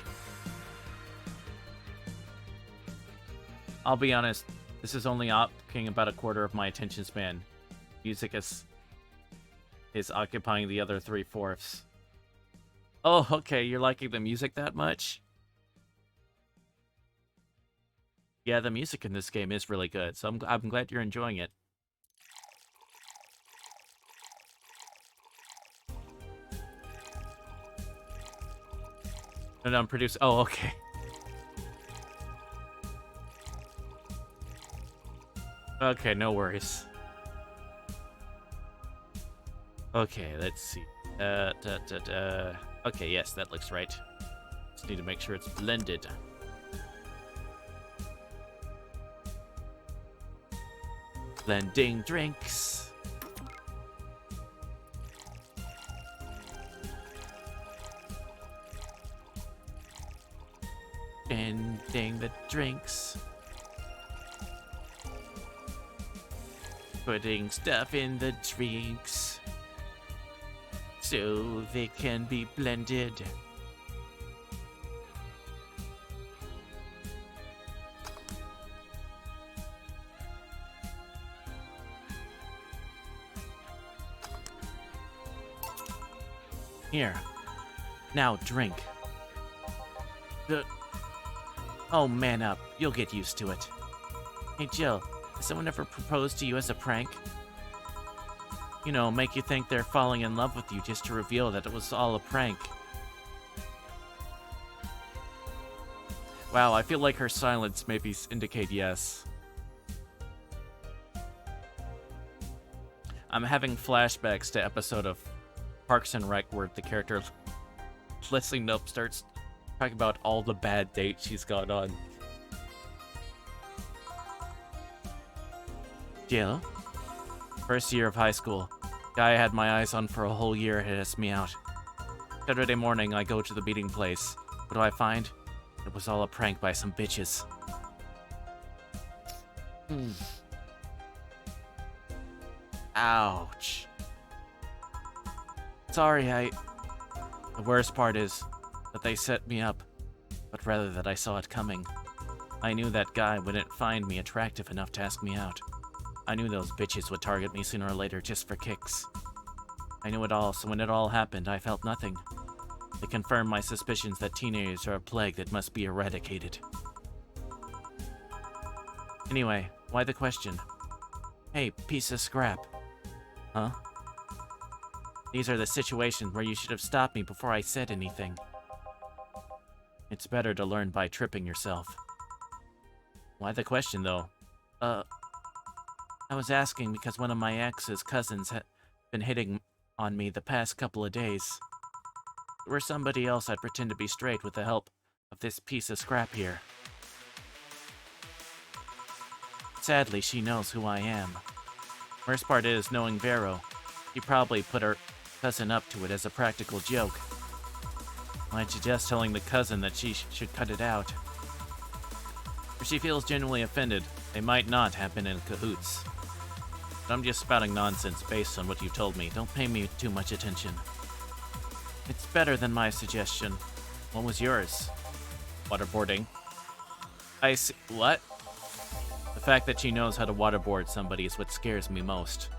I'll be honest, this is only occupying about a quarter of my attention span. Music is occupying the other 3/4. Oh, okay, you're liking the music that much? Yeah, the music in this game is really good, so I'm glad you're enjoying it. No, I'm producing. Oh, okay. Okay, no worries. Okay, let's see. Okay, yes, that looks right. Just need to make sure it's blended. Blending drinks. Blending the drinks. putting stuff in the drinks so they can be blended. Here. Now drink. Oh, man up. You'll get used to it. Hey, Jill, has someone ever proposed to you as a prank? You know, make you think they're falling in love with you just to reveal that it was all a prank. Wow, I feel like her silence maybe indicate yes. I'm having flashbacks to episode of Parks and Rec where the character listening up starts talking about all the bad dates she's gone on. Jill? First year of high school. Guy I had my eyes on for a whole year had asked me out. Saturday morning, I go to the meeting place. What do I find? It was all a prank by some bitches. Ouch. Sorry, The worst part is that they set me up, but rather that I saw it coming. I knew that guy wouldn't find me attractive enough to ask me out. I knew those bitches would target me sooner or later just for kicks. I knew it all, so when it all happened, I felt nothing. It confirmed my suspicions that teenagers are a plague that must be eradicated. Anyway, why the question? Hey, piece of scrap. Huh? These are the situations where you should have stopped me before I said anything. It's better to learn by tripping yourself. Why the question, though? I was asking because one of my ex's cousins had been hitting on me the past couple of days. If it were somebody else, I'd pretend to be straight with the help of this piece of scrap here. Sadly, she knows who I am. Worst part is, knowing Vero, he probably put her cousin up to it as a practical joke. I'd suggest telling the cousin that she should cut it out. If she feels genuinely offended, they might not have been in cahoots. But I'm just spouting nonsense based on what you told me. Don't pay me too much attention. It's better than my suggestion. What was yours? Waterboarding. I see. What? The fact that she knows how to waterboard somebody is what scares me most.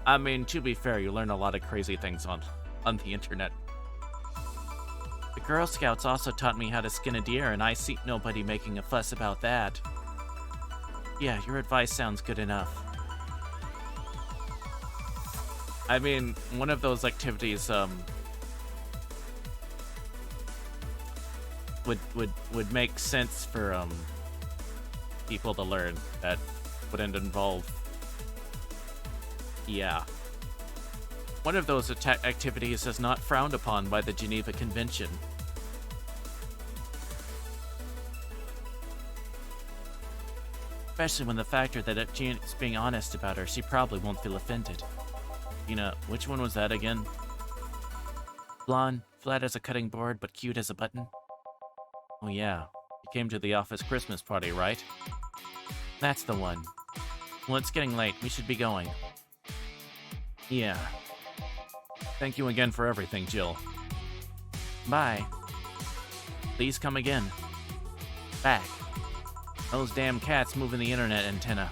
I mean, to be fair, you learn a lot of crazy things on the internet. The Girl Scouts also taught me how to skin a deer, and I see nobody making a fuss about that. Yeah, your advice sounds good enough. I mean, one of those activities, would make sense for, people to learn that wouldn't involve... Yeah. One of those activities is not frowned upon by the Geneva Convention. Especially when the factor that if Jean's being honest about her, she probably won't feel offended. You know, which one was that again? Blonde, flat as a cutting board, but cute as a button? Oh yeah, you came to the office Christmas party, right? That's the one. Well, it's getting late. We should be going. Yeah. Thank you again for everything, Jill. Bye. Please come again. Back. Those damn cats moving the internet antenna.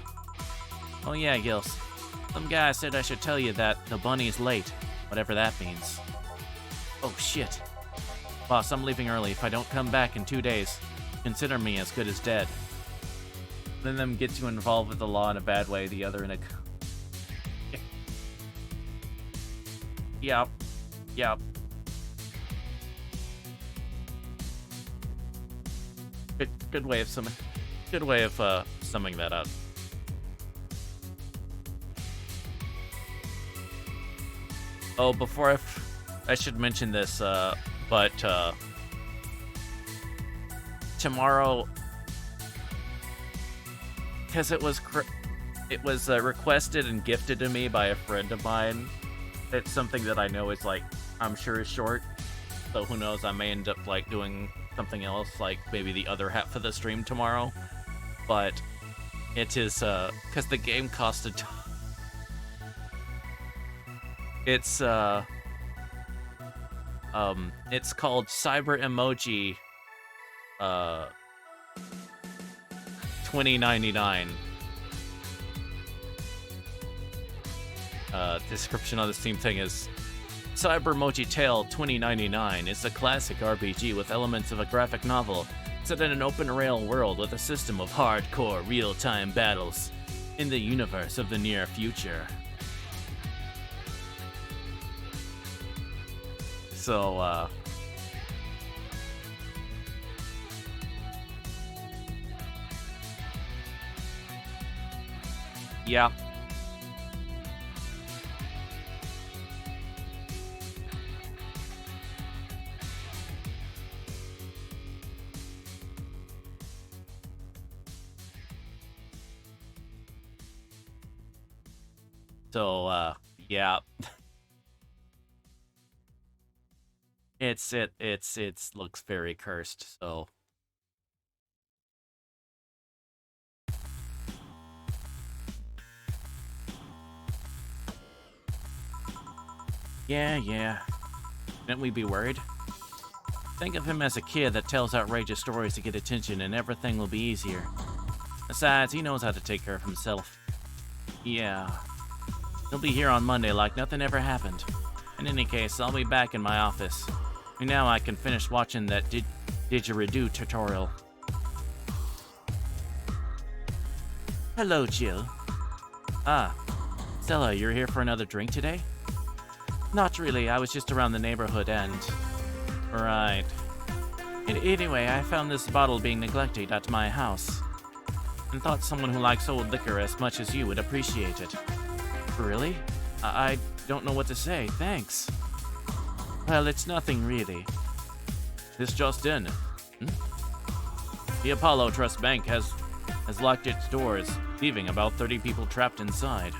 Oh yeah, Gils. Some guy said I should tell you that the bunny's late, whatever that means. Oh shit. Boss, I'm leaving early. If I don't come back in 2 days, consider me as good as dead. One of them gets you involved with the law in a bad way, the other in a... Yep. Yep. Good way of summing that up. Oh, before I should mention this, but tomorrow, because it was requested and gifted to me by a friend of mine. It's something that I know is like, I'm sure is short, so who knows, I may end up like doing something else, like maybe the other half of the stream tomorrow, but It is, because the game cost a it's called Cyber Emoji, 2099. Description on the Steam thing is Cyber Emoji Tale 2099 is a classic RPG with elements of a graphic novel set in an open rail world with a system of hardcore real-time battles in the universe of the near future. So, yeah. So, yeah. It looks very cursed, so. Yeah. Shouldn't we be worried? Think of him as a kid that tells outrageous stories to get attention and everything will be easier. Besides, he knows how to take care of himself. Yeah. He'll be here on Monday like nothing ever happened. In any case, I'll be back in my office. And now I can finish watching that didgeridoo tutorial. Hello, Jill. Ah, Stella, you're here for another drink today? Not really, I was just around the neighborhood and... Right. Anyway, I found this bottle being neglected at my house. And thought someone who likes old liquor as much as you would appreciate it. Really? I don't know what to say, thanks. Well, it's nothing really. This just in. The Apollo Trust Bank has locked its doors, leaving about 30 people trapped inside.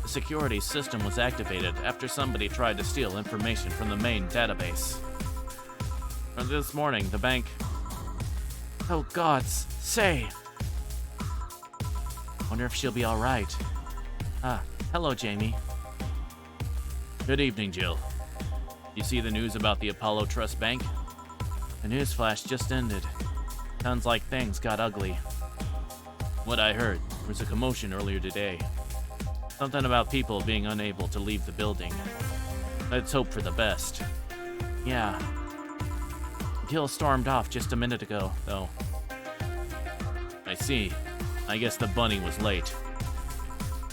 The security system was activated after somebody tried to steal information from the main database. This morning, the bank... Oh gods, say! Wonder if she'll be alright. Ah, hello, Jamie. Good evening, Jill. You see the news about the Apollo Trust Bank? The news flash just ended. Sounds like things got ugly. What I heard, there was a commotion earlier today. Something about people being unable to leave the building. Let's hope for the best. Yeah. Jill stormed off just a minute ago, though. I see. I guess the bunny was late.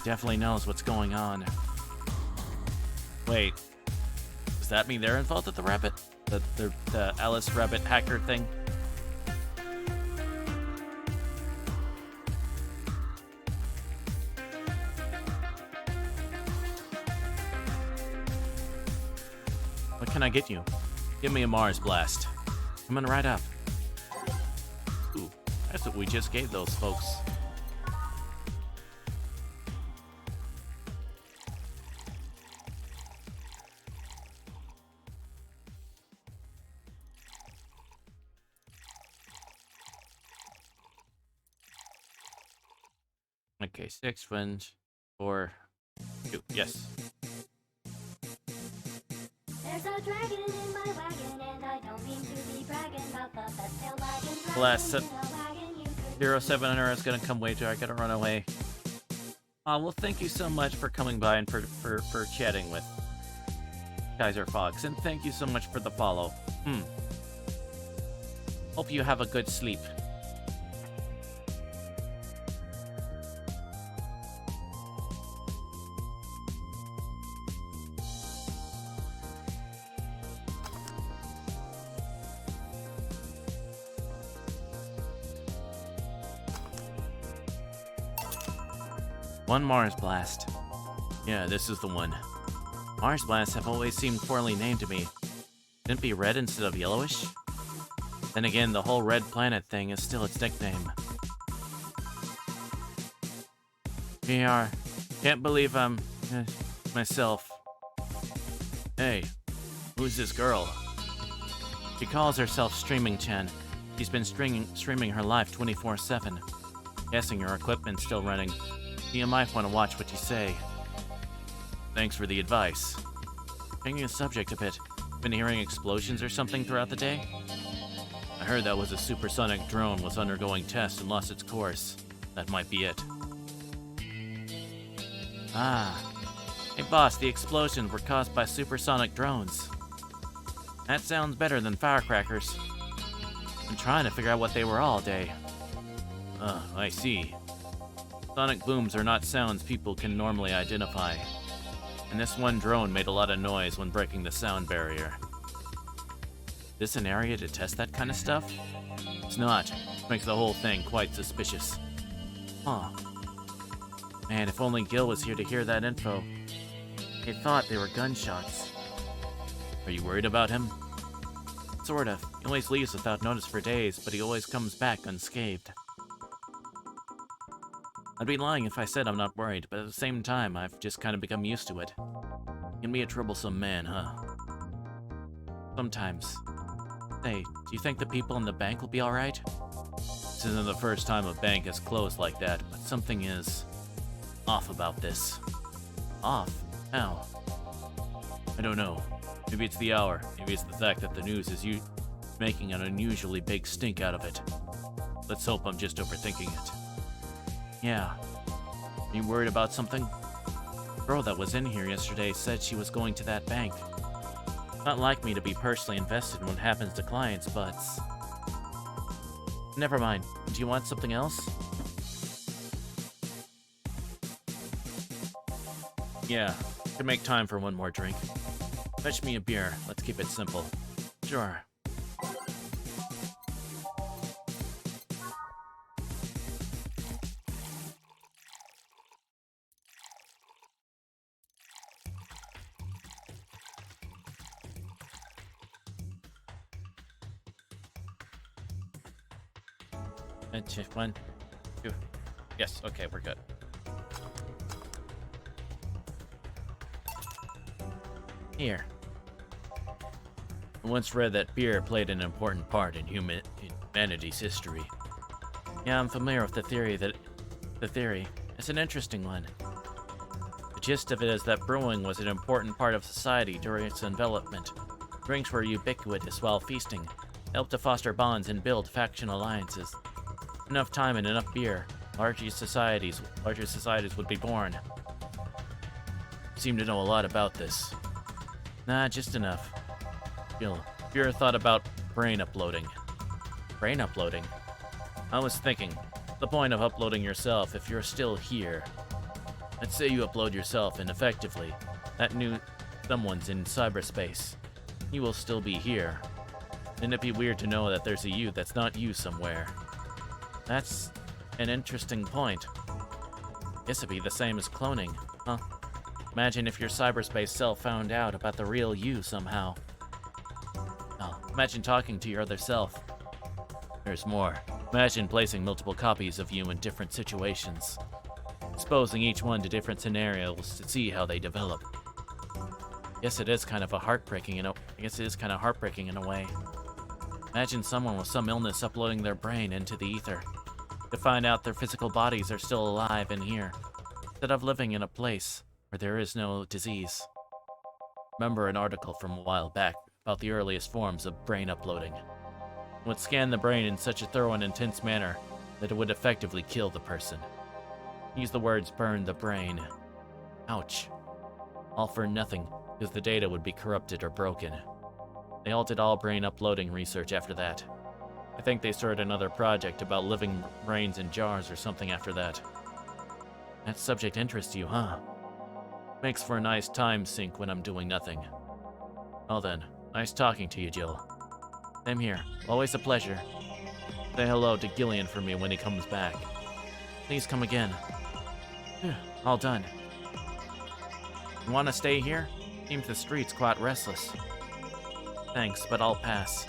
Definitely knows what's going on. Wait. Does that mean they're involved with the rabbit? The Alice Rabbit hacker thing? What can I get you? Give me a Mars Blast. Coming right up. Ooh, that's what we just gave those folks. Okay, 6 friends, 4, 2, yes. There's a dragon in my wagon, and I don't mean to be bragging about the best tail wagon. Last 0700 is gonna come later. I gotta run away. Well, thank you so much for coming by and for chatting with Kaiser Fox, and thank you so much for the follow. Hope you have a good sleep. One Mars Blast. Yeah, this is the one. Mars Blasts have always seemed poorly named to me. Shouldn't it be red instead of yellowish? Then again, the whole red planet thing is still its nickname. VR. Can't believe I'm... myself. Hey, who's this girl? She calls herself Streaming Chen. She's been streaming her life 24/7. Guessing your equipment's still running. You might want to watch what you say. Thanks for the advice. Changing the subject a bit. Been hearing explosions or something throughout the day? I heard that was a supersonic drone was undergoing tests and lost its course. That might be it. Ah. Hey boss, the explosions were caused by supersonic drones. That sounds better than firecrackers. I'm trying to figure out what they were all day. I see. Sonic booms are not sounds people can normally identify. And this one drone made a lot of noise when breaking the sound barrier. This an area to test that kind of stuff? It's not. It makes the whole thing quite suspicious. Huh. Man, if only Gil was here to hear that info. He thought they were gunshots. Are you worried about him? Sort of. He always leaves without notice for days, but he always comes back unscathed. I'd be lying if I said I'm not worried, but at the same time, I've just kind of become used to it. He can be a troublesome man, huh? Sometimes. Hey, do you think the people in the bank will be alright? This isn't the first time a bank has closed like that, but something is off about this. Off? How? I don't know. Maybe it's the hour. Maybe it's the fact that the news is making an unusually big stink out of it. Let's hope I'm just overthinking it. Yeah. Are you worried about something? The girl that was in here yesterday said she was going to that bank. Not like me to be personally invested in what happens to clients, but... Never mind. Do you want something else? Yeah, could make time for one more drink. Fetch me a beer. Let's keep it simple. Sure. One, two. Yes, okay, we're good. Here. I once read that beer played an important part in humanity's history. Yeah, I'm familiar with the theory. It's an interesting one. The gist of it is that brewing was an important part of society during its development. Drinks were ubiquitous while feasting, helped to foster bonds and build faction alliances. Enough time and enough beer, larger societies would be born. You seem to know a lot about this. Nah, just enough. Gil, have you ever thought about brain uploading? Brain uploading? I was thinking, the point of uploading yourself if you're still here. Let's say you upload yourself and effectively, that new someone's in cyberspace. You will still be here. Wouldn't it be weird to know that there's a you that's not you somewhere? That's an interesting point. Guess it'd be the same as cloning, huh? Imagine if your cyberspace self found out about the real you somehow. Oh, imagine talking to your other self. There's more. Imagine placing multiple copies of you in different situations, exposing each one to different scenarios to see how they develop. Guess it is kind of heartbreaking in a way. Imagine someone with some illness uploading their brain into the ether to find out their physical bodies are still alive in here, instead of living in a place where there is no disease. Remember an article from a while back about the earliest forms of brain uploading. It would scan the brain in such a thorough and intense manner that it would effectively kill the person. Use the words burn the brain. Ouch. All for nothing, because the data would be corrupted or broken. They halted all brain uploading research after that. I think they started another project about living brains in jars or something after that. That subject interests you, huh? Makes for a nice time sink when I'm doing nothing. Well then, nice talking to you, Jill. Same here. Always a pleasure. Say hello to Gillian for me when he comes back. Please come again. All done. You want to stay here? Seems the street's quite restless. Thanks, but I'll pass.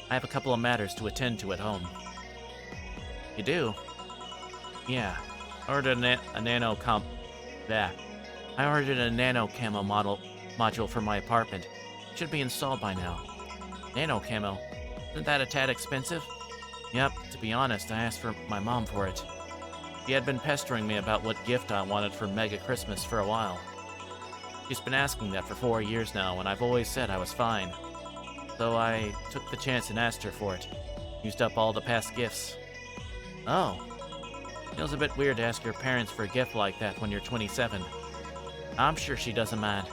I have a couple of matters to attend to at home. You do? Yeah. I ordered a nano camo module for my apartment. Should be installed by now. Nano camo? Isn't that a tad expensive? Yep, to be honest, I asked for my mom for it. She had been pestering me about what gift I wanted for Mega Christmas for a while. She's been asking that for 4 years now, and I've always said I was fine. So I took the chance and asked her for it. Used up all the past gifts. Oh. Feels a bit weird to ask your parents for a gift like that when you're 27. I'm sure she doesn't mind.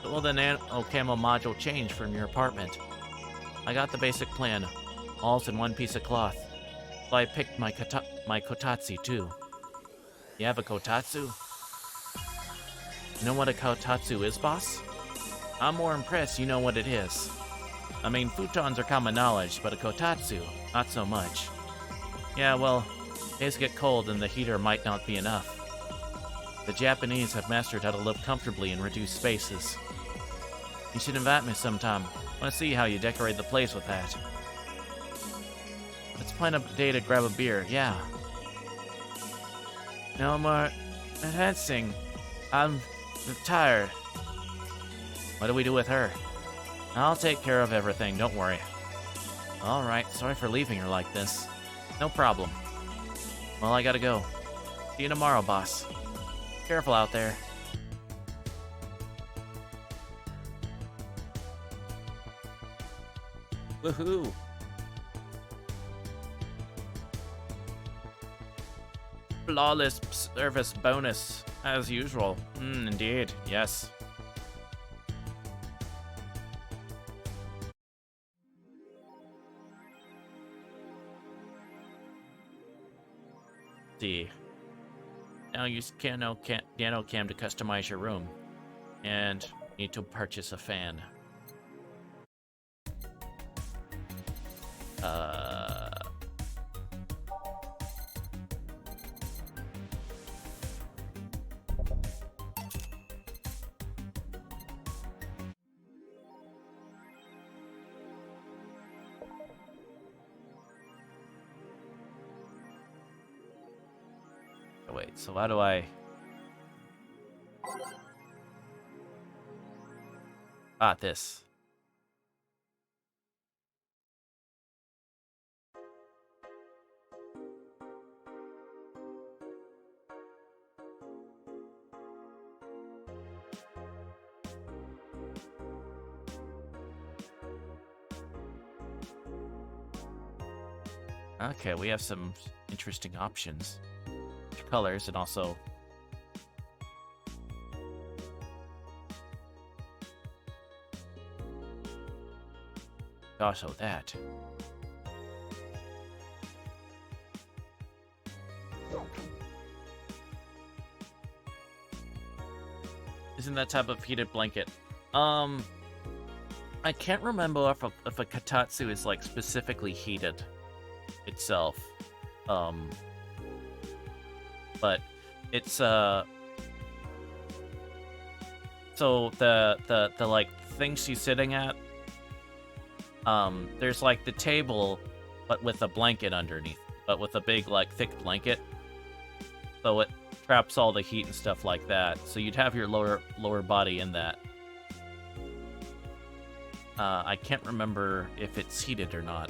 But will the nano camo module change from your apartment? I got the basic plan, all's in one piece of cloth. So I picked my kotatsu too. You have a kotatsu? You know what a kotatsu is, boss? I'm more impressed you know what it is. I mean, futons are common knowledge, but a kotatsu, not so much. Yeah, well, days get cold and the heater might not be enough. The Japanese have mastered how to live comfortably in reduced spaces. You should invite me sometime. I want to see how you decorate the place with that. Let's plan a day to grab a beer, yeah. No more enhancing. I'm tired. What do we do with her? I'll take care of everything, don't worry. Alright, sorry for leaving her like this. No problem. Well, I gotta go. See you tomorrow, boss. Careful out there. Woohoo! Flawless service bonus, as usual. Indeed, yes. See. Now use Nano Cam to customize your room. And need to purchase a fan. Wait, so how do I... this. Okay, we have some interesting options. Colors and also also that. Isn't that type of heated blanket? I can't remember if a kotatsu is like specifically heated itself. But it's so the like thing she's sitting at, there's like the table but with a blanket underneath, but with a big like thick blanket, so it traps all the heat and stuff like that, so you'd have your lower body in that. I can't remember if it's heated or not,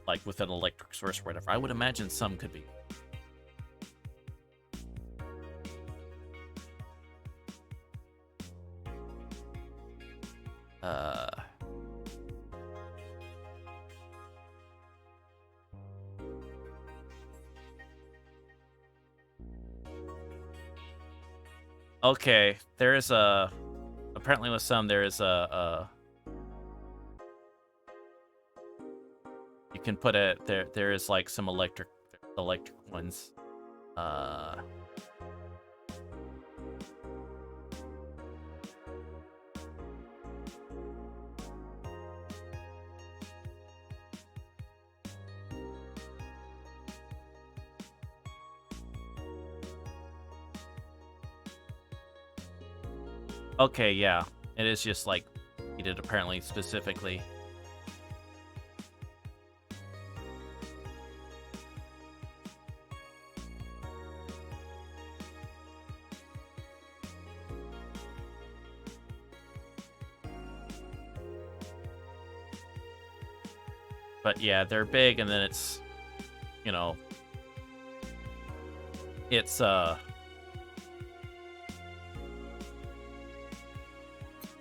like with an electric source or whatever. I would imagine some could be. Okay, there is a... Apparently with some, there is a... You can put a... There is like some electric ones. Okay, yeah. It is just, like, heated apparently specifically. But yeah, they're big, and then it's, you know, it's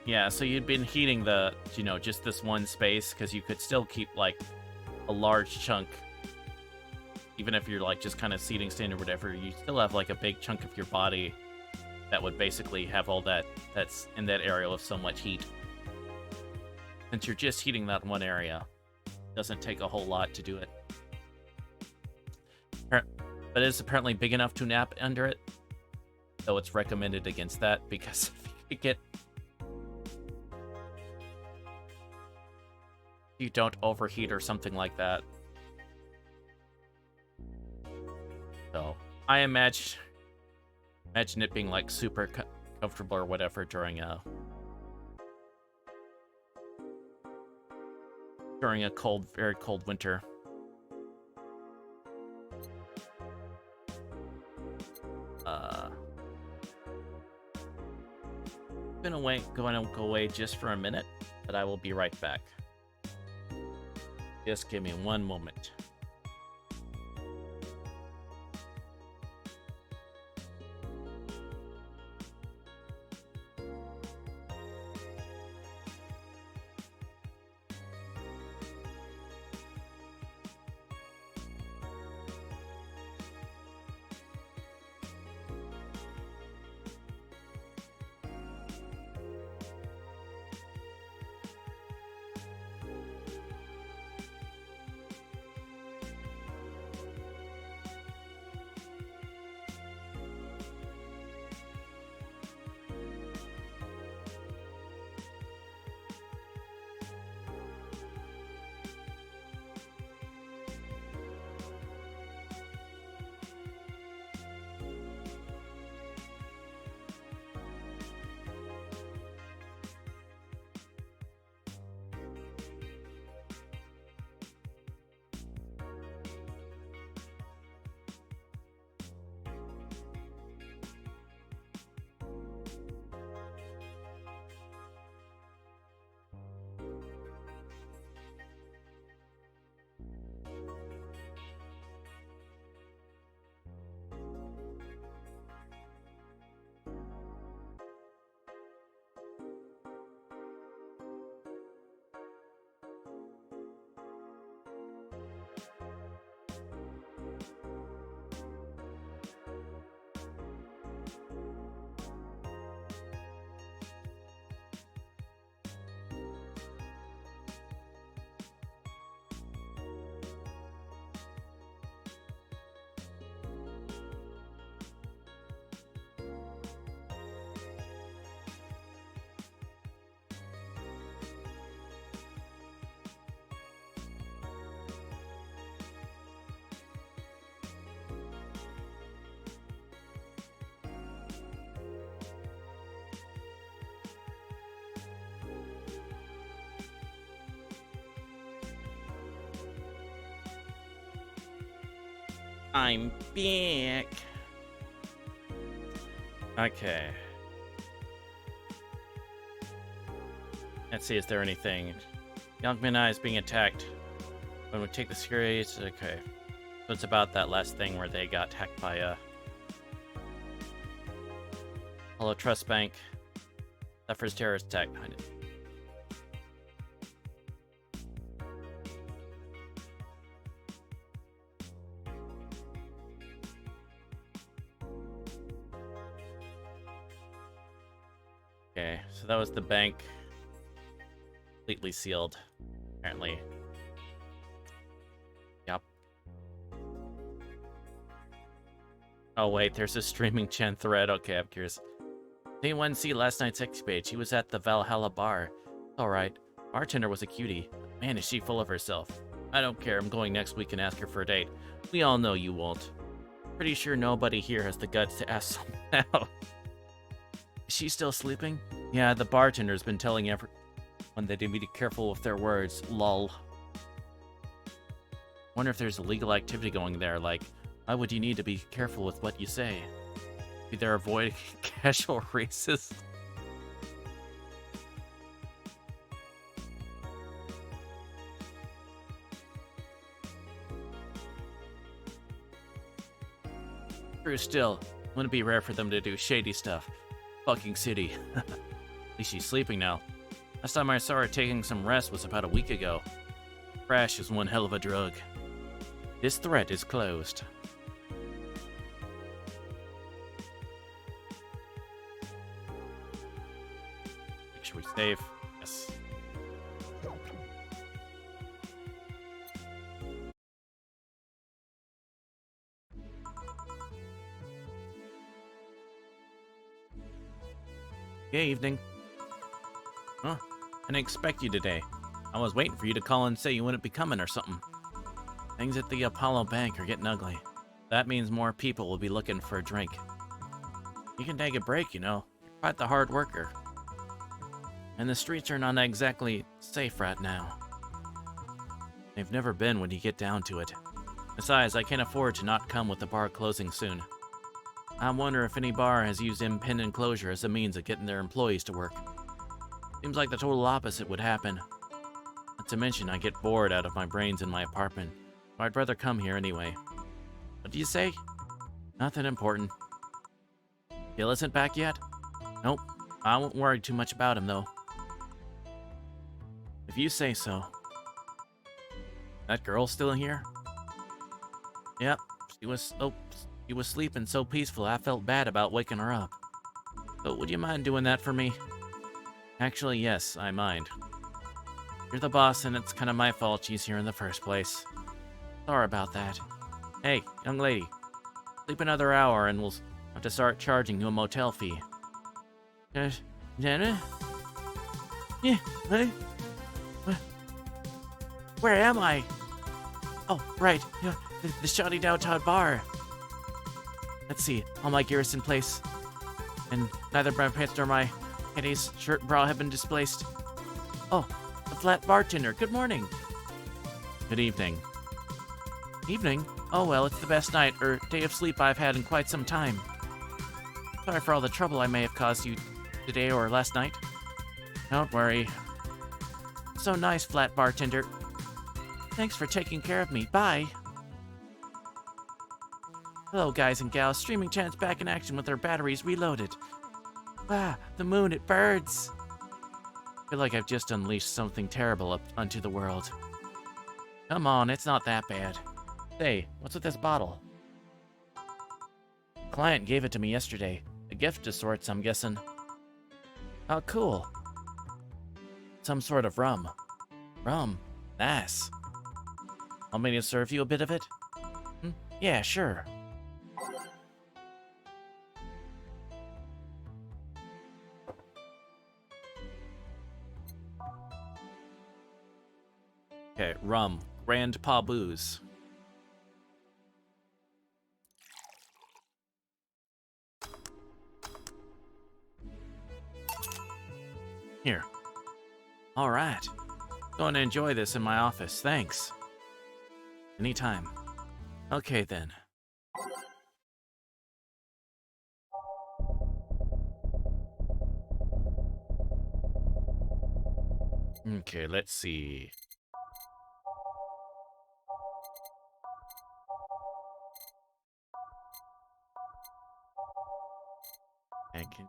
yeah, so you'd been heating the, you know, just this one space, because you could still keep, like, a large chunk, even if you're, like, just kind of seating stand or whatever, you still have, like, a big chunk of your body that would basically have all that's in that area with so much heat. Since you're just heating that one area, it doesn't take a whole lot to do it. But it's apparently big enough to nap under it, so it's recommended against that, because if you don't overheat or something like that. So I imagine it being like super comfortable or whatever during a cold, very cold winter. Going to go away just for a minute, but I will be right back. Just give me one moment. I'm back. Okay. Let's see, is there anything? Young Man is being attacked. When we take the series, okay. So it's about that last thing where they got hacked by a Hollow Trust Bank. Suffers terrorist attack behind it. Okay, so that was the bank. Completely sealed, apparently. Yep. Oh wait, there's a streaming Chen thread. Okay, I'm curious. Anyone see last night's X page? He was at the Valhalla bar. Alright. Bartender was a cutie. Man, is she full of herself. I don't care, I'm going next week and ask her for a date. We all know you won't. Pretty sure nobody here has the guts to ask someone out. Is she still sleeping? Yeah, the bartender's been telling everyone they need to be careful with their words. Lol. Wonder if there's illegal activity going there, like, why would you need to be careful with what you say? Maybe they're avoiding casual racists. True still, wouldn't be rare for them to do shady stuff. Fucking city. At least she's sleeping now. Last time I saw her taking some rest was about a week ago. Crash is one hell of a drug. This thread is closed. Make sure we save. Yes. Good evening. Huh? I didn't expect you today. I was waiting for you to call and say you wouldn't be coming or something. Things at the Apollo Bank are getting ugly. That means more people will be looking for a drink. You can take a break, you know. You're quite the hard worker. And the streets are not exactly safe right now. They've never been when you get down to it. Besides, I can't afford to not come with the bar closing soon. I wonder if any bar has used impending closure as a means of getting their employees to work. Seems like the total opposite would happen. Not to mention, I get bored out of my brains in my apartment, so I'd rather come here anyway. What do you say? Nothing important. Gil isn't back yet? Nope. I won't worry too much about him, though. If you say so. That girl still here? Yep. She was sleeping so peaceful I felt bad about waking her up. But would you mind doing that for me? Actually, yes, I mind. You're the boss, and it's kind of my fault she's here in the first place. Sorry about that. Hey, young lady. Sleep another hour and we'll have to start charging you a motel fee. Jenna? Yeah, hey? Where am I? Oh, right. Yeah, the shoddy downtown bar. Let's see. All my gear is in place. And neither my pants nor my panties, shirt, and bra have been displaced. Oh, the flat bartender. Good morning. Good evening. Evening? Oh well, it's the best night or day of sleep I've had in quite some time. Sorry for all the trouble I may have caused you today or last night. Don't worry. So nice, flat bartender. Thanks for taking care of me. Bye. Hello, guys and gals. Streaming Chat's back in action with their batteries reloaded. Ah, the moon, it burns. I feel like I've just unleashed something terrible up onto the world. Come on, it's not that bad. Say, what's with this bottle? Client gave it to me yesterday. A gift of sorts, I'm guessing. Oh, cool. Some sort of rum. Rum? Nice. Want me to serve you a bit of it? Yeah, sure. Okay, rum. Grandpa booze. Here. All right. Going to enjoy this in my office. Thanks. Anytime. Okay, then. Okay, let's see. I can,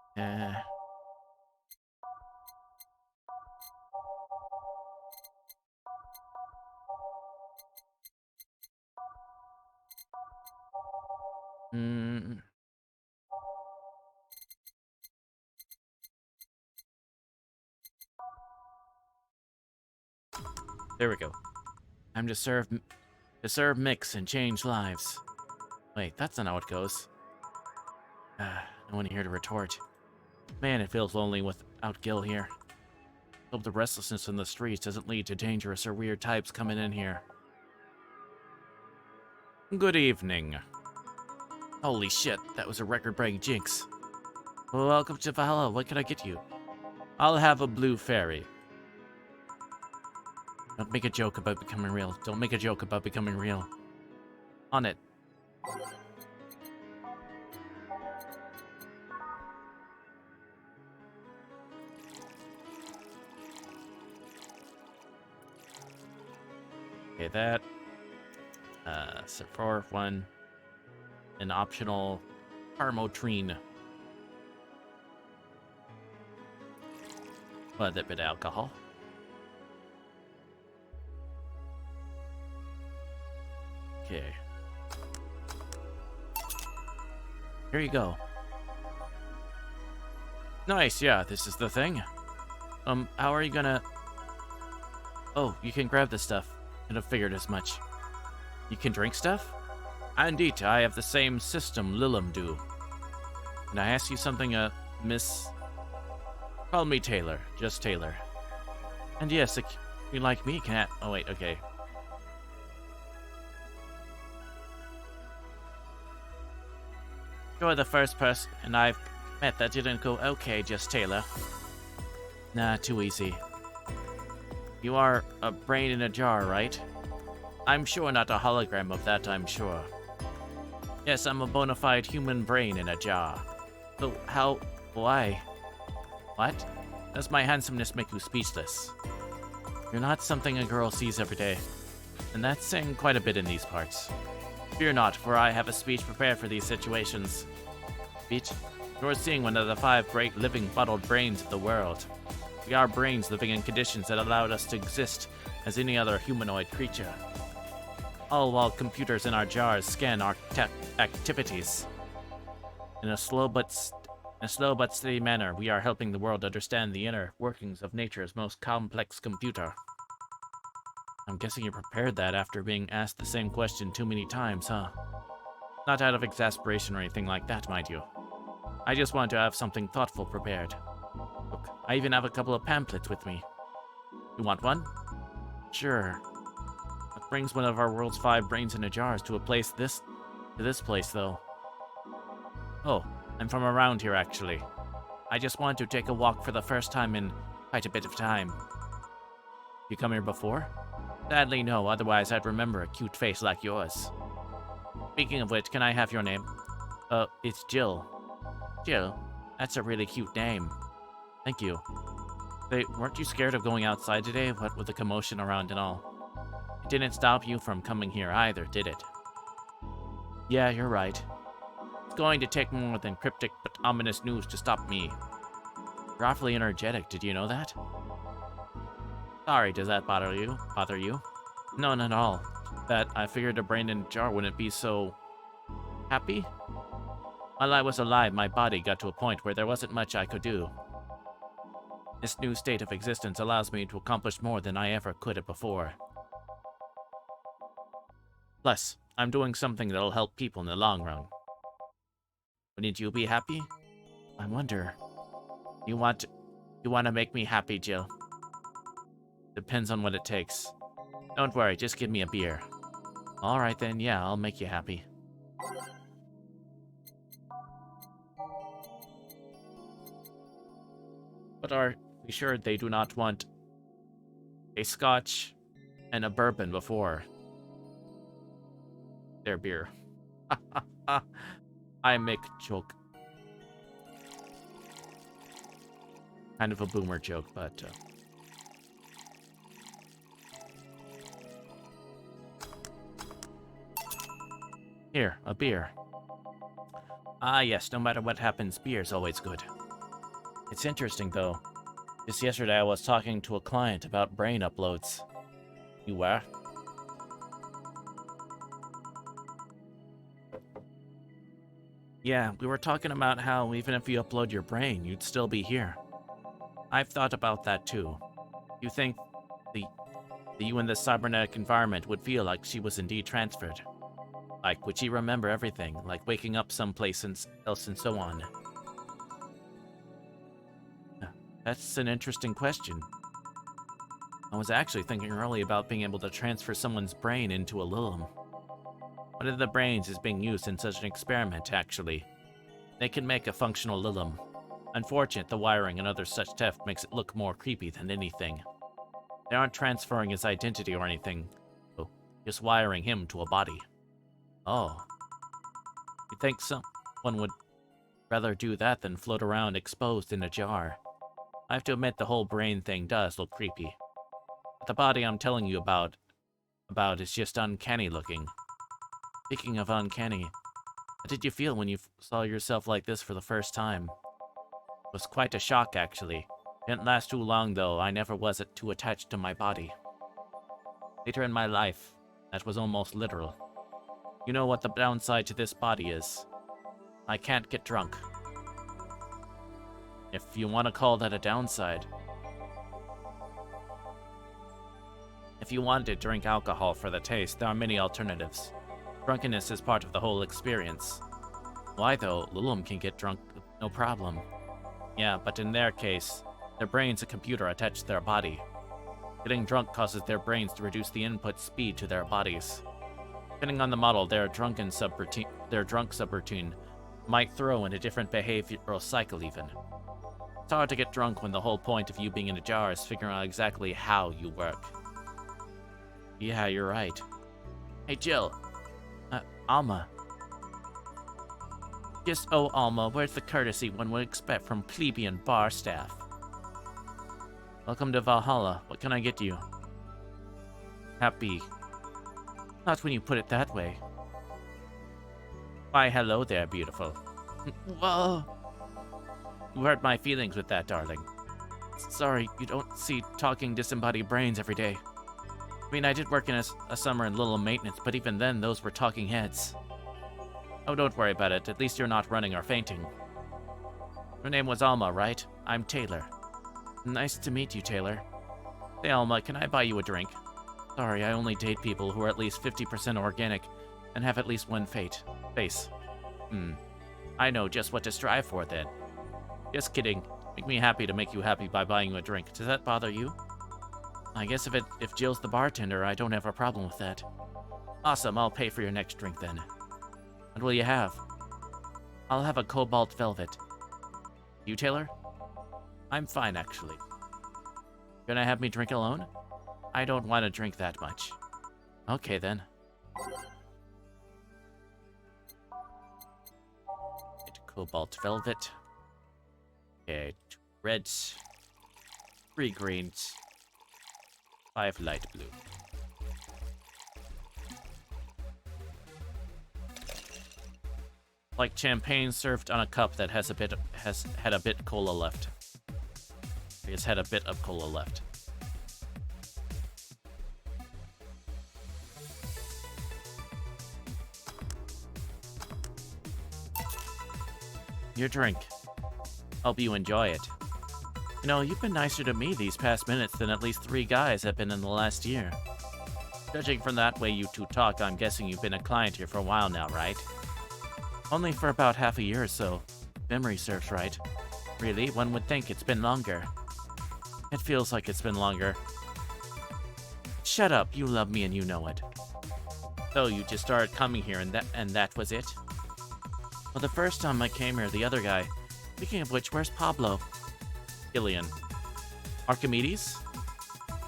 There we go. Time to serve mix and change lives. Wait, that's not how it goes. No one here to retort. Man, it feels lonely without Gil here. Hope the restlessness in the streets doesn't lead to dangerous or weird types coming in here. Good evening. Holy shit, that was a record-breaking jinx. Welcome to Valhalla. What can I get you? I'll have a blue fairy. Don't make a joke about becoming real. Don't make a joke about becoming real. On it. Okay, that. So for one, an optional Carmotrine. Well, that bit of alcohol. Okay. Here you go. Nice, yeah, this is the thing. How are you gonna... Oh, you can grab this stuff. I'd have figured as much. You can drink stuff? Indeed, I have the same system Lilim do. Can I ask you something, Miss... Call me Taylor, just Taylor. And yes, if you like me, can I... Oh, wait, okay. You're the first person I've met that didn't go, okay, just Taylor. Nah, too easy. You are a brain in a jar, right? I'm sure not a hologram of that, I'm sure. Yes, I'm a bona fide human brain in a jar. So, how... why? What? Does my handsomeness make you speechless? You're not something a girl sees every day. And that's saying quite a bit in these parts. Fear not, for I have a speech prepared for these situations. Speech? You're seeing one of the 5 great living bottled brains of the world. We are brains living in conditions that allowed us to exist as any other humanoid creature. All while computers in our jars scan our activities. In a slow but steady manner, we are helping the world understand the inner workings of nature's most complex computer. I'm guessing you prepared that after being asked the same question too many times, huh? Not out of exasperation or anything like that, mind you. I just wanted to have something thoughtful prepared. Look, I even have a couple of pamphlets with me. You want one? Sure. That brings one of our world's 5 brains in a jars to this place, though. Oh, I'm from around here, actually. I just wanted to take a walk for the first time in quite a bit of time. You come here before? Sadly, no, otherwise I'd remember a cute face like yours. Speaking of which, can I have your name? It's Jill. Jill? That's a really cute name. Thank you. Hey, weren't you scared of going outside today, what with the commotion around and all? It didn't stop you from coming here either, did it? Yeah, you're right. It's going to take more than cryptic but ominous news to stop me. You're awfully energetic, did you know that? Sorry, does that bother you? No, not at all. That I figured a brain in a jar wouldn't be so... happy? While I was alive, my body got to a point where there wasn't much I could do. This new state of existence allows me to accomplish more than I ever could have before. Plus, I'm doing something that'll help people in the long run. Wouldn't you be happy? I wonder. You want to make me happy, Jill? Depends on what it takes. Don't worry, just give me a beer. Alright then, yeah, I'll make you happy. But are we sure they do not want a scotch and a bourbon before their beer? I make joke. Kind of a boomer joke, but... Here, a beer. Ah yes, no matter what happens, beer's always good. It's interesting, though. Just yesterday I was talking to a client about brain uploads. You were? Yeah, we were talking about how even if you upload your brain, you'd still be here. I've thought about that too. You think the you in this cybernetic environment would feel like she was indeed transferred? Like, would she remember everything, like waking up someplace else and so on? That's an interesting question. I was actually thinking early about being able to transfer someone's brain into a Lilim. One of the brains is being used in such an experiment, actually. They can make a functional Lilim. Unfortunate, the wiring and other such theft makes it look more creepy than anything. They aren't transferring his identity or anything, just wiring him to a body. Oh. You'd think someone would rather do that than float around exposed in a jar. I have to admit the whole brain thing does look creepy. But the body I'm telling you about is just uncanny looking. Speaking of uncanny, How did you feel when you saw yourself like this for the first time? It was quite a shock, actually. Didn't last too long, though. I never was too attached to my body. Later in my life, that was almost literal. You know what the downside to this body is? I can't get drunk. If you want to call that a downside. If you wanted to drink alcohol for the taste, there are many alternatives. Drunkenness is part of the whole experience. Why though? Lulum can get drunk, no problem. Yeah, but in their case, their brain's a computer attached to their body. Getting drunk causes their brains to reduce the input speed to their bodies. Depending on the model, their drunk subroutine might throw in a different behavioral cycle even. It's hard to get drunk when the whole point of you being in a jar is figuring out exactly how you work. Yeah, you're right. Hey, Jill. Alma. Just, oh, Alma, where's the courtesy one would expect from plebeian bar staff? Welcome to Valhalla. What can I get you? Happy. Not when you put it that way. Why, hello there, beautiful. Whoa. You hurt my feelings with that, darling. Sorry, you don't see talking disembodied brains every day. I mean, I did work in a summer in little maintenance, but even then, those were talking heads. Oh, don't worry about it. At least you're not running or fainting. Your name was Alma, right? I'm Taylor. Nice to meet you, Taylor. Hey, Alma, can I buy you a drink? Sorry, I only date people who are at least 50% organic and have at least one face. I know just what to strive for, then. Just kidding. Make me happy to make you happy by buying you a drink. Does that bother you? I guess if Jill's the bartender, I don't have a problem with that. Awesome, I'll pay for your next drink then. What will you have? I'll have a cobalt velvet. You, Taylor? I'm fine, actually. Gonna have me drink alone? I don't want to drink that much. Okay, then. Cobalt velvet. Okay, 2 reds, 3 greens, 5 light blue. Like champagne served on a cup that has had a bit cola left. It's had a bit of cola left. Your drink. Hope you enjoy it. You know, you've been nicer to me these past minutes than at least 3 guys have been in the last year. Judging from that way you two talk, I'm guessing you've been a client here for a while now, right? Only for about half a year or so. Memory serves right. Really, one would think it's been longer. It feels like it's been longer. Shut up, you love me and you know it. So you just started coming here and that was it? Well, the first time I came here, the other guy... Speaking of which, where's Pablo? Gillian. Archimedes?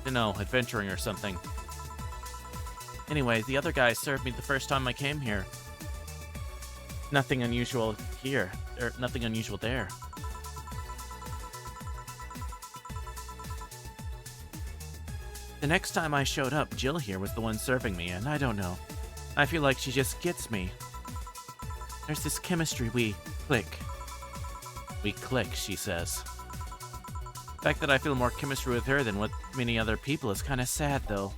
No, adventuring or something. Anyway, the other guy served me the first time I came here. Nothing unusual here. Nothing unusual there. The next time I showed up, Jill here was the one serving me, and I don't know. I feel like she just gets me. There's this chemistry we click. We click, she says. The fact that I feel more chemistry with her than with many other people is kinda sad, though.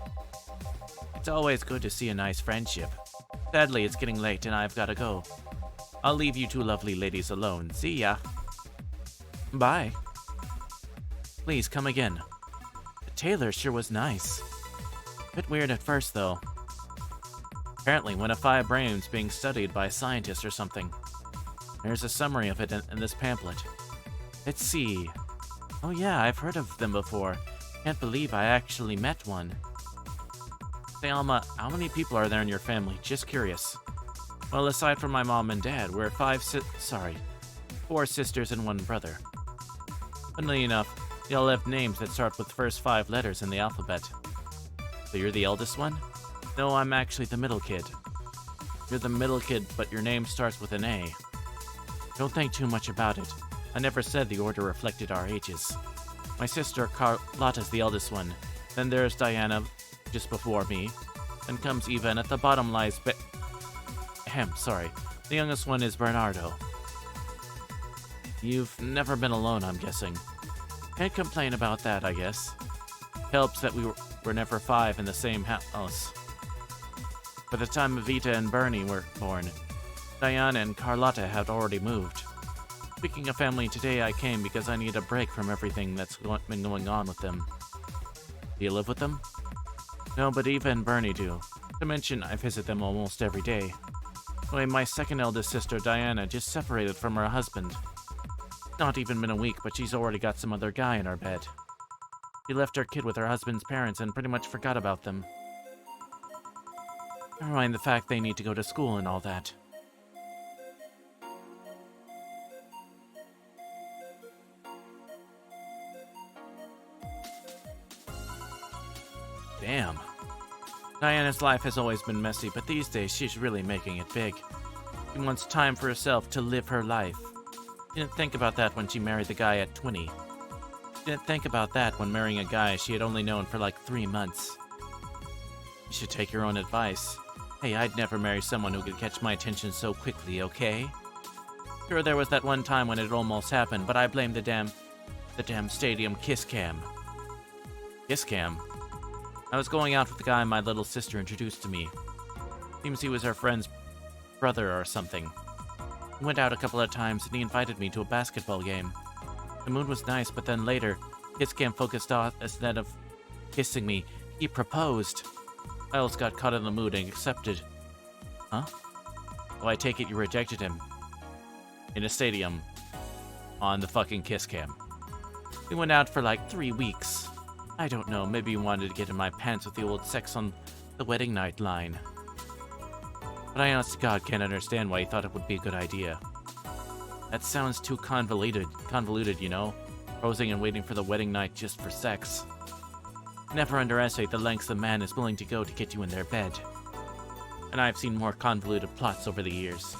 It's always good to see a nice friendship. Sadly, it's getting late and I've gotta go. I'll leave you two lovely ladies alone. See ya. Bye. Please, come again. The Taylor sure was nice. Bit weird at first, though. Apparently, one of 5 brains being studied by scientists or something. There's a summary of it in this pamphlet. Let's see. Oh yeah, I've heard of them before. Can't believe I actually met one. Say, Alma, how many people are there in your family? Just curious. Well, aside from my mom and dad, we're 4 sisters and 1 brother. Funnily enough, they all have names that start with the first 5 letters in the alphabet. So you're the eldest one? No, I'm actually the middle kid. You're the middle kid, but your name starts with an A. Don't think too much about it. I never said the order reflected our ages. My sister Carlotta's the eldest one. Then there's Diana, just before me. Then comes Eva, and at the bottom lies The youngest one is Bernardo. You've never been alone, I'm guessing. Can't complain about that, I guess. Helps that we were never 5 in the same house. By the time Evita and Bernie were born, Diana and Carlotta had already moved. Speaking of family, today I came because I need a break from everything that's been going on with them. Do you live with them? No, but Eva and Bernie do. To mention, I visit them almost every day. Anyway, my second eldest sister, Diana, just separated from her husband. Not even been a week, but she's already got some other guy in her bed. She left her kid with her husband's parents and pretty much forgot about them. Never mind the fact they need to go to school and all that. Damn. Diana's life has always been messy, but these days she's really making it big. She wants time for herself to live her life. She didn't think about that when she married the guy at 20. She didn't think about that when marrying a guy she had only known for like 3 months. You should take your own advice. Hey, I'd never marry someone who could catch my attention so quickly, okay? Sure, there was that one time when it almost happened, but I blame the damn stadium kiss cam. Kiss cam? I was going out with the guy my little sister introduced to me. Seems he was her friend's brother or something. We went out a couple of times and he invited me to a basketball game. The mood was nice, but then later, kiss cam focused off instead of kissing me. He proposed. I almost got caught in the mood and accepted. Huh? Oh, I take it you rejected him. In a stadium. On the fucking kiss cam. We went out for like 3 weeks. I don't know, maybe he wanted to get in my pants with the old sex on the wedding night line. But I honest to God can't understand why he thought it would be a good idea. That sounds too convoluted, you know? Posing and waiting for the wedding night just for sex. Never underestimate the lengths a man is willing to go to get you in their bed. And I've seen more convoluted plots over the years.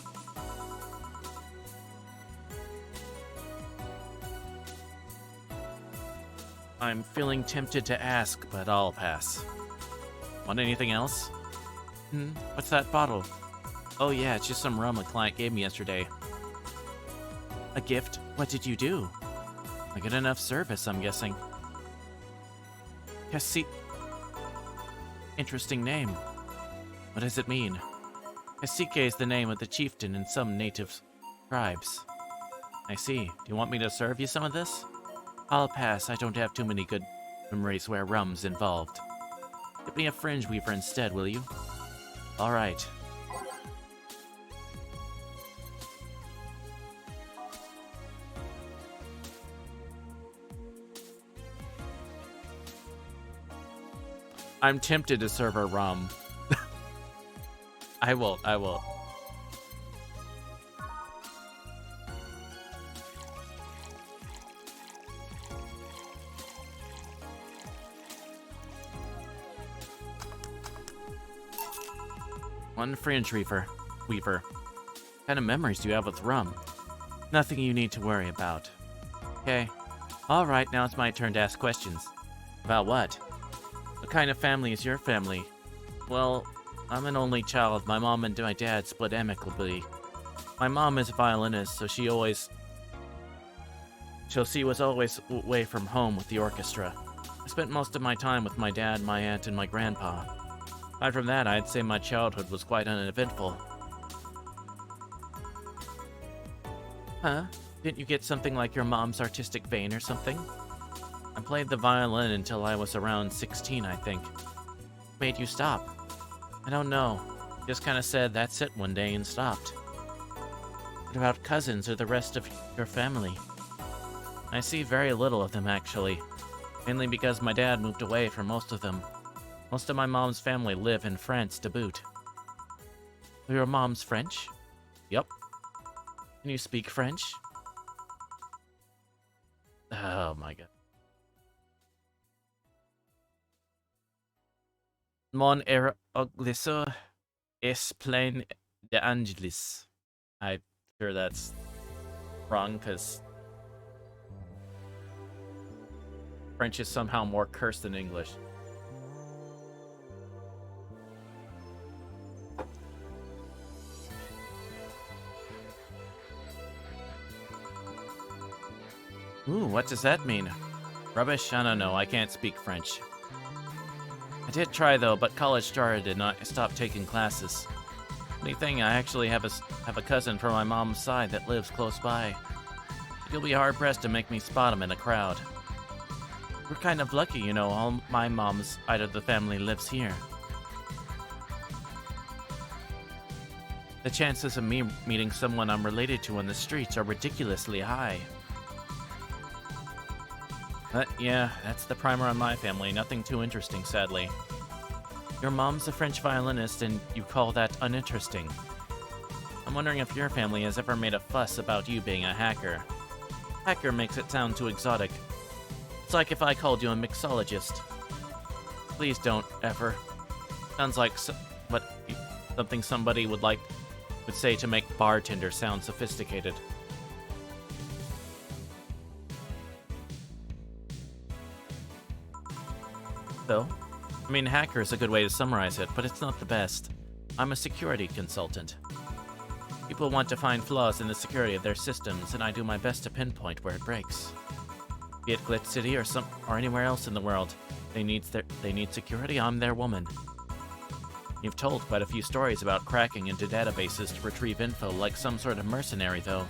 I'm feeling tempted to ask, but I'll pass. Want anything else? What's that bottle? Oh yeah, it's just some rum a client gave me yesterday. A gift? What did you do? I get enough service, I'm guessing. Cacique. Interesting name. What does it mean? Cacique is the name of the chieftain in some native tribes. I see. Do you want me to serve you some of this? I'll pass. I don't have too many good memories where rum's involved. Get me a fringe weaver instead, will you? Alright. I'm tempted to serve her rum. I will. One fringe weaver. What kind of memories do you have with rum? Nothing you need to worry about. Okay. Alright, now it's my turn to ask questions. About what? What kind of family is your family? Well, I'm an only child. My mom and my dad split amicably. My mom is a violinist, so she was always away from home with the orchestra. I spent most of my time with my dad, my aunt, and my grandpa. Aside from that, I'd say my childhood was quite uneventful. Huh? Didn't you get something like your mom's artistic vein or something? I played the violin until I was around 16, I think. What made you stop? I don't know. Just kind of said that's it one day and stopped. What about cousins or the rest of your family? I see very little of them, actually. Mainly because my dad moved away from most of them. Most of my mom's family live in France to boot. Your mom's French? Yup. Can you speak French? Oh my god. Mon Erogliso es plein de Angelis. I'm sure that's wrong, because French is somehow more cursed than English. Ooh, what does that mean? Rubbish? I don't know, I can't speak French. I did try though, but college started and I stopped taking classes. Funny thing, I actually have a cousin from my mom's side that lives close by. You'll be hard-pressed to make me spot him in a crowd. We're kind of lucky, you know, all my mom's side of the family lives here. The chances of me meeting someone I'm related to on the streets are ridiculously high. But yeah, that's the primer on my family. Nothing too interesting, sadly. Your mom's a French violinist and you call that uninteresting. I'm wondering if your family has ever made a fuss about you being a hacker. Hacker makes it sound too exotic. It's like if I called you a mixologist. Please don't, ever. Sounds like something somebody would say to make bartender sound sophisticated. So, I mean, hacker is a good way to summarize it, but it's not the best. I'm a security consultant. People want to find flaws in the security of their systems, and I do my best to pinpoint where it breaks. Be it Glitch City or anywhere else in the world, they need security. I'm their woman. You've told quite a few stories about cracking into databases to retrieve info like some sort of mercenary, though.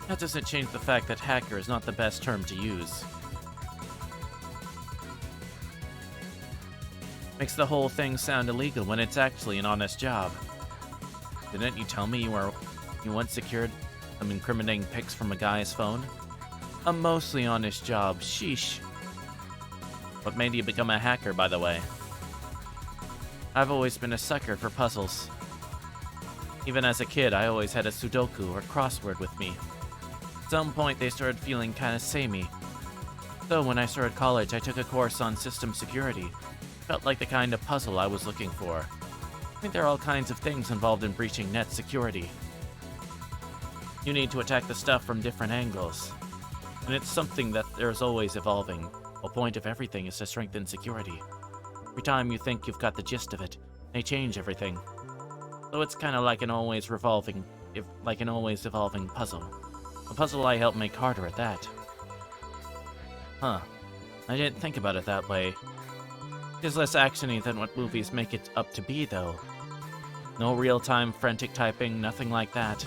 That doesn't change the fact that hacker is not the best term to use. Makes the whole thing sound illegal when it's actually an honest job. Didn't you tell me you once secured some incriminating pics from a guy's phone? A mostly honest job, sheesh. What made you become a hacker, by the way? I've always been a sucker for puzzles. Even as a kid, I always had a Sudoku or crossword with me. At some point, they started feeling kinda samey. So when I started college, I took a course on system security. Felt like the kind of puzzle I was looking for. I think there are all kinds of things involved in breaching net security. You need to attack the stuff from different angles. And it's something that there's always evolving. The point of everything is to strengthen security. Every time you think you've got the gist of it, they change everything. So it's kind of like an always evolving puzzle. A puzzle I help make harder at that. Huh. I didn't think about it that way. It is less actiony than what movies make it up to be, though. No real-time frantic typing, nothing like that.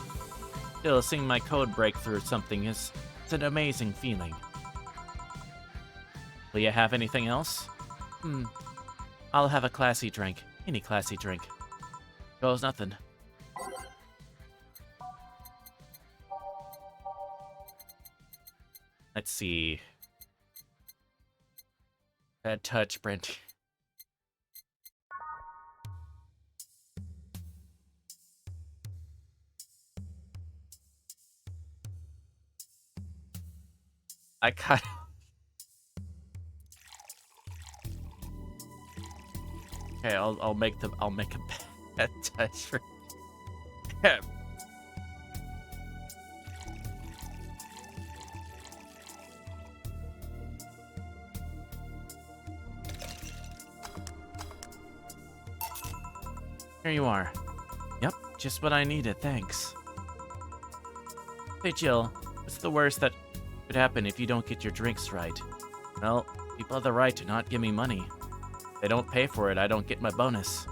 Still, seeing my code break through something is an amazing feeling. Will you have anything else? I'll have a classy drink. Any classy drink. Goes nothing. Let's see. Bad touch, Brent. I got. Okay, I'll make a bad touch for him. Here you are. Yep, just what I needed, thanks. Hey Jill, what's the worst that could happen if you don't get your drinks right? Well, people have the right to not give me money. If they don't pay for it, I don't get my bonus.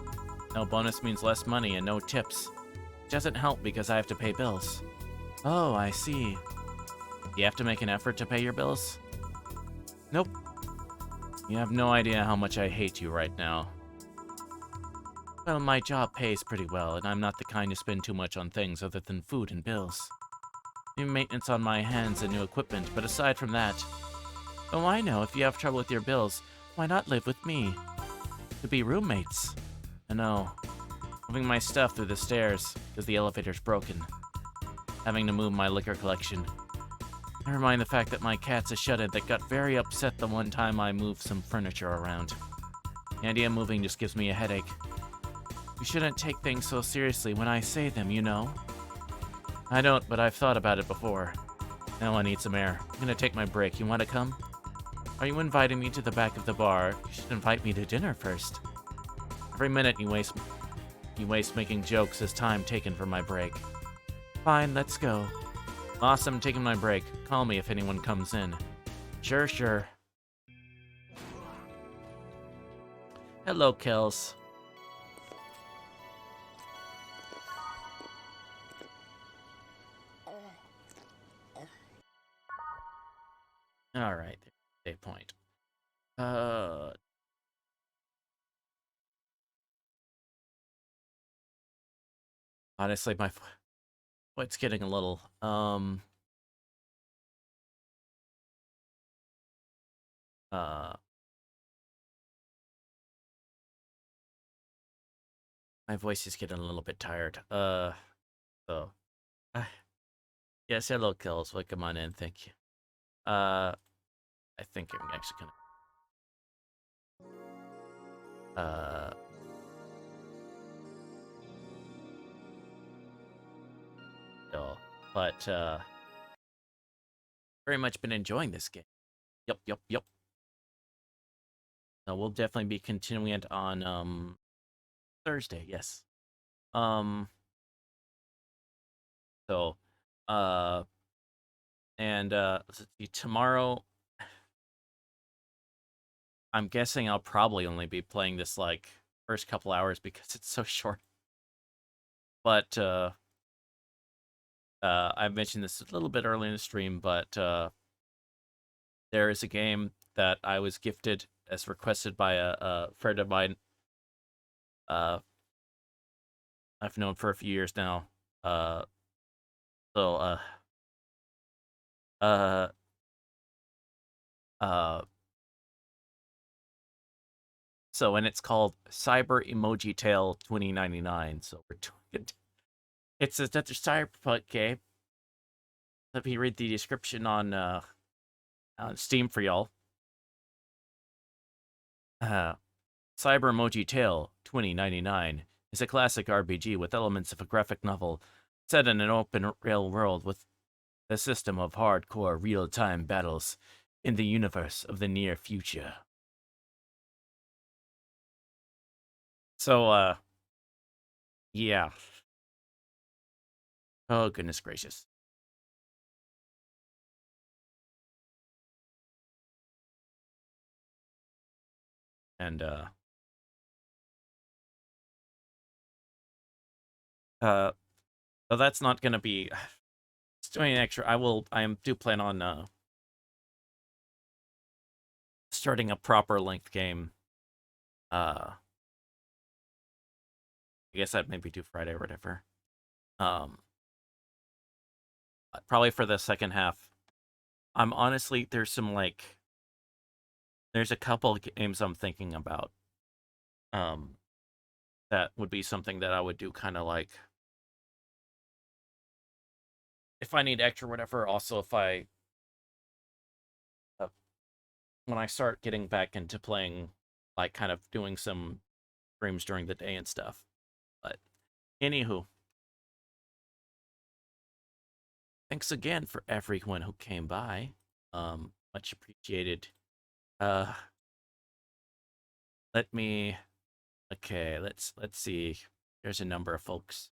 No bonus means less money and no tips. It doesn't help because I have to pay bills. Oh, I see. You have to make an effort to pay your bills? Nope. You have no idea how much I hate you right now. Well, my job pays pretty well, and I'm not the kind to spend too much on things other than food and bills. New maintenance on my hands and new equipment, but aside from that... Oh, I know, if you have trouble with your bills, why not live with me? To be roommates. I know. Moving my stuff through the stairs, because the elevator's broken. Having to move my liquor collection. Never mind the fact that my cat's a shut-in that got very upset the one time I moved some furniture around. The idea of moving just gives me a headache. You shouldn't take things so seriously when I say them, you know? I don't, but I've thought about it before. Now I need some air. I'm gonna take my break. You wanna come? Are you inviting me to the back of the bar? You should invite me to dinner first. Every minute you waste making jokes is time taken for my break. Fine, let's go. Awesome, taking my break. Call me if anyone comes in. Sure, sure. Hello, Kels. Alright, save point. Honestly, my foot's getting a little, my voice is getting a little bit tired. So, yes, hello, Kels. Welcome on in, thank you. I think I'm actually gonna, but, very much been enjoying this game. Yep. So we'll definitely be continuing it on, Thursday, yes. So, let's see, tomorrow, I'm guessing I'll probably only be playing this, like, first couple hours because it's so short. But, I mentioned this a little bit early in the stream, but, there is a game that I was gifted as requested by a friend of mine, I've known for a few years now, so, uh, uh, and it's called Cyber Emoji Tale 2099, so we're doing it's another Cyberpunk game. Let me read the description on Steam for y'all. Cyber Emoji Tale 2099 is a classic RPG with elements of a graphic novel set in an open rail world with a system of hardcore real-time battles in the universe of the near future. So, yeah. Oh, goodness gracious. And, so that's not gonna be... It's doing an extra... I do plan on, starting a proper length game. I guess I'd maybe do Friday or whatever. Probably for the second half. I'm honestly, there's a couple games I'm thinking about. That would be something that I would do kind of like, if I need extra whatever. Also, if when I start getting back into playing, like kind of doing some streams during the day and stuff. But anywho, thanks again for everyone who came by. Much appreciated. Let me... Okay, let's see. There's a number of folks.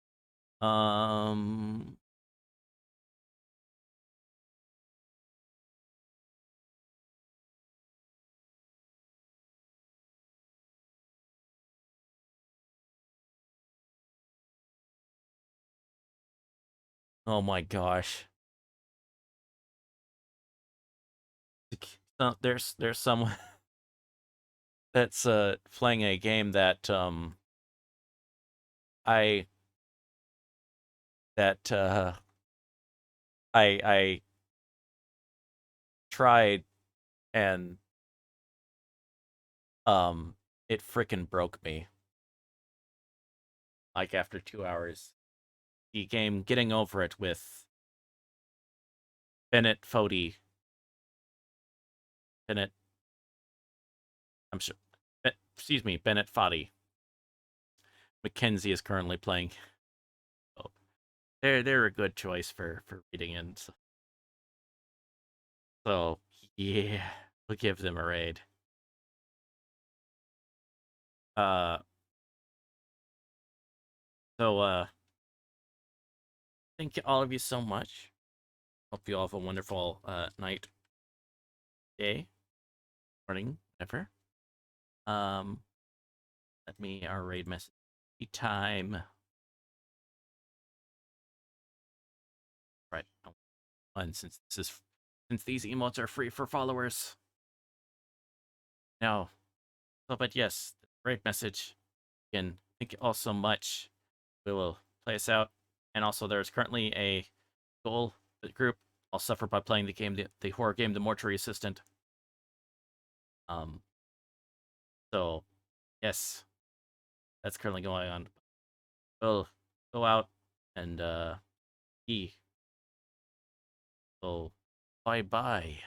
Oh my gosh. So there's someone that's playing a game that I that I tried, and it frickin' broke me. Like after 2 hours. The game Getting Over It with Bennett Foddy. Bennett, I'm sure, excuse me, Bennett Foddy. Mackenzie is currently playing. Oh, they're a good choice for reading in. So yeah, we'll give them a raid. So thank you all of you so much. Hope you all have a wonderful night, day, morning, whatever. Let me our raid message. Time. Right. One since these emotes are free for followers. Now, but yes, great message. Again, thank you all so much. We will play us out. And also, there's currently a goal group. I'll suffer by playing the game, the horror game, The Mortuary Assistant. So, yes, that's currently going on. We'll go out and, so, bye-bye.